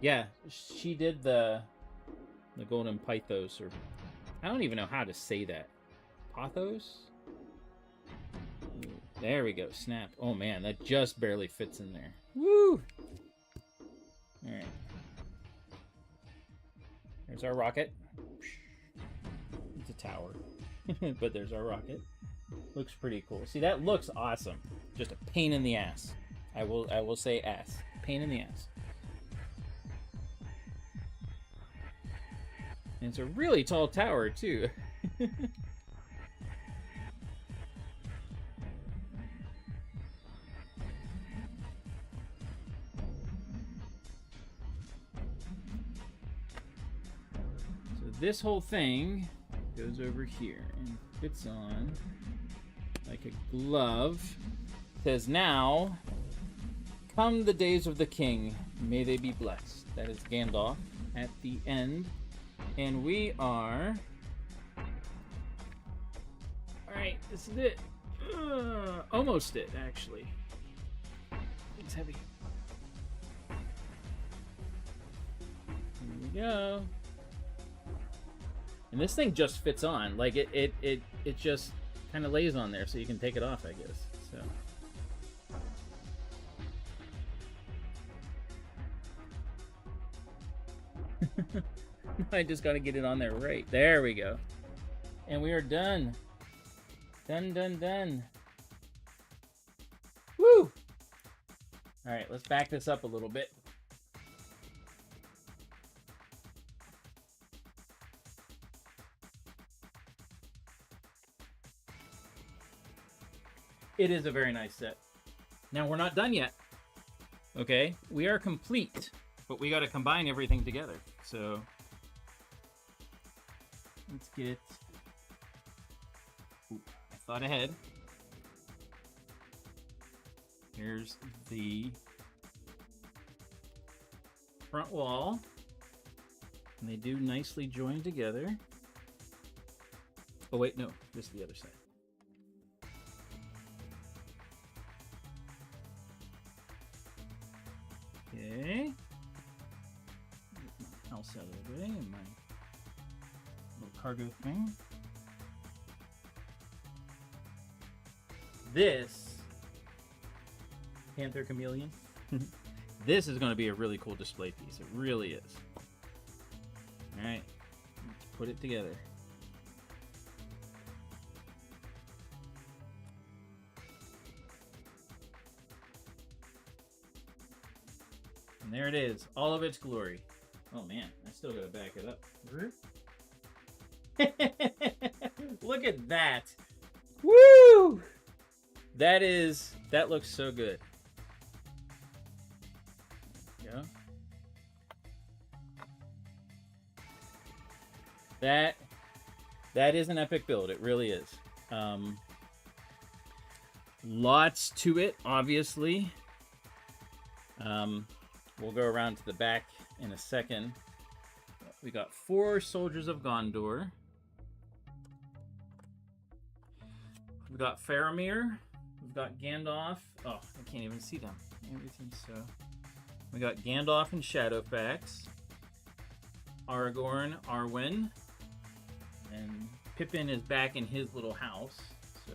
Yeah, she did the golden pythos, or I don't even know how to say that. Pothos? There we go. Snap. Oh man, that just barely fits in there. Woo! Alright. There's our rocket. It's a tower. But there's our rocket. Looks pretty cool. See, that looks awesome. Just a pain in the ass. I will say ass. Pain in the ass. And it's a really tall tower too. This whole thing goes over here and fits on like a glove. It says, now, come the days of the king, may they be blessed. That is Gandalf at the end. And we are... Alright, this is it. Almost it, actually. It's heavy. Here we go. And this thing just fits on. Like it just kind of lays on there, so you can take it off, I guess. So. I just gotta get it on there right. There we go. And we are done. Done. Woo! Alright, let's back this up a little bit. It is a very nice set. Now, we're not done yet. Okay? We are complete. But we gotta combine everything together. So, let's get... Ooh, I thought ahead. Here's the front wall. And they do nicely join together. Oh wait, no, this is the other side. Okay. Get my house out of the way and my little cargo thing. This Panther Chameleon. This is going to be a really cool display piece. It really is. Alright, let's put it together. And there it is, all of its glory. Oh man, I still got to back it up. Look at that. Woo! That looks so good. Yeah. That is an epic build. It really is. Lots to it, obviously. We'll go around to the back in a second. We got 4 soldiers of Gondor. We've got Faramir. We've got Gandalf. Oh, I can't even see them. Everything's so... We got Gandalf and Shadowfax. Aragorn, Arwen. And Pippin is back in his little house. So...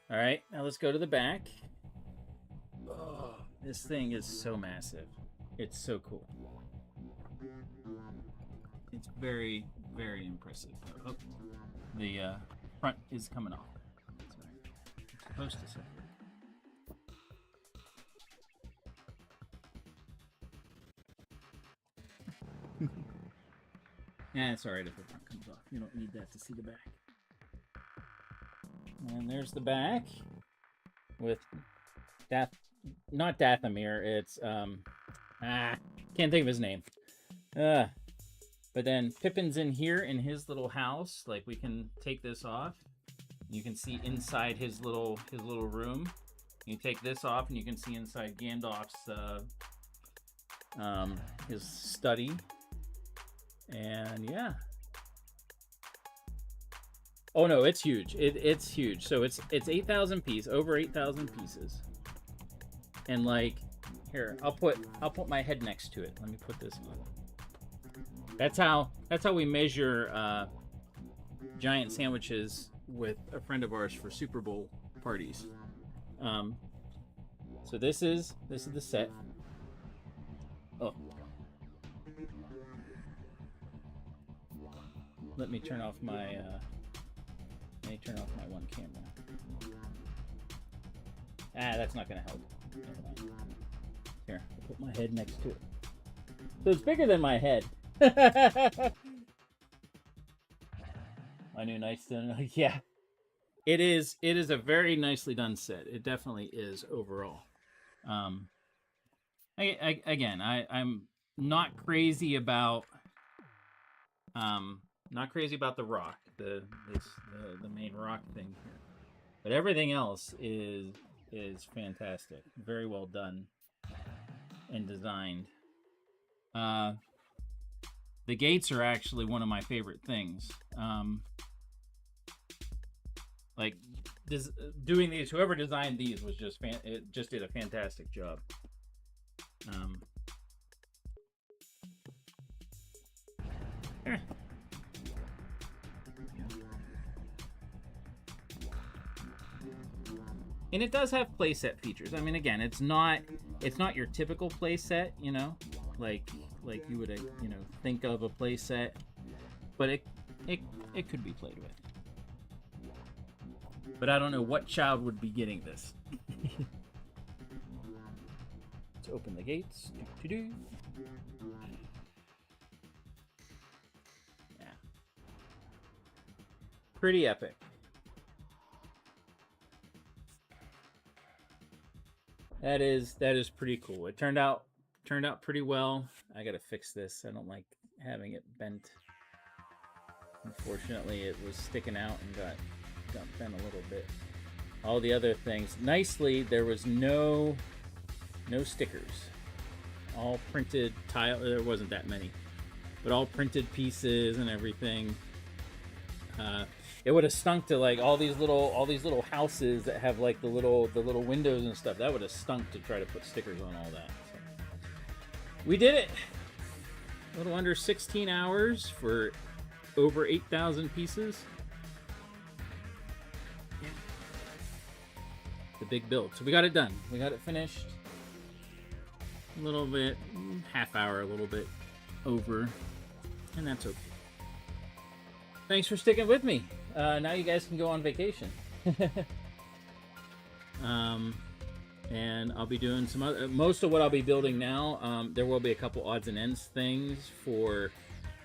All right, now let's go to the back. Oh, this thing is so massive. It's so cool. It's very, very impressive. Oh, the front is coming off. Sorry. I'm supposed to say. Yeah, it's alright if the front comes off. You don't need that to see the back. And there's the back with not Dathomir, it's can't think of his name. But then Pippin's in here in his little house. Like, we can take this off. You can see inside his little room. You take this off and you can see inside Gandalf's his study. And yeah. Oh no, it's huge. It's huge. So it's 8,000 pieces, over 8,000 pieces. And like, here, I'll put my head next to it. Let me put this on. That's how we measure giant sandwiches with a friend of ours for Super Bowl parties. So this is the set. Oh. Let me turn off my one camera. That's not gonna help. Never mind. Here, I'll put my head next to it. So it's bigger than my head. My new nightstand. Yeah. It is a very nicely done set. It definitely is overall. Again, I'm not crazy about the rock, the main rock thing here, but everything else is fantastic. Very well done and designed. The gates are actually one of my favorite things. Like, doing these, whoever designed these was just it just did a fantastic job. And it does have playset features. I mean, again, it's not your typical playset, you know, like you would think of a playset, but it could be played with. But I don't know what child would be getting this. Let's open the gates. Yeah. Pretty epic. That is pretty cool. It turned out pretty well. I gotta fix this. I don't like having it bent. Unfortunately, it was sticking out and got bent a little bit. All the other things, nicely, there was no stickers. All printed tile. There wasn't that many, but all printed pieces and everything. It would have stunk to like all these little houses that have like the little windows and stuff. That would have stunk to try to put stickers on all that. So we did it. A little under 16 hours for over 8,000 pieces. Yeah. The big build. So we got it done. We got it finished. A little bit, half hour, a little bit over, and that's okay. Thanks for sticking with me. Now you guys can go on vacation. And I'll be doing some other, most of what I'll be building now. There will be a couple odds and ends things for,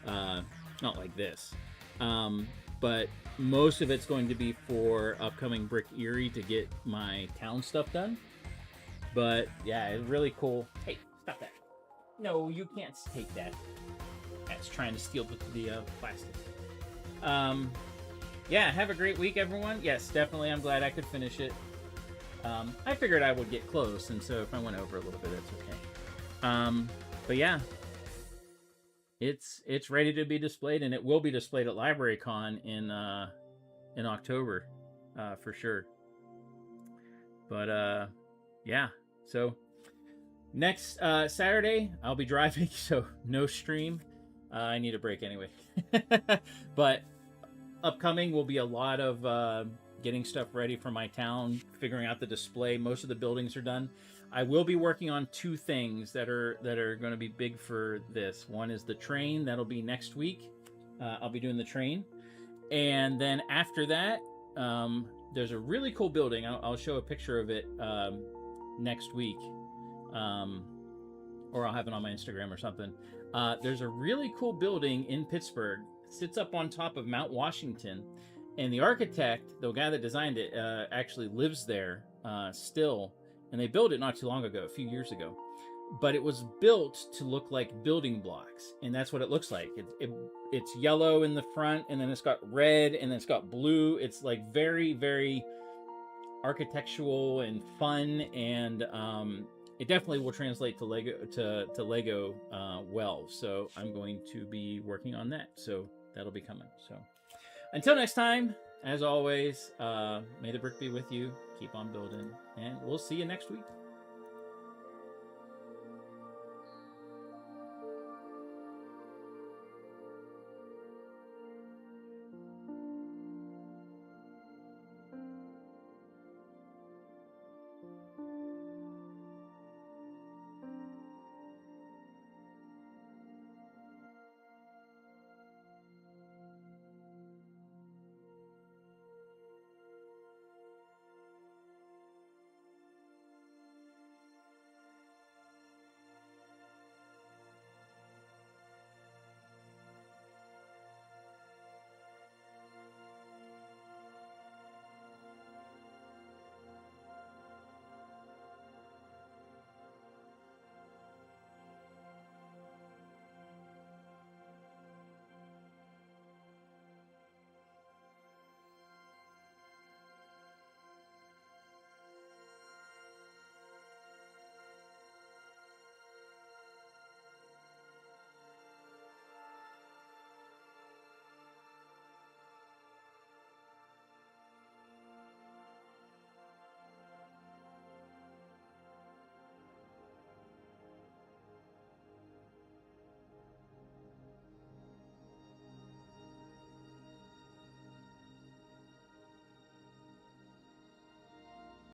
not like this, but most of it's going to be for upcoming Brick Erie to get my town stuff done. But yeah, it's really cool. Hey, stop that. No, you can't take that. That's trying to steal the plastic. Yeah, have a great week, everyone. Yes, definitely. I'm glad I could finish it. I figured I would get close, and so if I went over a little bit, that's okay. But yeah, it's ready to be displayed, and it will be displayed at LibraryCon in October, for sure. But yeah, so next Saturday I'll be driving, so no stream. I need a break anyway. But upcoming will be a lot of getting stuff ready for my town, figuring out the display. Most of the buildings are done. I will be working on two things that are going to be big for this. One is the train. That'll be next week. I'll be doing the train. And then after that, there's a really cool building. I'll show a picture of it next week. Or I'll have it on my Instagram or something. There's a really cool building in Pittsburgh. It sits up on top of Mount Washington. And the architect, the guy that designed it, actually lives there still. And they built it not too long ago, a few years ago. But it was built to look like building blocks. And that's what it looks like. It's yellow in the front, and then it's got red, and then it's got blue. It's like very, very architectural and fun. And it definitely will translate to Lego well. So I'm going to be working on that. So that'll be coming. So until next time, as always, may the brick be with you. Keep on building, and we'll see you next week.